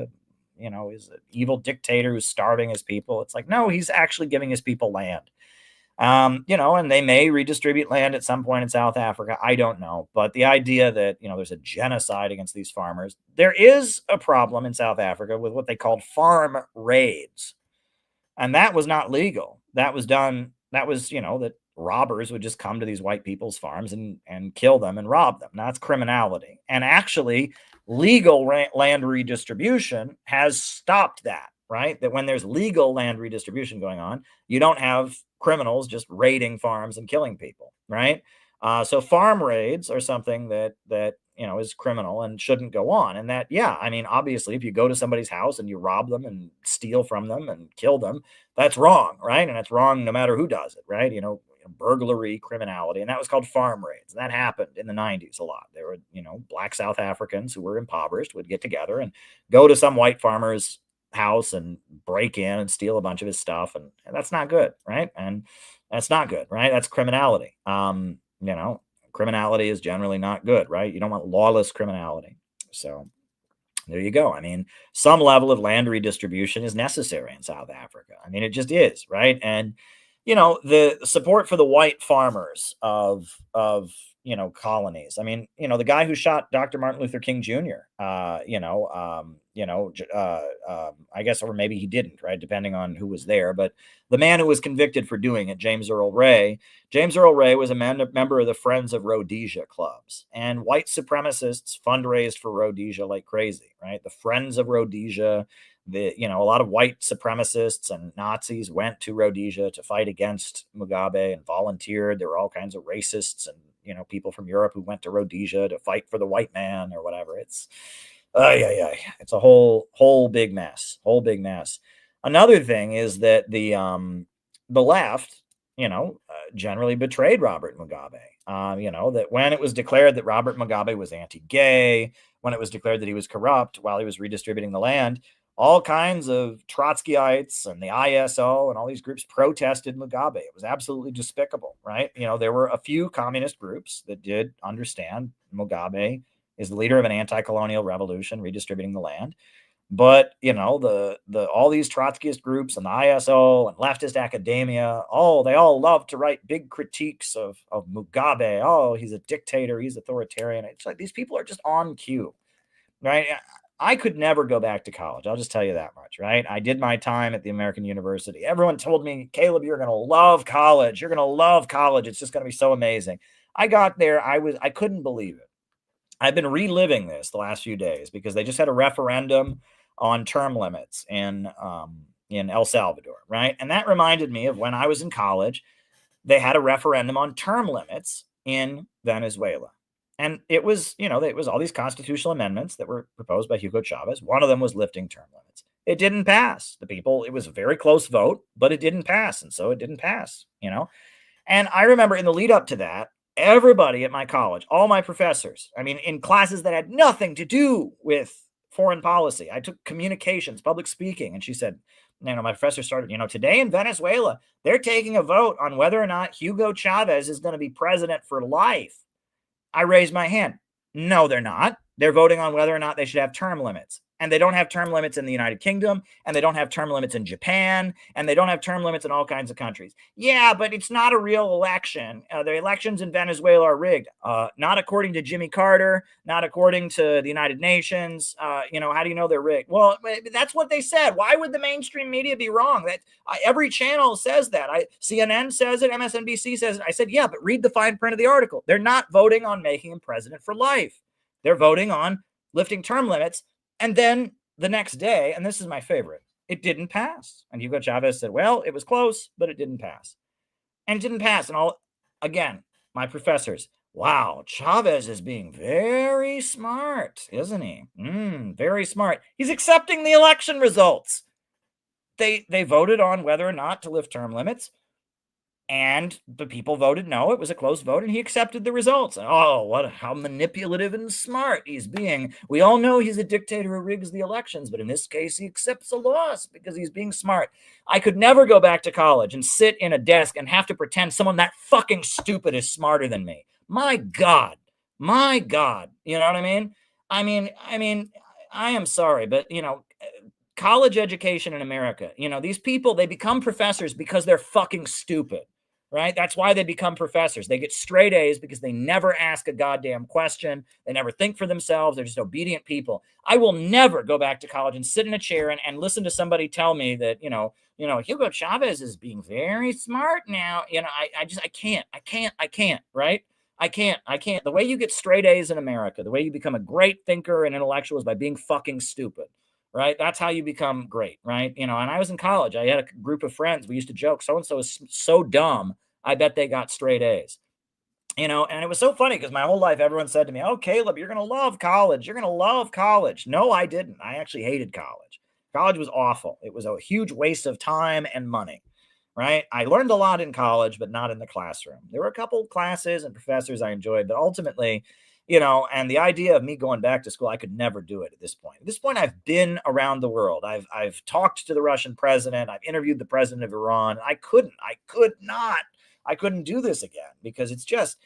is an evil dictator who's starving his people. It's like, no, he's actually giving his people land. And they may redistribute land at some point in South Africa. I don't know. But the idea that, there's a genocide against these farmers, there is a problem in South Africa with what they called farm raids. And that was not legal. That was that robbers would just come to these white people's farms and kill them and rob them. Now, that's criminality. And actually, legal land redistribution has stopped that, right? That when there's legal land redistribution going on, you don't have criminals just raiding farms and killing people, right? So farm raids are something that is criminal and shouldn't go on. And that, obviously, if you go to somebody's house and you rob them and steal from them and kill them, that's wrong, right? And it's wrong no matter who does it, right? Burglary, criminality, and that was called farm raids. That happened in the 90s a lot. There were, black South Africans who were impoverished would get together and go to some white farmer's house and break in and steal a bunch of his stuff, and that's not good, right? And that's not good, right? That's criminality. Criminality is generally not good, right? You don't want lawless criminality. So there you go. I mean, some level of land redistribution is necessary in South Africa. I mean, it just is, right? And the support for the white farmers of colonies. I mean, the guy who shot Dr. Martin Luther King Jr., I guess, or maybe he didn't, right? Depending on who was there. But the man who was convicted for doing it, James Earl Ray was a member of the Friends of Rhodesia clubs, and white supremacists fundraised for Rhodesia like crazy, right? The Friends of Rhodesia, a lot of white supremacists and Nazis went to Rhodesia to fight against Mugabe and volunteered. There were all kinds of racists and, people from Europe who went to Rhodesia to fight for the white man or whatever. It's, it's a whole big mess, Another thing is that the left, generally betrayed Robert Mugabe. That when it was declared that Robert Mugabe was anti-gay, when it was declared that he was corrupt while he was redistributing the land, all kinds of Trotskyites and the ISO and all these groups protested Mugabe. It was absolutely despicable, right? There were a few communist groups that did understand Mugabe is the leader of an anti-colonial revolution, redistributing the land. But, all these Trotskyist groups and the ISO and leftist academia, they all love to write big critiques of Mugabe. Oh, he's a dictator. He's authoritarian. It's like these people are just on cue, right? I could never go back to college. I'll just tell you that much, right? I did my time at the American University. Everyone told me, Caleb, you're going to love college. You're going to love college. It's just going to be so amazing. I got there. I couldn't believe it. I've been reliving this the last few days because they just had a referendum on term limits in El Salvador, right? And that reminded me of when I was in college. They had a referendum on term limits in Venezuela. And it was, it was all these constitutional amendments that were proposed by Hugo Chavez. One of them was lifting term limits. It didn't pass. It was a very close vote, but it didn't pass. And so it didn't pass, And I remember in the lead up to that, everybody at my college, all my professors, in classes that had nothing to do with foreign policy. I took communications, public speaking. And she said, my professor started, today in Venezuela, they're taking a vote on whether or not Hugo Chavez is going to be president for life. I raised my hand. No, they're not. They're voting on whether or not they should have term limits. And they don't have term limits in the United Kingdom, and they don't have term limits in Japan, and they don't have term limits in all kinds of countries. Yeah, but it's not a real election. The elections in Venezuela are rigged. Not according to Jimmy Carter, not according to the United Nations. How do you know they're rigged? Well, that's what they said. Why would the mainstream media be wrong? That every channel says that. CNN says it, MSNBC says it. I said, yeah, but read the fine print of the article. They're not voting on making him president for life. They're voting on lifting term limits. And then the next day, and this is my favorite, it didn't pass. And Hugo Chavez said, well, it was close, but it didn't pass. And it didn't pass. And again, my professors, wow, Chavez is being very smart, isn't he? Very smart. He's accepting the election results. they voted on whether or not to lift term limits, and the people voted no. It was a close vote, and he accepted the results. And how manipulative and smart he's being. We all know he's a dictator who rigs the elections, but in this case, he accepts a loss because he's being smart. I could never go back to college and sit in a desk and have to pretend someone that fucking stupid is smarter than me. My God. You know what I mean? I mean, I am sorry, but college education in America, these people, they become professors because they're fucking stupid. Right? That's why they become professors. They get straight A's because they never ask a goddamn question. They never think for themselves. They're just obedient people. I will never go back to college and sit in a chair and listen to somebody tell me that, Hugo Chavez is being very smart now. I can't, right? I can't. The way you get straight A's in America, the way you become a great thinker and intellectual is by being fucking stupid. Right? That's how you become great, right? And I was in college. I had a group of friends. We used to joke, so-and-so is so dumb, I bet they got straight A's. And it was so funny because my whole life, everyone said to me, oh, Caleb, you're going to love college. You're going to love college. No, I didn't. I actually hated college. College was awful. It was a huge waste of time and money, right? I learned a lot in college, but not in the classroom. There were a couple classes and professors I enjoyed, but ultimately, and the idea of me going back to school, I could never do it at this point. At this point, I've been around the world. I've talked to the Russian president. I've interviewed the president of Iran. I couldn't do this again because it's just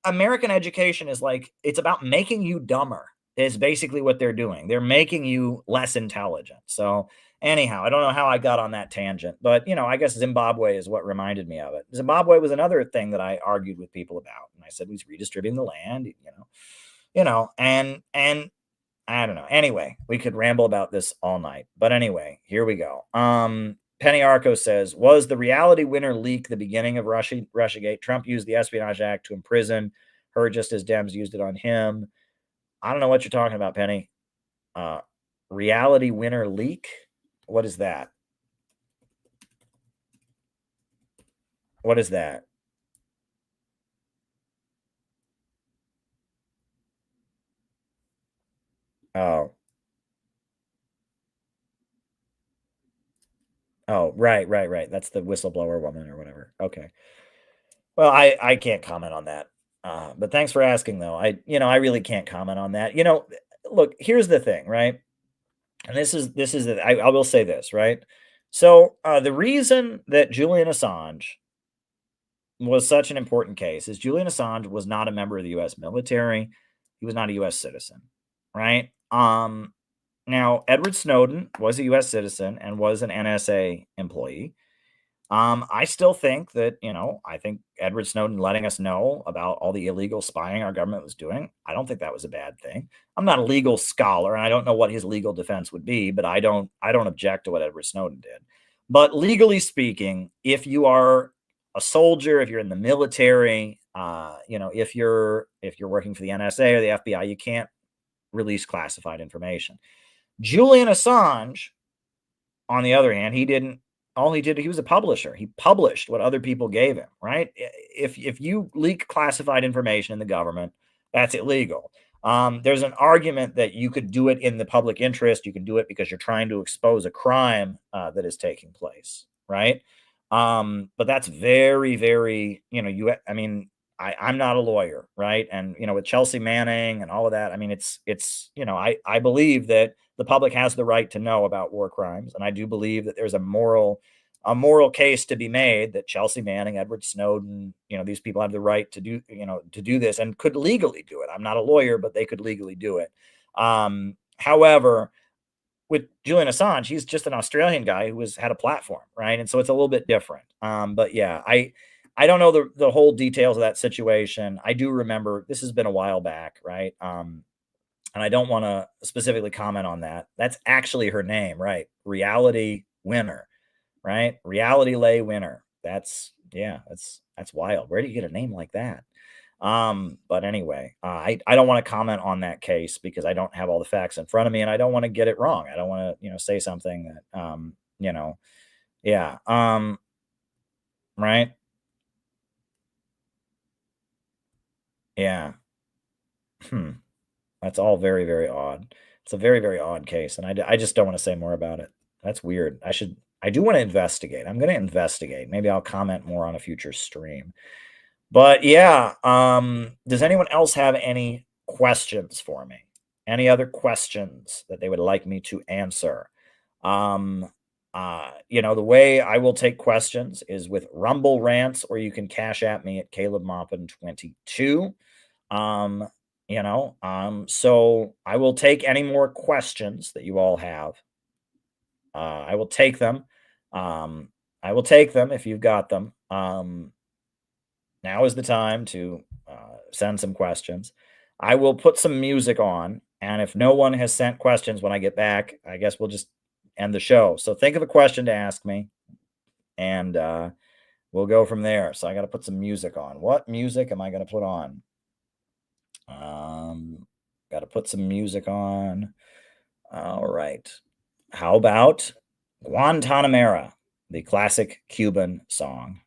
American education is it's about making you dumber is basically what they're doing. They're making you less intelligent. So anyhow, I don't know how I got on that tangent, but I guess Zimbabwe is what reminded me of it. Zimbabwe was another thing that I argued with people about. And I said, he's redistributing the land, and I don't know. Anyway, we could ramble about this all night, but anyway, here we go. Penny Arco says, was the reality winner leak the beginning of Russiagate? Trump used the Espionage Act to imprison her just as Dems used it on him. I don't know what you're talking about, Penny. Reality winner leak? What is that? What is that? Oh. Oh, right. That's the whistleblower woman or whatever. Okay. Well, I can't comment on that. But thanks for asking, though. I really can't comment on that. Look, here's the thing, right? And this is I will say this, right? So the reason that Julian Assange was such an important case is Julian Assange was not a member of the U.S. military. He was not a U.S. citizen, right? Now, Edward Snowden was a U.S. citizen and was an NSA employee. I still think that, I think Edward Snowden letting us know about all the illegal spying our government was doing, I don't think that was a bad thing. I'm not a legal scholar, and I don't know what his legal defense would be, but I don't object to what Edward Snowden did. But legally speaking, if you are a soldier, if you're in the military, if you're working for the NSA or the FBI, you can't release classified information. Julian Assange, on the other hand, he was a publisher. He published what other people gave him, right? If you leak classified information in the government, that's illegal. There's an argument that you could do it in the public interest. You can do it because you're trying to expose a crime that is taking place, right? But that's very, very, I'm not a lawyer, right? And, with Chelsea Manning and all of that, I believe that the public has the right to know about war crimes. And I do believe that there's a moral case to be made that Chelsea Manning, Edward Snowden, these people have the right to do this and could legally do it. I'm not a lawyer, but they could legally do it. However, with Julian Assange, he's just an Australian guy who had a platform, right? And so it's a little bit different. But yeah, I don't know the whole details of that situation. I do remember this has been a while back, right? And I don't want to specifically comment on that. That's actually her name, right? Reality winner, right? Reality lay winner. That's wild. Where do you get a name like that? But anyway, I don't want to comment on that case because I don't have all the facts in front of me and I don't want to get it wrong. I don't want to, say something that, yeah. Right. Yeah. That's all very, very odd. It's a very, very odd case. And I just don't want to say more about it. That's weird. I I do want to investigate. I'm going to investigate. Maybe I'll comment more on a future stream. But yeah, does anyone else have any questions for me? Any other questions that they would like me to answer? The way I will take questions is with Rumble Rants, or you can cash at me at Caleb Maupin 22. So I will take any more questions that you all have. I will take them. I will take them if you've got them. Now is the time to send some questions. I will put some music on, and if no one has sent questions when I get back, I guess we'll just end the show. So think of a question to ask me, and we'll go from there. So I got to put some music on. What music am I going to put on? Got to put some music on. All right. How about Guantanamera, the classic Cuban song?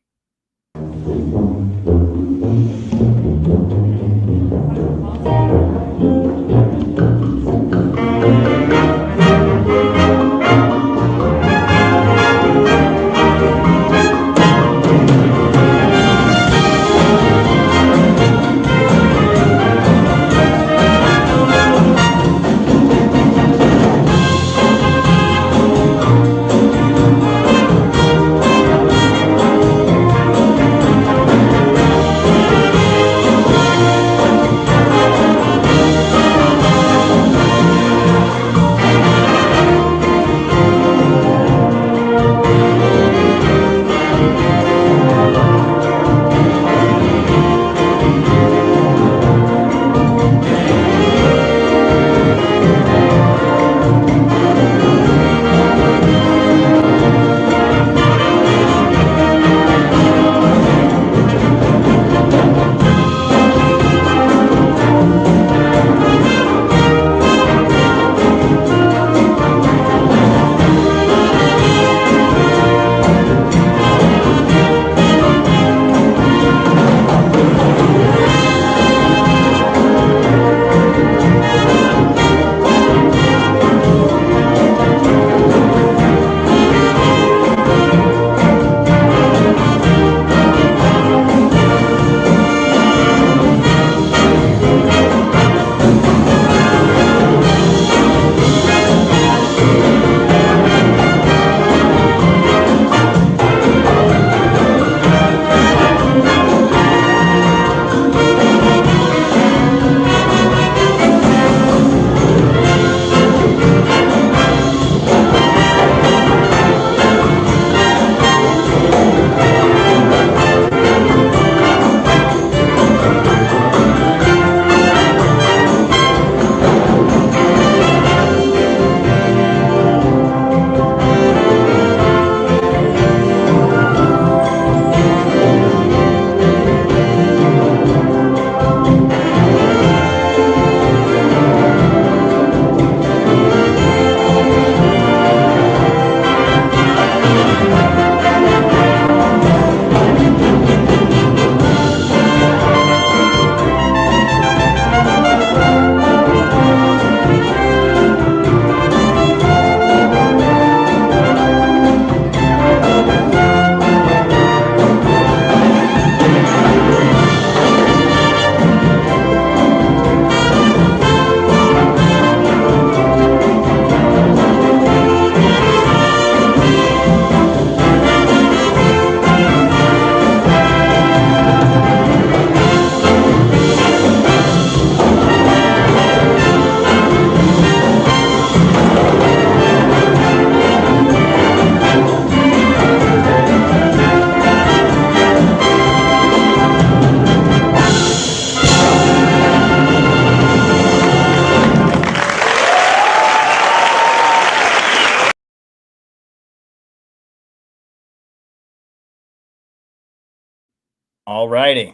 All righty.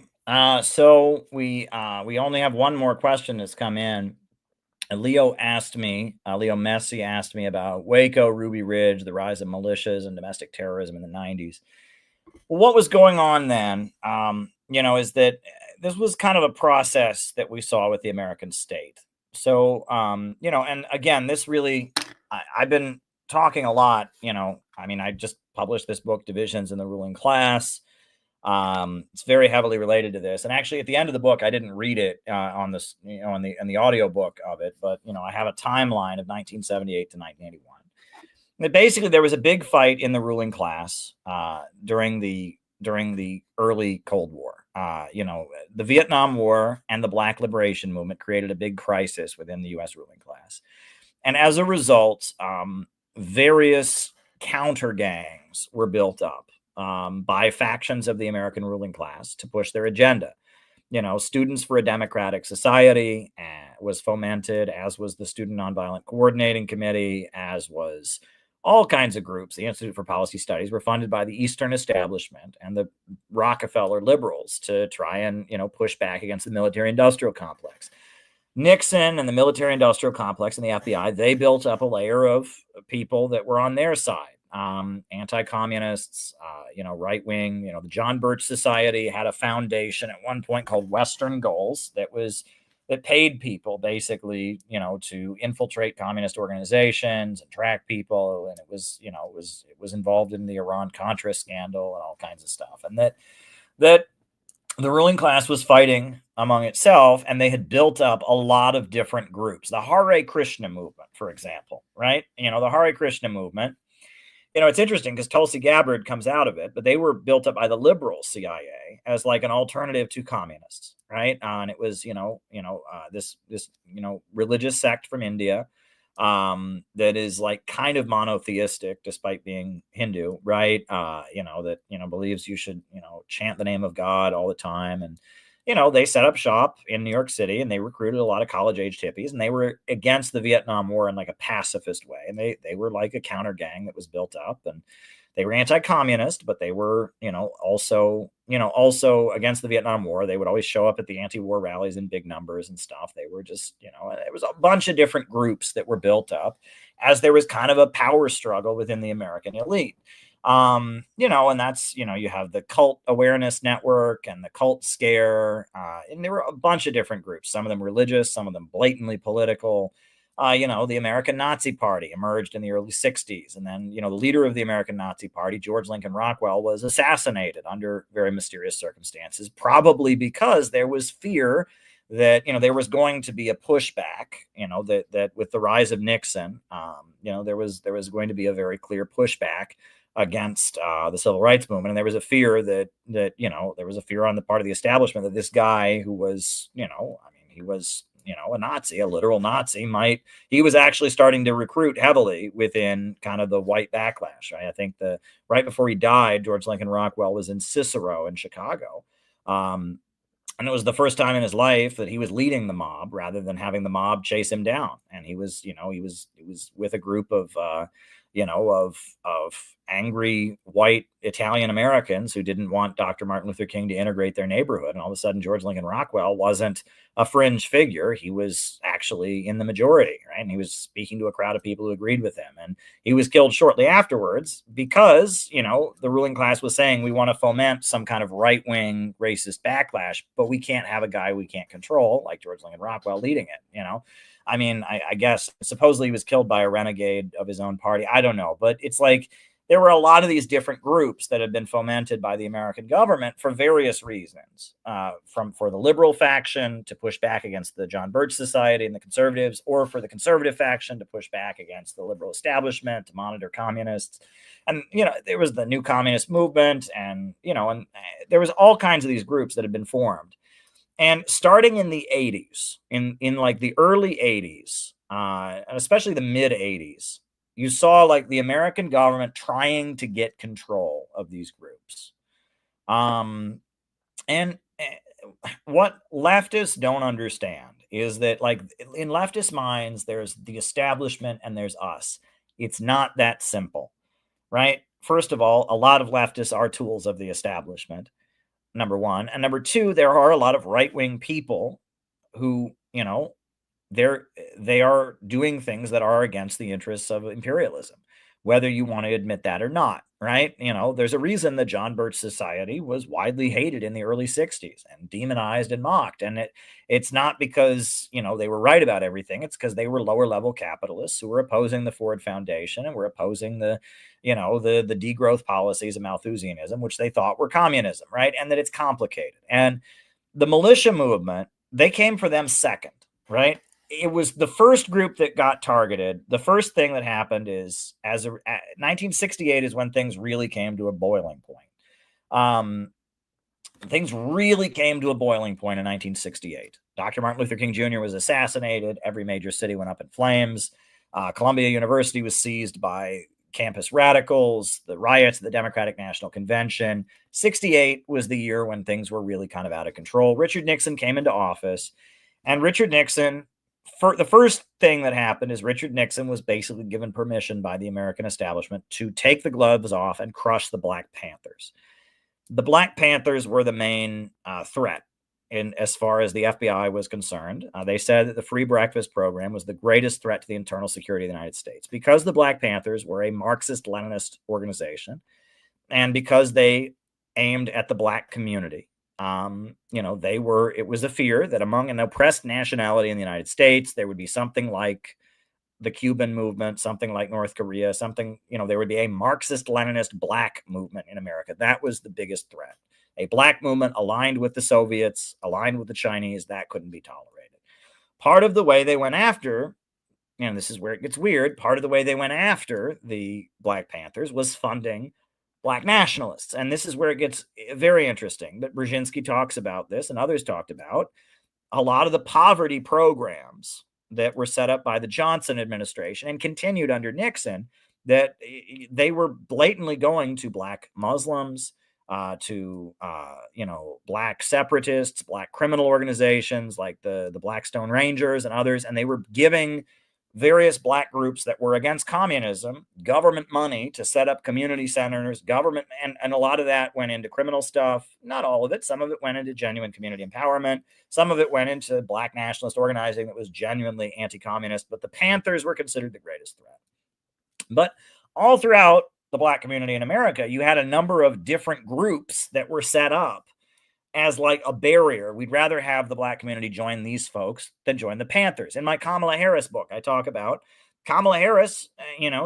So we only have one more question that's come in. Leo Messi asked me about Waco, Ruby Ridge, the rise of militias and domestic terrorism in the 90s. Well, what was going on then, is that this was kind of a process that we saw with the American state. So, and again, this really, I've been talking a lot, I mean, I just published this book, Divisions in the Ruling Class. It's very heavily related to this. And actually, at the end of the book, I didn't read it on this, in the audio book of it, but I have a timeline of 1978 to 1981. But basically, there was a big fight in the ruling class during the early Cold War. The Vietnam War and the Black Liberation Movement created a big crisis within the U.S. ruling class, and as a result, various counter gangs were built up by factions of the American ruling class to push their agenda. Students for a Democratic Society was fomented, as was the Student Nonviolent Coordinating Committee, as was all kinds of groups. The Institute for Policy Studies were funded by the Eastern establishment and the Rockefeller liberals to try and, push back against the military-industrial complex. Nixon and the military-industrial complex and the FBI, they built up a layer of people that were on their side. Anti-communists, right-wing, the John Birch Society had a foundation at one point called Western Goals that paid people basically, to infiltrate communist organizations and track people. And it was involved in the Iran-Contra scandal and all kinds of stuff. And that the ruling class was fighting among itself, and they had built up a lot of different groups. The Hare Krishna movement, for example, right? The Hare Krishna movement, it's interesting because Tulsi Gabbard comes out of it, but they were built up by the liberal CIA as like an alternative to communists, right? And it was, this religious sect from India that is like kind of monotheistic despite being Hindu, right? That believes you should chant the name of God all the time. And they set up shop in New York City, and they recruited a lot of college-age hippies, and they were against the Vietnam War in like a pacifist way. And they were like a counter gang that was built up, and they were anti-communist, but they were, also against the Vietnam War. They would always show up at the anti-war rallies in big numbers and stuff. They were just, it was a bunch of different groups that were built up as there was kind of a power struggle within the American elite. And that's, you have the Cult Awareness Network and the Cult Scare, and there were a bunch of different groups, some of them religious, some of them blatantly political. The American Nazi Party emerged in the early 60s. And then, the leader of the American Nazi Party, George Lincoln Rockwell, was assassinated under very mysterious circumstances, probably because there was fear that, there was going to be a pushback, that with the rise of Nixon, there was going to be a very clear pushback against the civil rights movement. And there was a fear that there was a fear on the part of the establishment that this guy who was, he was, a Nazi, a literal Nazi, he was actually starting to recruit heavily within kind of the white backlash, right? I think right before he died, George Lincoln Rockwell was in Cicero in Chicago. And it was the first time in his life that he was leading the mob rather than having the mob chase him down. And he was with a group of angry white Italian Americans who didn't want Dr. Martin Luther King to integrate their neighborhood. And all of a sudden, George Lincoln Rockwell wasn't a fringe figure. He was actually in the majority, right? And he was speaking to a crowd of people who agreed with him. And he was killed shortly afterwards because, the ruling class was saying we want to foment some kind of right-wing racist backlash, but we can't have a guy we can't control like George Lincoln Rockwell leading it, I mean, I guess supposedly he was killed by a renegade of his own party. I don't know. But it's like there were a lot of these different groups that had been fomented by the American government for various reasons, for the liberal faction to push back against the John Birch Society and the conservatives, or for the conservative faction to push back against the liberal establishment to monitor communists. And, there was the new communist movement and there was all kinds of these groups that had been formed. And starting in the 80s, in like the early 80s, and especially the mid 80s, you saw like the American government trying to get control of these groups. And what leftists don't understand is that, like, in leftist minds, there's the establishment and there's us. It's not that simple, right? First of all, a lot of leftists are tools of the establishment. Number one. And number two, there are a lot of right-wing people who, they are doing things that are against the interests of imperialism. whether you want to admit that or not, right? There's a reason the John Birch Society was widely hated in the early 60s and demonized and mocked. And it's not because, they were right about everything. It's because they were lower level capitalists who were opposing the Ford Foundation and were opposing the degrowth policies of Malthusianism, which they thought were communism, right? And that it's complicated. And the militia movement, they came for them second, right? It was the first group that got targeted. The first thing that happened is 1968 is when things really came to a boiling point. Things really came to a boiling point in 1968. Dr. Martin Luther King Jr. was assassinated. Every major city went up in flames. Columbia University was seized by campus radicals, the riots at the Democratic National Convention. 68 was the year when things were really kind of out of control. Richard Nixon came into office, and Richard Nixon, the first thing that happened is Richard Nixon was basically given permission by the American establishment to take the gloves off and crush the Black Panthers. The Black Panthers were the main threat as far as the FBI was concerned. They said that the free breakfast program was the greatest threat to the internal security of the United States because the Black Panthers were a Marxist-Leninist organization and because they aimed at the Black community. It was a fear that among an oppressed nationality in the United States, there would be something like the Cuban movement, something like North Korea, there would be a Marxist-Leninist Black movement in America. That was the biggest threat. A Black movement aligned with the Soviets, aligned with the Chinese, that couldn't be tolerated. Part of the way they went after, and this is where it gets weird, part of the way they went after the Black Panthers was funding Black nationalists. And this is where it gets very interesting. But Brzezinski talks about this, and others talked about a lot of the poverty programs that were set up by the Johnson administration and continued under Nixon, that they were blatantly going to Black Muslims, to Black separatists, Black criminal organizations like the Blackstone Rangers and others, and they were giving various Black groups that were against communism government money to set up community centers, government, and a lot of that went into criminal stuff. Not all of it. Some of it went into genuine community empowerment. Some of it went into Black nationalist organizing that was genuinely anti-communist, but the Panthers were considered the greatest threat. But all throughout the Black community in America, you had a number of different groups that were set up as like a barrier. We'd rather have the Black community join these folks than join the Panthers. In my Kamala Harris book, I talk about Kamala Harris.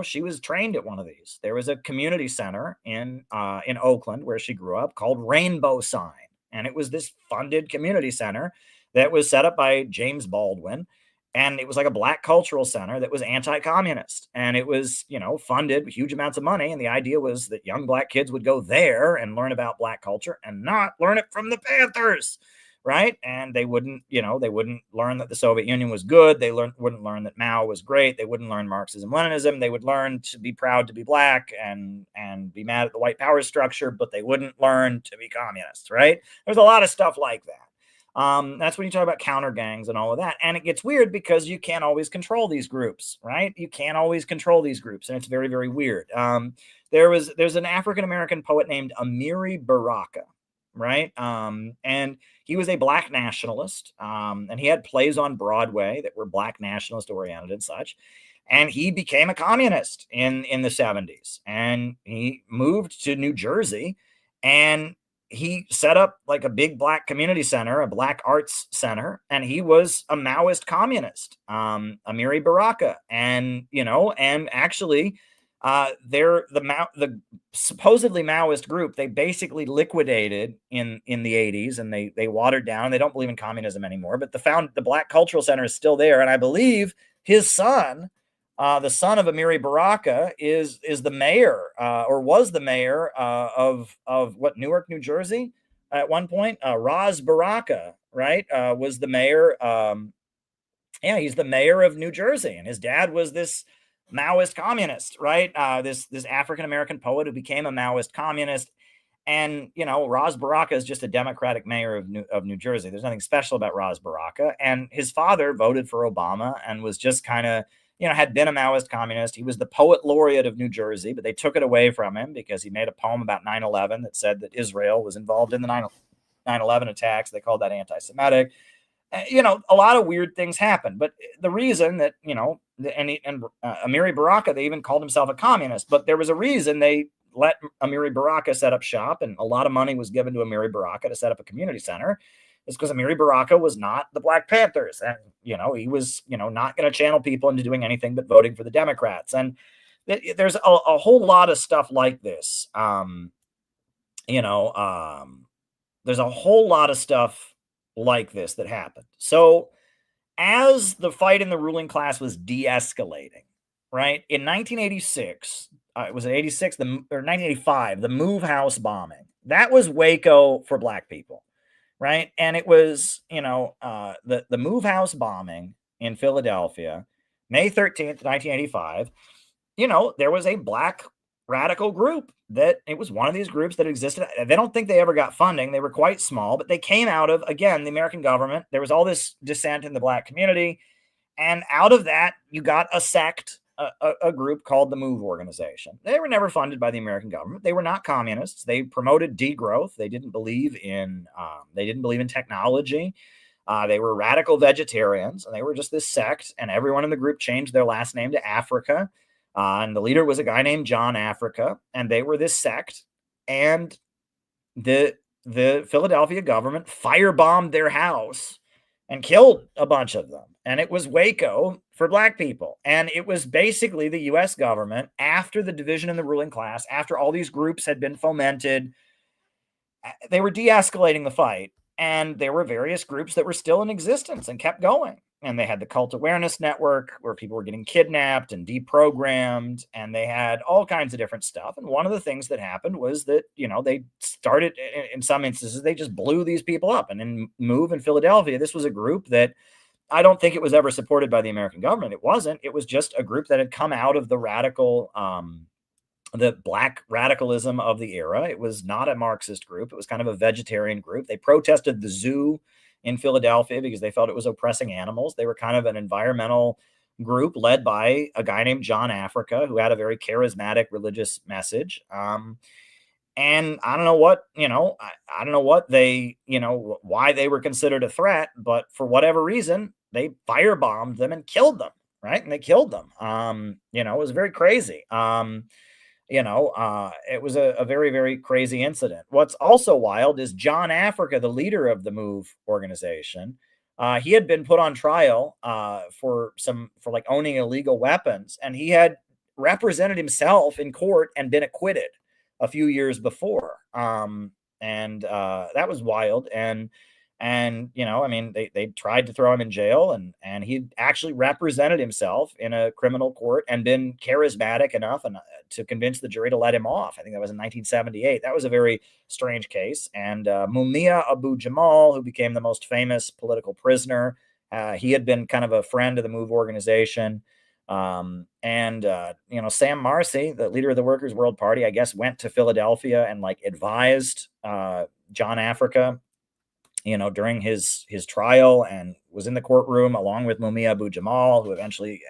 She was trained at one of these. There was a community center in Oakland where she grew up called Rainbow Sign. And it was this funded community center that was set up by James Baldwin. And it was like a Black cultural center that was anti-communist. And it was, funded with huge amounts of money. And the idea was that young Black kids would go there and learn about Black culture and not learn it from the Panthers, right? And they wouldn't learn that the Soviet Union was good. They wouldn't learn that Mao was great. They wouldn't learn Marxism, Leninism. They would learn to be proud to be Black and be mad at the white power structure, but they wouldn't learn to be communists, right? There's a lot of stuff like that. That's when you talk about counter gangs and all of that. And it gets weird because you can't always control these groups, right? You can't always control these groups. And it's very, very weird. There's an African-American poet named Amiri Baraka, right? And he was a Black nationalist. And he had plays on Broadway that were Black nationalist oriented and such. And he became a communist in the 70s. And he moved to New Jersey, and he set up like a big Black community center, a Black arts center, and he was a Maoist communist, Amiri Baraka. And actually, the supposedly Maoist group, they basically liquidated in the 80s, and they watered down. They don't believe in communism anymore, but the Black Cultural Center is still there. And I believe his son, the son of Amiri Baraka, is the mayor, or was the mayor of Newark, New Jersey, at one point. Raz Baraka, right, was the mayor. He's the mayor of New Jersey, and his dad was this Maoist communist, right? This African American poet who became a Maoist communist. And Raz Baraka is just a Democratic mayor of New Jersey. There's nothing special about Raz Baraka. And his father voted for Obama and was just kind of, had been a Maoist communist. He was the poet laureate of New Jersey, but they took it away from him because he made a poem about 9/11 that said that Israel was involved in the 9/11 attacks. They called that anti-Semitic. A lot of weird things happened. But the reason that, Amiri Baraka, they even called himself a communist, but there was a reason they let Amiri Baraka set up shop, and a lot of money was given to Amiri Baraka to set up a community center. It's because Amiri Baraka was not the Black Panthers. And, he was, not going to channel people into doing anything but voting for the Democrats. And there's a whole lot of stuff like this. There's a whole lot of stuff like this that happened. So as the fight in the ruling class was de-escalating, right, in 1986, it was 86 or 1985, the Move House bombing, that was Waco for Black people, right? And it was, the Move House bombing in Philadelphia, May 13th, 1985, there was a Black radical group that it was one of these groups that existed. They don't think they ever got funding. They were quite small, but they came out of, again, the American government. There was all this dissent in the Black community. And out of that, you got a sect, a group called the Move Organization. They were never funded by the American government. They were not communists. They promoted degrowth. They didn't believe in technology. They were radical vegetarians, and they were just this sect. And everyone in the group changed their last name to Africa. And the leader was a guy named John Africa, and they were this sect. And the Philadelphia government firebombed their house and killed a bunch of them. And it was Waco for Black people. And it was basically the U.S. government, after the division in the ruling class, after all these groups had been fomented, they were de-escalating the fight. And there were various groups that were still in existence and kept going. And they had the Cult Awareness Network, where people were getting kidnapped and deprogrammed, and they had all kinds of different stuff. And one of the things that happened was that, they started, in some instances, they just blew these people up. And in Move in Philadelphia, this was a group that I don't think it was ever supported by the American government. It wasn't. It was just a group that had come out of the Black radicalism of the era. It was not a Marxist group. It was kind of a vegetarian group. They protested the zoo in Philadelphia because they felt it was oppressing animals. They were kind of an environmental group led by a guy named John Africa, who had a very charismatic religious message. And I don't know what, I don't know what they, why they were considered a threat, but for whatever reason, they firebombed them and killed them, right? And they killed them. It was very crazy. It was a very, very crazy incident. What's also wild is John Africa, the leader of the Move organization. He had been put on trial for owning illegal weapons, and he had represented himself in court and been acquitted a few years before. That was wild. They tried to throw him in jail, and he actually represented himself in a criminal court and been charismatic enough to convince the jury to let him off. I think that was in 1978. That was a very strange case. And Mumia Abu Jamal, who became the most famous political prisoner, he had been kind of a friend of the Move organization. Sam Marcy, the leader of the Workers' World Party, I guess, went to Philadelphia and advised John Africa, during his trial, and was in the courtroom along with Mumia Abu Jamal, who eventually,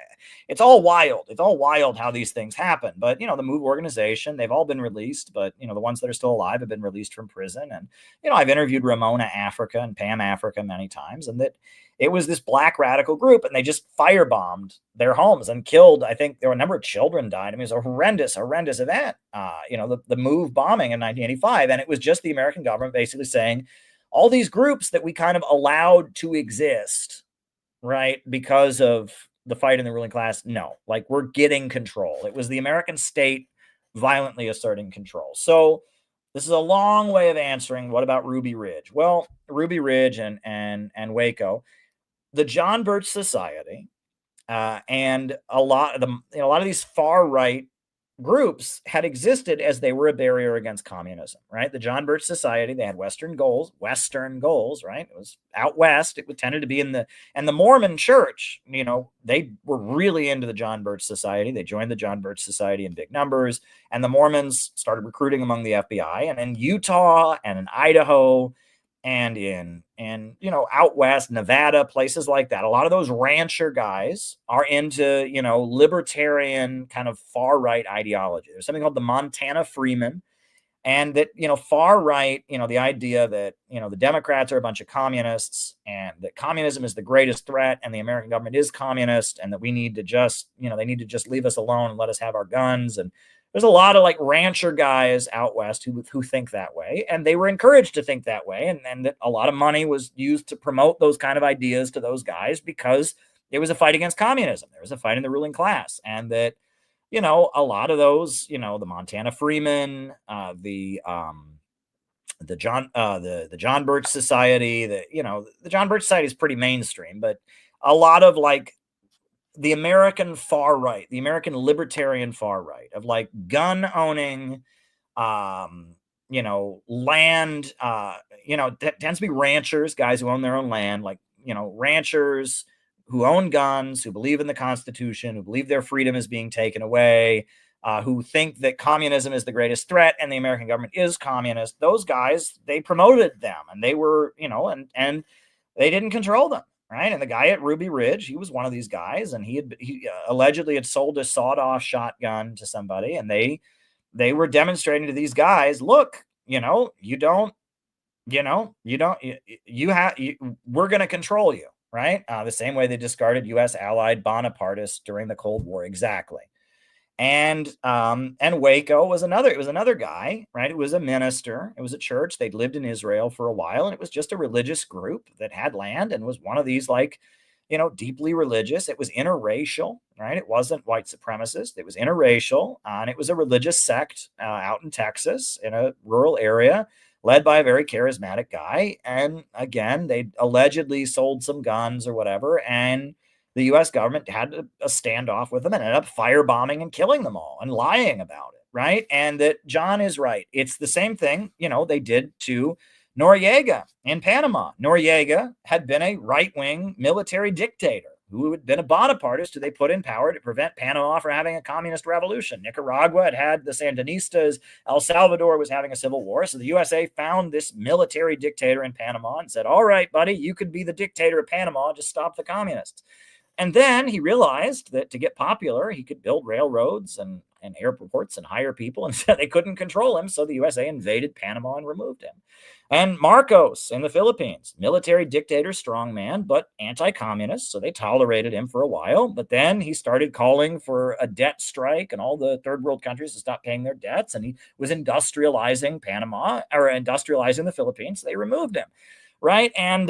it's all wild. It's all wild how these things happen. But, the Move organization, they've all been released, but, the ones that are still alive have been released from prison. And, I've interviewed Ramona Africa and Pam Africa many times, and that it was this Black radical group, and they just firebombed their homes and killed, I think there were a number of children died. I mean, it was a horrendous event, the Move bombing in 1985. And it was just the American government basically saying, all these groups that we kind of allowed to exist, right, because of the fight in the ruling class, no, we're getting control. It was the American state violently asserting control. So this is a long way of answering, what about Ruby Ridge? Well, Ruby Ridge and Waco, the John Birch Society, and a lot of these far right groups had existed as they were a barrier against communism, right? The John Birch Society, they had Western goals, right? It was out West. It tended to be and the Mormon church, they were really into the John Birch Society. They joined the John Birch Society in big numbers, and the Mormons started recruiting among the FBI. And in Utah and in Idaho and in out West, Nevada, places like that, a lot of those rancher guys are into, libertarian kind of far right ideology. There's something called the Montana Freemen, And that, far right, the idea that, the Democrats are a bunch of communists and that communism is the greatest threat and the American government is communist and that we need to just, they need to just leave us alone and let us have our guns. And there's a lot of like rancher guys out west who think that way, and they were encouraged to think that way. And that a lot of money was used to promote those kind of ideas to those guys because it was a fight against communism. There was a fight in the ruling class, and that, a lot of those, the Montana Freemen, the John Birch Society, the John Birch Society is pretty mainstream, but a lot of like the American far right, the American libertarian far right of like gun owning, land, tends to be ranchers, guys who own their own land, like, ranchers who own guns, who believe in the Constitution, who believe their freedom is being taken away, who think that communism is the greatest threat and the American government is communist. Those guys, they promoted them, and they were, and they didn't control them, right? And the guy at Ruby Ridge, he was one of these guys, and he allegedly had sold a sawed-off shotgun to somebody, and they were demonstrating to these guys, look, we're going to control you. Right? The same way they discarded U.S. allied Bonapartists during the Cold War. Exactly. And Waco was another guy, right? It was a minister. It was a church. They'd lived in Israel for a while, and it was just a religious group that had land and was one of these like, deeply religious. It was interracial, right? It wasn't white supremacist. It was interracial, and it was a religious sect out in Texas in a rural area, led by a very charismatic guy. And again, they allegedly sold some guns or whatever, and the U.S. government had a standoff with them and ended up firebombing and killing them all and lying about it, right? And that John is right. It's the same thing, they did to Noriega in Panama. Noriega had been a right-wing military dictator who had been a Bonapartist who they put in power to prevent Panama from having a communist revolution. Nicaragua had the Sandinistas. El Salvador was having a civil war. So the USA found this military dictator in Panama and said, all right, buddy, you could be the dictator of Panama. Just stop the communists. And then he realized that to get popular, he could build railroads and airports and hire people, and said they couldn't control him. So the USA invaded Panama and removed him. And Marcos in the Philippines, military dictator, strongman, but anti-communist. So they tolerated him for a while. But then he started calling for a debt strike and all the third world countries to stop paying their debts. And he was industrializing Panama, or industrializing the Philippines. So they removed him. Right. And,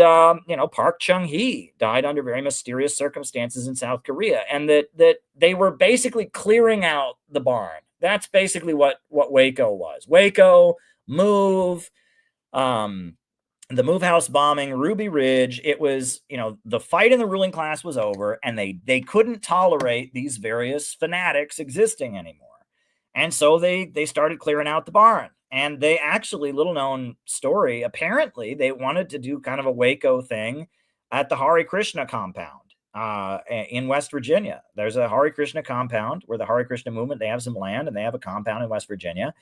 Park Chung-hee died under very mysterious circumstances in South Korea, and that they were basically clearing out the barn. That's basically what Waco was. Waco, Move, the Move House bombing, Ruby Ridge. It was, the fight in the ruling class was over, and they couldn't tolerate these various fanatics existing anymore. And so they started clearing out the barn. And they actually, little known story, apparently they wanted to do kind of a Waco thing at the Hare Krishna compound in West Virginia. There's a Hare Krishna compound where the Hare Krishna movement, they have some land and they have a compound in West Virginia.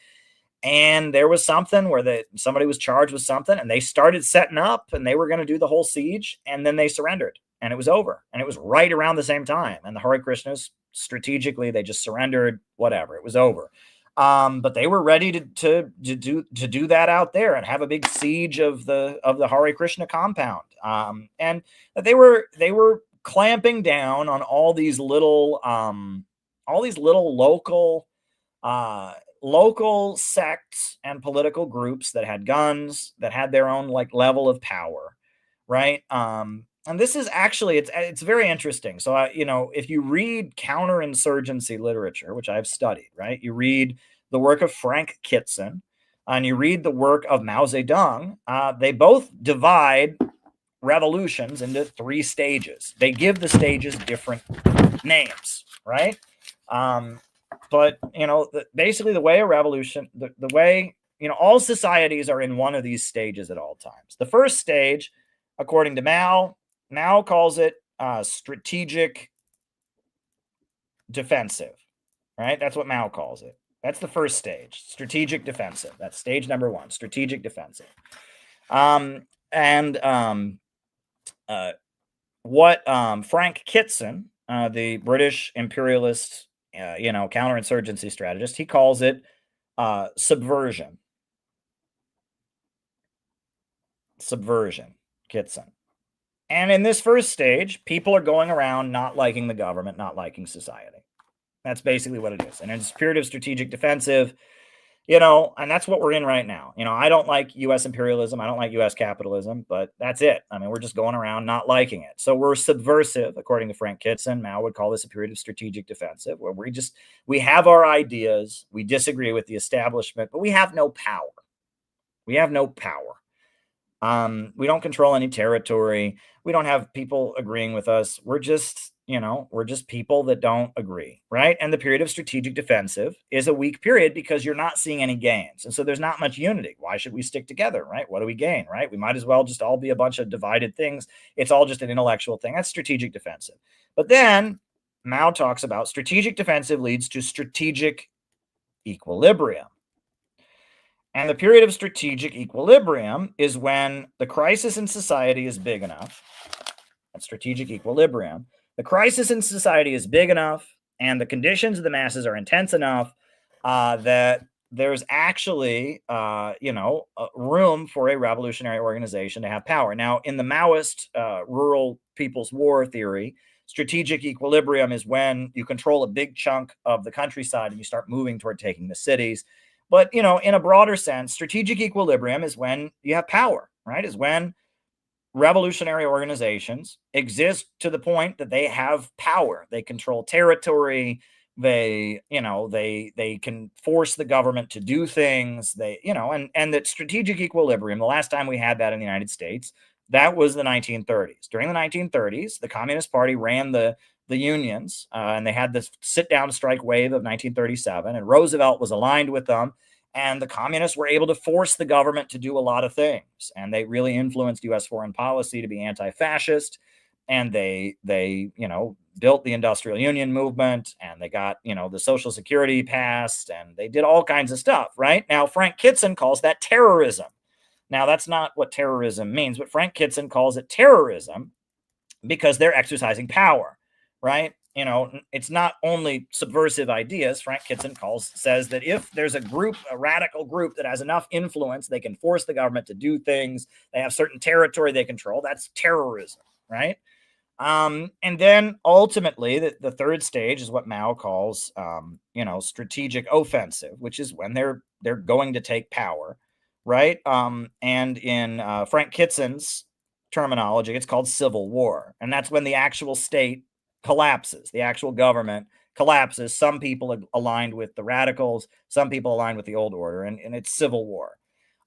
And there was something where somebody was charged with something, and they started setting up, and they were going to do the whole siege, and then they surrendered, and it was over. And it was right around the same time. And the Hare Krishnas, strategically, they just surrendered, whatever, it was over. But they were ready to do that out there and have a big siege of the Hare Krishna compound. And they were clamping down on all these little local sects and political groups that had guns, that had their own like level of power, right? And this is actually, it's very interesting. So, if you read counterinsurgency literature, which I've studied, right? You read the work of Frank Kitson and you read the work of Mao Zedong, they both divide revolutions into 3 stages. They give the stages different names, right? But, basically the way a revolution, the way, all societies are in one of these stages at all times. The first stage, according to Mao calls it strategic defensive, right? That's what Mao calls it. That's the first stage, strategic defensive. That's stage number 1, strategic defensive. What Frank Kitson, the British imperialist, counterinsurgency strategist, he calls it subversion. subversion, Kitson. And in this first stage, people are going around not liking the government, not liking society. That's basically what it is. And it's a period of strategic defensive, and that's what we're in right now. I don't like U.S. imperialism. I don't like U.S. capitalism, but that's it. I mean, we're just going around not liking it. So we're subversive, according to Frank Kitson. Mao would call this a period of strategic defensive, where we have our ideas, we disagree with the establishment, but we have no power. We have no power. We don't control any territory. We don't have people agreeing with us. We're just people that don't agree, right? And the period of strategic defensive is a weak period because you're not seeing any gains. And so there's not much unity. Why should we stick together, right? What do we gain, right? We might as well just all be a bunch of divided things. It's all just an intellectual thing. That's strategic defensive. But then Mao talks about strategic defensive leads to strategic equilibrium. And the period of strategic equilibrium is when the crisis in society is big enough. That's strategic equilibrium. The crisis in society is big enough and the conditions of the masses are intense enough that there's actually, room for a revolutionary organization to have power. Now, in the Maoist rural people's war theory, strategic equilibrium is when you control a big chunk of the countryside and you start moving toward taking the cities. But, in a broader sense, strategic equilibrium is when you have power, right? Is when revolutionary organizations exist to the point that they have power. They control territory. They can force the government to do things. And that strategic equilibrium, the last time we had that in the United States, that was the 1930s. During the 1930s, the Communist Party ran the unions, and they had this sit-down strike wave of 1937, and Roosevelt was aligned with them, and the communists were able to force the government to do a lot of things, and they really influenced U.S. foreign policy to be anti-fascist, and they built the Industrial Union movement, and they got, the Social Security passed, and they did all kinds of stuff, right? Now, Frank Kitson calls that terrorism. Now, that's not what terrorism means, but Frank Kitson calls it terrorism because they're exercising power, right? It's not only subversive ideas. Frank Kitson says that if there's a radical group that has enough influence, they can force the government to do things. They have certain territory they control. That's terrorism, right? And then ultimately, the third stage is what Mao calls, strategic offensive, which is when they're going to take power, right? And in Frank Kitson's terminology, it's called civil war, and that's when the actual state collapses, the actual government collapses. Some people aligned with the radicals, some people aligned with the old order, and it's civil war.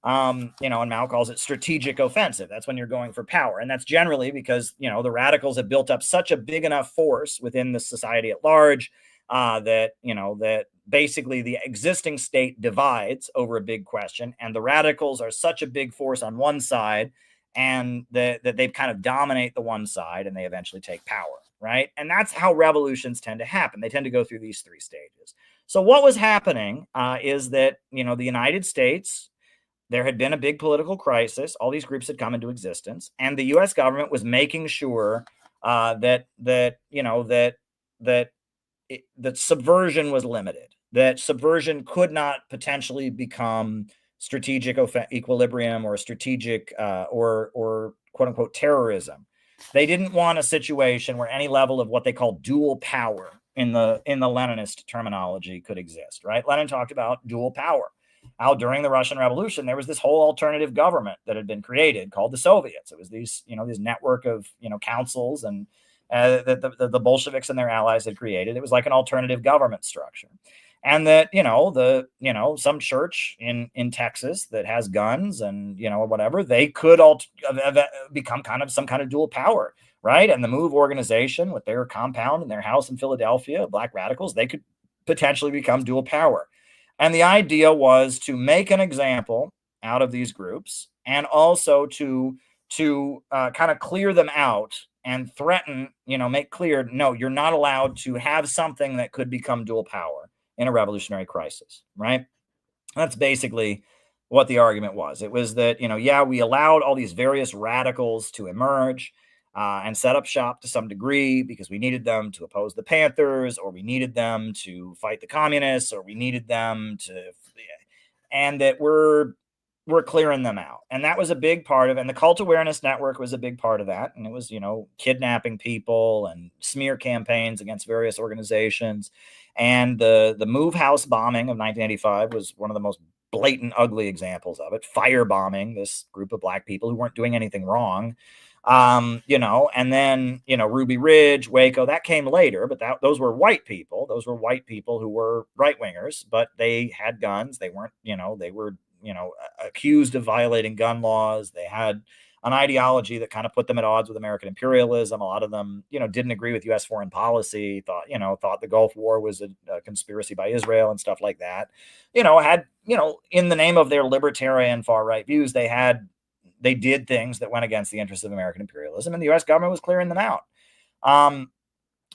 And Mao calls it strategic offensive. That's when you're going for power, and that's generally because the radicals have built up such a big enough force within the society at large that basically the existing state divides over a big question, and the radicals are such a big force on one side, and that they kind of dominate the one side, and they eventually take power, right? And that's how revolutions tend to happen. They tend to go through these three stages. So what was happening is that the United States, there had been a big political crisis. All these groups had come into existence, and the U.S. government was making sure that subversion was limited. That subversion could not potentially become strategic equilibrium or strategic or quote unquote terrorism. They didn't want a situation where any level of what they call dual power in the Leninist terminology could exist, right? Lenin talked about dual power. How during the Russian Revolution, there was this whole alternative government that had been created called the Soviets. It was this network of, councils and that the Bolsheviks and their allies had created. It was like an alternative government structure. And that, some church in Texas that has guns and, whatever, they could all become some kind of dual power, right? And the MOVE organization with their compound and their house in Philadelphia, Black radicals, they could potentially become dual power. And the idea was to make an example out of these groups and also to kind of clear them out and threaten, make clear, no, you're not allowed to have something that could become dual power in a revolutionary crisis, right? That's basically what the argument was. It was that, we allowed all these various radicals to emerge and set up shop to some degree because we needed them to oppose the Panthers, or we needed them to fight the communists, or we needed them to, and that we're were clearing them out. And that was a big part of it. And the Cult Awareness Network was a big part of that. And it was, kidnapping people and smear campaigns against various organizations. And the Move House bombing of 1985 was one of the most blatant, ugly examples of it. Firebombing this group of black people who weren't doing anything wrong. And then, Ruby Ridge, Waco, that came later, but those were white people. Those were white people who were right wingers, but they had guns. They weren't, they were, accused of violating gun laws. They had an ideology that kind of put them at odds with American imperialism. A lot of them, didn't agree with U.S. foreign policy, thought the Gulf War was a conspiracy by Israel and stuff like that. Had, in the name of their libertarian far right views, they did things that went against the interests of American imperialism, and the U.S. government was clearing them out.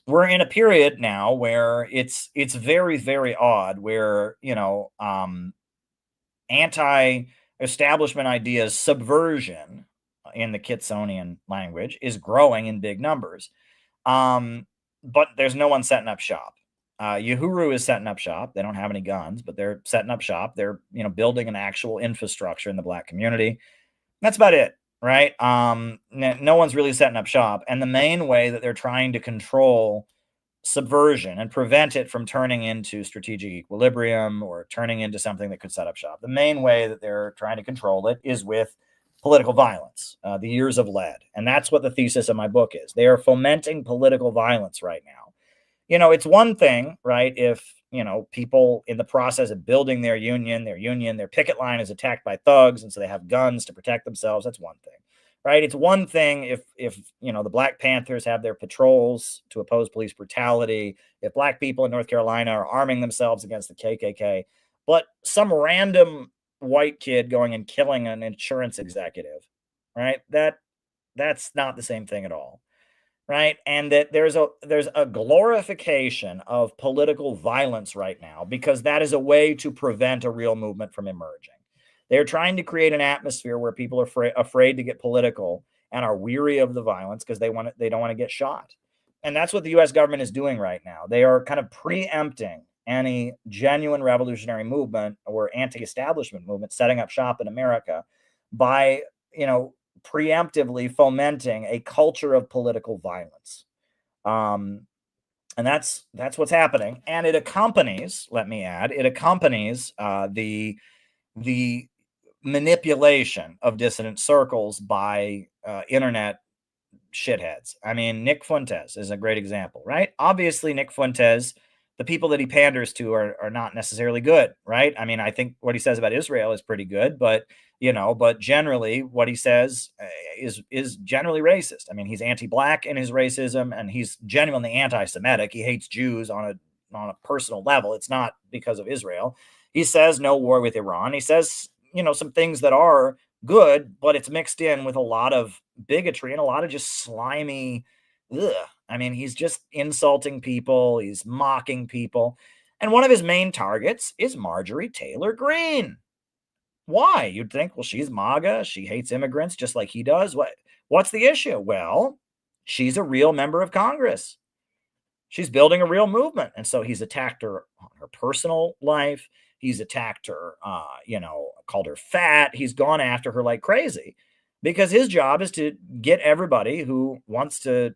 We're in a period now where it's very, very odd, where anti-establishment ideas, subversion in the Kitsonian language, is growing in big numbers. But there's no one setting up shop. Uhuru is setting up shop. They don't have any guns, but they're setting up shop. They're building an actual infrastructure in the black community. That's about it, right? No one's really setting up shop. And the main way that they're trying to control subversion and prevent it from turning into strategic equilibrium or turning into something that could set up shop, the main way that they're trying to control it is with political violence, the years of lead. And that's what the thesis of my book is. They are fomenting political violence right now. It's one thing, right, if people in the process of building their picket line is attacked by thugs, and so they have guns to protect themselves. That's one thing, right? It's one thing if the Black Panthers have their patrols to oppose police brutality, if black people in North Carolina are arming themselves against the KKK, but some random white kid going and killing an insurance executive, right? That's not the same thing at all. Right. And that there's a glorification of political violence right now, because that is a way to prevent a real movement from emerging. They're trying to create an atmosphere where people are afraid to get political and are weary of the violence because they don't want to get shot. And that's what the U.S. government is doing right now. They are kind of preempting any genuine revolutionary movement or anti-establishment movement setting up shop in America by, preemptively fomenting a culture of political violence. And that's what's happening. And it accompanies, let me add, the manipulation of dissident circles by internet shitheads. I mean, Nick Fuentes is a great example, right? Obviously, Nick Fuentes, the people that he panders to are not necessarily good, right? I mean, I think what he says about Israel is pretty good, but generally what he says is generally racist. I mean, he's anti-black in his racism, and he's genuinely anti-Semitic. He hates Jews on a personal level. It's not because of Israel. He says no war with Iran. He says, some things that are good, but it's mixed in with a lot of bigotry and a lot of just slimy, I mean, he's just insulting people. He's mocking people. And one of his main targets is Marjorie Taylor Greene. Why? You'd think, well, she's MAGA. She hates immigrants just like he does. What's the issue? Well, she's a real member of Congress. She's building a real movement. And so he's attacked her on her personal life. He's attacked her, called her fat. He's gone after her like crazy, because his job is to get everybody who wants to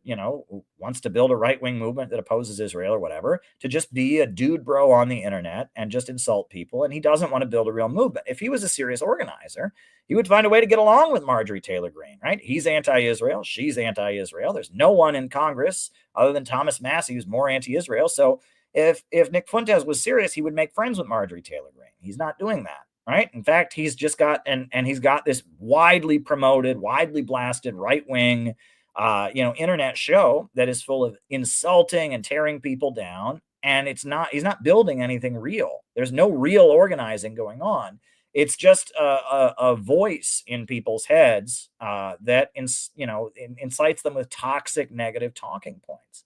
build a right-wing movement that opposes Israel or whatever to just be a dude bro on the internet and just insult people. And he doesn't want to build a real movement. If he was a serious organizer, he would find a way to get along with Marjorie Taylor Greene, right? He's anti-Israel. She's anti-Israel. There's no one in Congress other than Thomas Massie who's more anti-Israel. So if Nick Fuentes was serious, he would make friends with Marjorie Taylor Greene. He's not doing that. Right. In fact, he's just got and he's got this widely promoted, widely blasted right wing, internet show that is full of insulting and tearing people down. And he's not building anything real. There's no real organizing going on. It's just a voice in people's heads that incites them with toxic, negative talking points.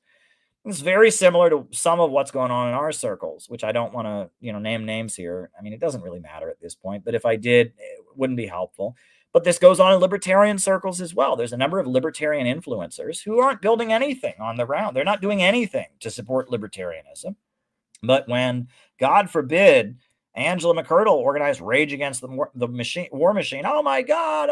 It's very similar to some of what's going on in our circles, which I don't want to, name names here. I mean, it doesn't really matter at this point, but if I did, it wouldn't be helpful. But this goes on in libertarian circles as well. There's a number of libertarian influencers who aren't building anything on the ground. They're not doing anything to support libertarianism. But when, God forbid, Angela McCurdle organized Rage Against the Machine, War Machine. Oh my God!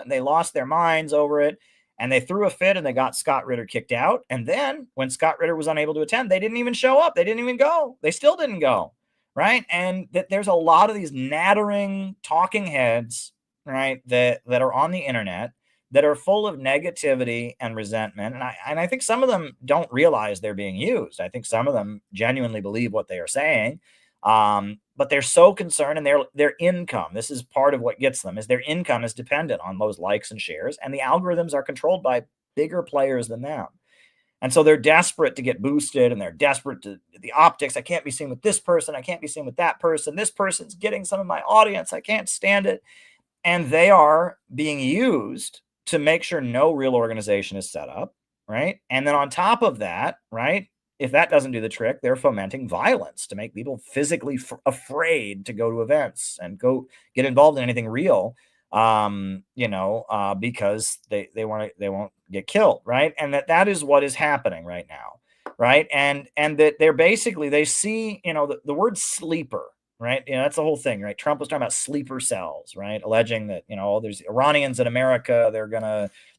And they lost their minds over it, and they threw a fit, and they got Scott Ritter kicked out. And then when Scott Ritter was unable to attend, they didn't even show up. They didn't even go. They still didn't go, right? And there's a lot of these nattering talking heads, right, that are on the internet that are full of negativity and resentment. And I think some of them don't realize they're being used. I think some of them genuinely believe what they are saying. But they're so concerned, and their income, this is part of what gets them, is their income is dependent on those likes and shares, and the algorithms are controlled by bigger players than them. And so they're desperate to get boosted, and they're desperate to the optics. I can't be seen with this person. I can't be seen with that person. This person's getting some of my audience. I can't stand it. And they are being used to make sure no real organization is set up, right? And then on top of that, right, if that doesn't do the trick, they're fomenting violence to make people physically afraid to go to events and go get involved in anything real, because they won't get killed, right? And that is what is happening right now, right? And that they see, the word sleeper, right? That's the whole thing, right? Trump was talking about sleeper cells, right? Alleging that, there's Iranians in America.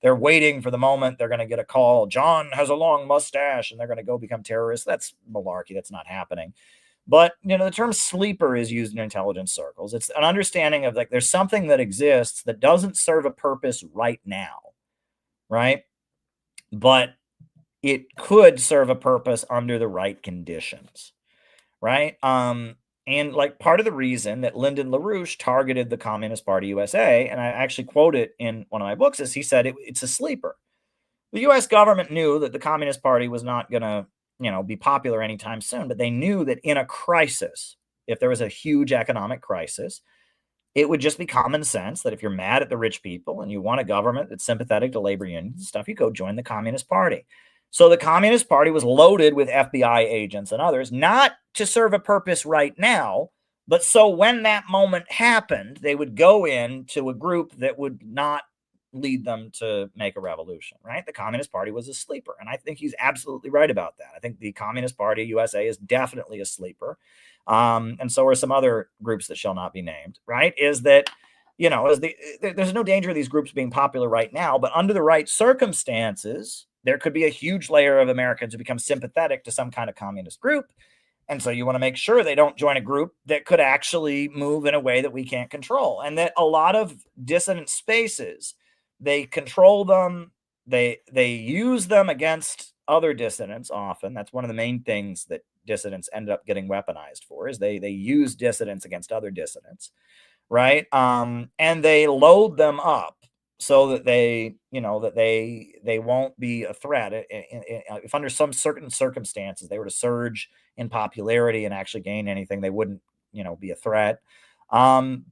They're waiting for the moment they're going to get a call. John has a long mustache and they're going to go become terrorists. That's malarkey. That's not happening. But, the term sleeper is used in intelligence circles. It's an understanding of there's something that exists that doesn't serve a purpose right now, right? But it could serve a purpose under the right conditions, right? And part of the reason that Lyndon LaRouche targeted the Communist Party USA, and I actually quote it in one of my books, is he said it's a sleeper. The U.S. government knew that the Communist Party was not going to, be popular anytime soon, but they knew that in a crisis, if there was a huge economic crisis, it would just be common sense that if you're mad at the rich people and you want a government that's sympathetic to labor unions and stuff, you go join the Communist Party. So the Communist Party was loaded with FBI agents and others, not to serve a purpose right now, but so when that moment happened, they would go into a group that would not lead them to make a revolution, right? The Communist Party was a sleeper, and I think he's absolutely right about that. I think the Communist Party USA is definitely a sleeper, and so are some other groups that shall not be named, right? Is that, there's no danger of these groups being popular right now, but under the right circumstances, there could be a huge layer of Americans who become sympathetic to some kind of communist group. And so you want to make sure they don't join a group that could actually move in a way that we can't control. And that a lot of dissident spaces, they control them. They use them against other dissidents often. That's one of the main things that dissidents end up getting weaponized for, is they use dissidents against other dissidents, right? And they load them up so that they won't be a threat. If under some certain circumstances they were to surge in popularity and actually gain anything, they wouldn't, be a threat. And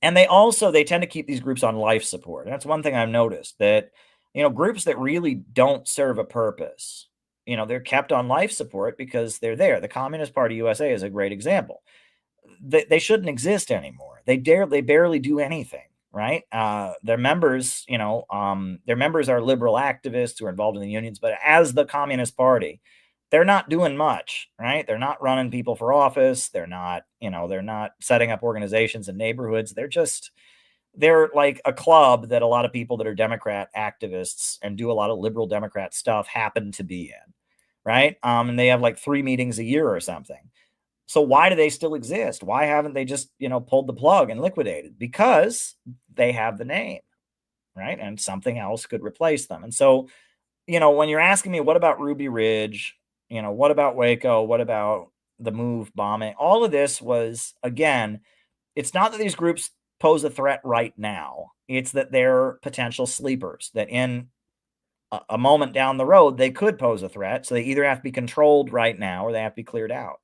they tend to keep these groups on life support. And that's one thing I've noticed, that, groups that really don't serve a purpose, they're kept on life support because they're there. The Communist Party USA is a great example. They shouldn't exist anymore. They barely do anything. Right. Their members, their members are liberal activists who are involved in the unions. But as the Communist Party, they're not doing much. Right. They're not running people for office. They're not setting up organizations in neighborhoods. They're like a club that a lot of people that are Democrat activists and do a lot of liberal Democrat stuff happen to be in. Right. And they have 3 meetings a year or something. So why do they still exist? Why haven't they just, pulled the plug and liquidated? Because they have the name, right? And something else could replace them. And so, when you're asking me, what about Ruby Ridge? What about Waco? What about the MOVE bombing? All of this was, again, it's not that these groups pose a threat right now. It's that they're potential sleepers, that in a moment down the road, they could pose a threat. So they either have to be controlled right now or they have to be cleared out.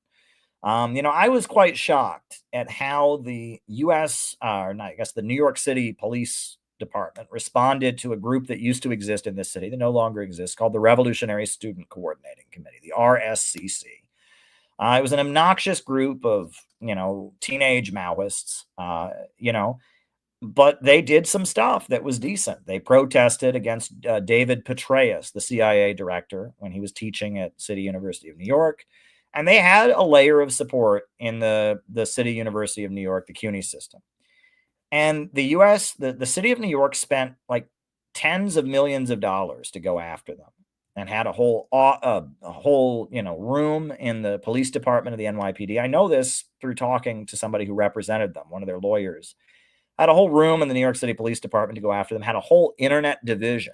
I was quite shocked at how the the New York City Police Department responded to a group that used to exist in this city that no longer exists, called the Revolutionary Student Coordinating Committee, the RSCC. It was an obnoxious group of, teenage Maoists, but they did some stuff that was decent. They protested against David Petraeus, the CIA director, when he was teaching at City University of New York. And they had a layer of support in the City University of New York, the CUNY system. And the US, the city of New York spent like tens of millions of dollars to go after them, and had a whole room in the police department of the NYPD. I know this through talking to somebody who represented them, one of their lawyers. Had a whole room in the New York City Police Department to go after them, had a whole internet division,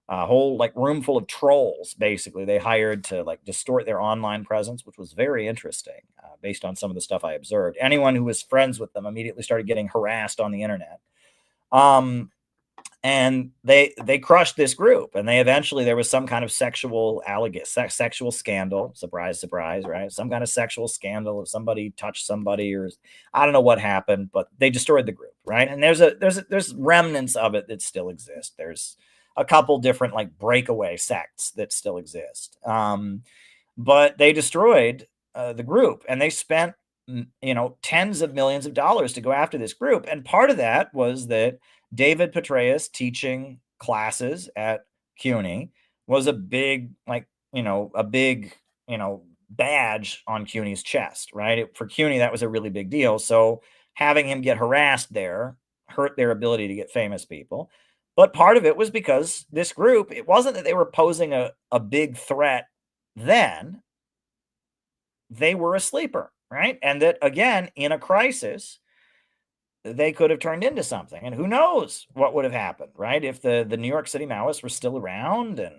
a whole like room full of trolls, basically. They hired to like distort their online presence, which was very interesting based on some of the stuff I observed. Anyone who was friends with them immediately started getting harassed on the internet. And they crushed this group, and they eventually, there was some kind of sexual scandal. Surprise, surprise, right? Some kind of sexual scandal. If somebody touched somebody, or I don't know what happened, but they destroyed the group, right? And there's remnants of it that still exist. There's a couple different like breakaway sects that still exist. But they destroyed the group, and they spent tens of millions of dollars to go after this group. And part of that was that David Petraeus teaching classes at CUNY was a big badge on CUNY's chest, right? For CUNY, that was a really big deal. So having him get harassed there hurt their ability to get famous people. But part of it was because this group, it wasn't that they were posing a big threat then. They were a sleeper, right? And that, again, in a crisis, they could have turned into something. And who knows what would have happened, right? If the New York City Maoists were still around and,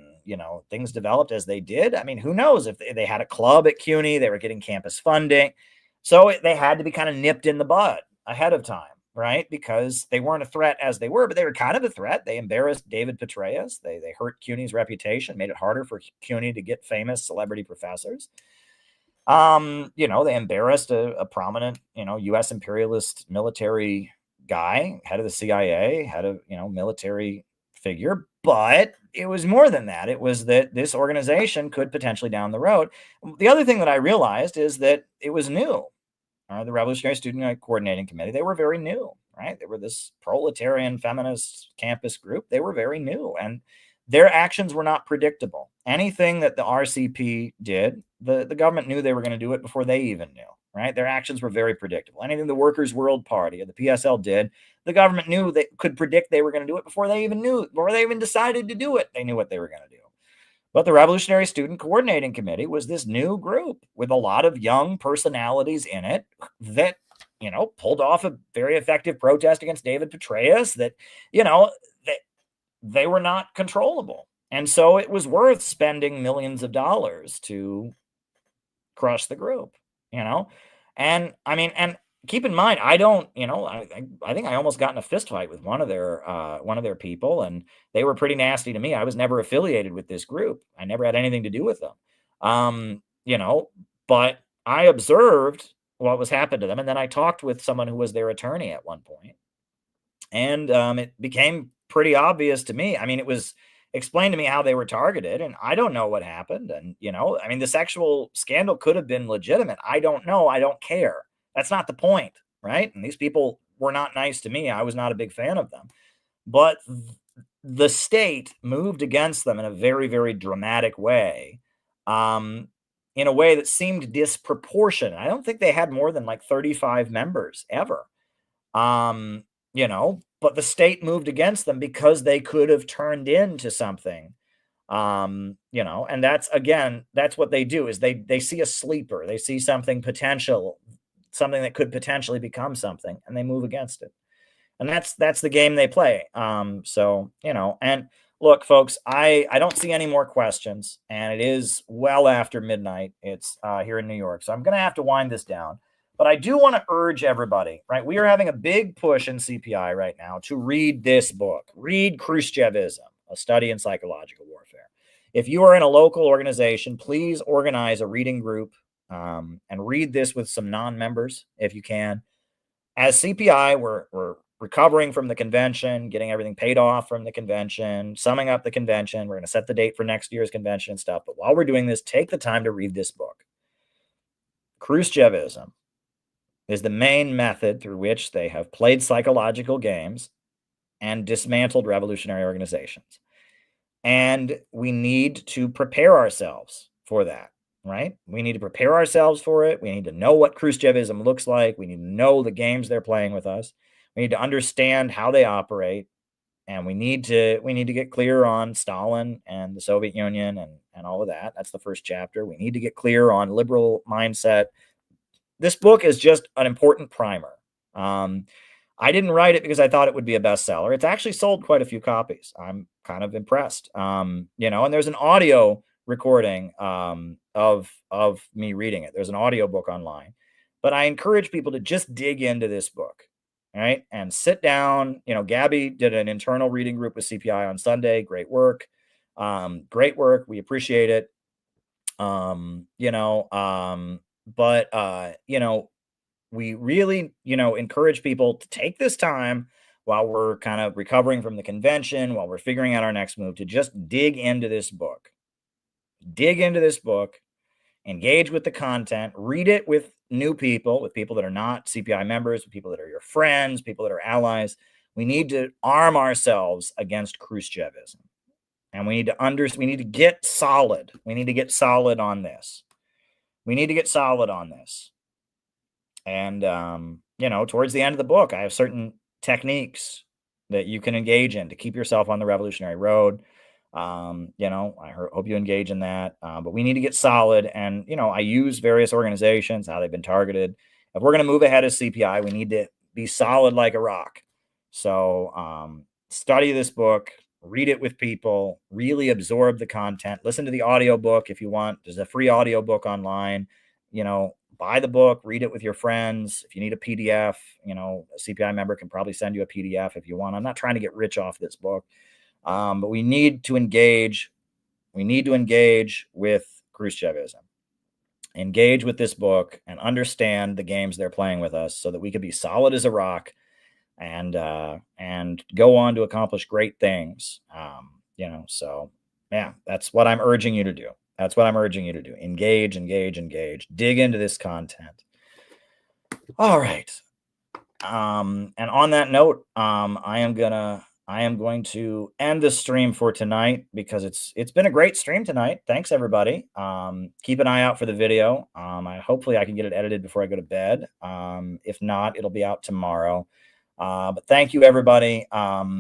things developed as they did. I mean, who knows if they had a club at CUNY, they were getting campus funding. So they had to be kind of nipped in the bud ahead of time, right? Because they weren't a threat as they were, but they were kind of a threat. They embarrassed David Petraeus. They hurt CUNY's reputation, made it harder for CUNY to get famous celebrity professors. They embarrassed a prominent, U.S. imperialist military guy, head of the CIA, head of, military figure. But it was more than that. It was that this organization could potentially down the road. The other thing that I realized is that it was new. The Revolutionary Student Coordinating Committee, they were very new, right? They were this proletarian feminist campus group. They were very new, and their actions were not predictable. Anything that the RCP did, the government knew they were going to do it before they even knew, right? Their actions were very predictable. Anything the Workers' World Party or the PSL did, the government knew they could predict they were going to do it before they even decided to do it. They knew what they were going to do. But the Revolutionary Student Coordinating Committee was this new group with a lot of young personalities in it that, pulled off a very effective protest against David Petraeus, that, they were not controllable. And so it was worth spending millions of dollars to crush the group, And I mean, and keep in mind, I don't, I think I almost got in a fist fight with one of their people, and they were pretty nasty to me. I was never affiliated with this group. I never had anything to do with them. But I observed what was happened to them. And then I talked with someone who was their attorney at one point, and it became pretty obvious to me. I mean, it was explained to me how they were targeted, and I don't know what happened. And, the sexual scandal could have been legitimate. I don't know. I don't care. That's not the point, right? And these people were not nice to me. I was not a big fan of them. But the state moved against them in a very, very dramatic way, in a way that seemed disproportionate. I don't think they had more than like 35 members ever. But the state moved against them because they could have turned into something. And that's what they do, is they see a sleeper, they see something that could potentially become something, and they move against it. And that's the game they play. And look, folks, I don't see any more questions, and it is well after midnight. It's here in New York. So I'm going to have to wind this down. But I do want to urge everybody, right? We are having a big push in CPI right now to read this book. Read Khrushchevism, A Study in Psychological Warfare. If you are in a local organization, please organize a reading group and read this with some non-members if you can. As CPI, we're recovering from the convention, getting everything paid off from the convention, summing up the convention. We're going to set the date for next year's convention and stuff. But while we're doing this, take the time to read this book. Khrushchevism is the main method through which they have played psychological games and dismantled revolutionary organizations. And we need to prepare ourselves for that. right? We need to prepare ourselves for it. We need to know what Khrushchevism looks like. We need to know the games they're playing with us. We need to understand how they operate. And we need to get clear on Stalin and the Soviet Union and all of that. That's the first chapter. We need to get clear on liberal mindset. This book is just an important primer. I didn't write it because I thought it would be a bestseller. It's actually sold quite a few copies. I'm kind of impressed. And there's an audio recording of me reading it. There's an audio book online. But I encourage people to just dig into this book. All right. And sit down. Gabby did an internal reading group with CPI on Sunday. Great work. Great work. We appreciate it. We really, encourage people to take this time while we're kind of recovering from the convention, while we're figuring out our next move, to just dig into this book. Dig into this book. Engage with the content, read it with new people, with people that are not CPI members, with people that are your friends, people that are allies. We need to arm ourselves against Khrushchevism. And we need to get solid. We need to get solid on this. And, towards the end of the book, I have certain techniques that you can engage in to keep yourself on the revolutionary road. I hope you engage in that. But we need to get solid. And, I use various organizations, how they've been targeted. If we're going to move ahead as CPI, we need to be solid like a rock. So study this book, read it with people, really absorb the content, listen to the audiobook if you want. There's a free audiobook online. Buy the book, read it with your friends. If you need a PDF, a CPI member can probably send you a PDF if you want. I'm not trying to get rich off this book. But we need to engage. We need to engage with Khrushchevism. Engage with this book and understand the games they're playing with us so that we could be solid as a rock and go on to accomplish great things. So yeah, that's what I'm urging you to do. Engage. Dig into this content. All right. And on that note, I am going to end this stream for tonight because it's been a great stream tonight. Thanks everybody. Keep an eye out for the video. Hopefully I can get it edited before I go to bed. If not, it'll be out tomorrow. But thank you everybody. Yeah,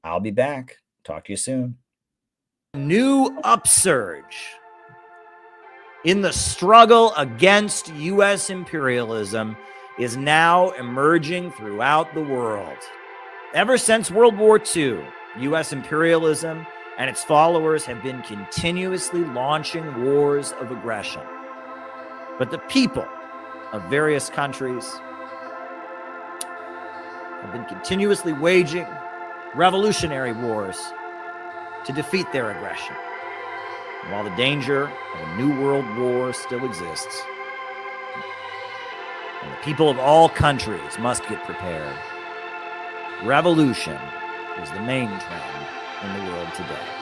I'll be back. Talk to you soon. New upsurge in the struggle against U.S. imperialism is now emerging throughout the world. Ever since World War II, U.S. imperialism and its followers have been continuously launching wars of aggression. But the people of various countries have been continuously waging revolutionary wars to defeat their aggression. And while the danger of a new world war still exists, and the people of all countries must get prepared, revolution is the main trend in the world today.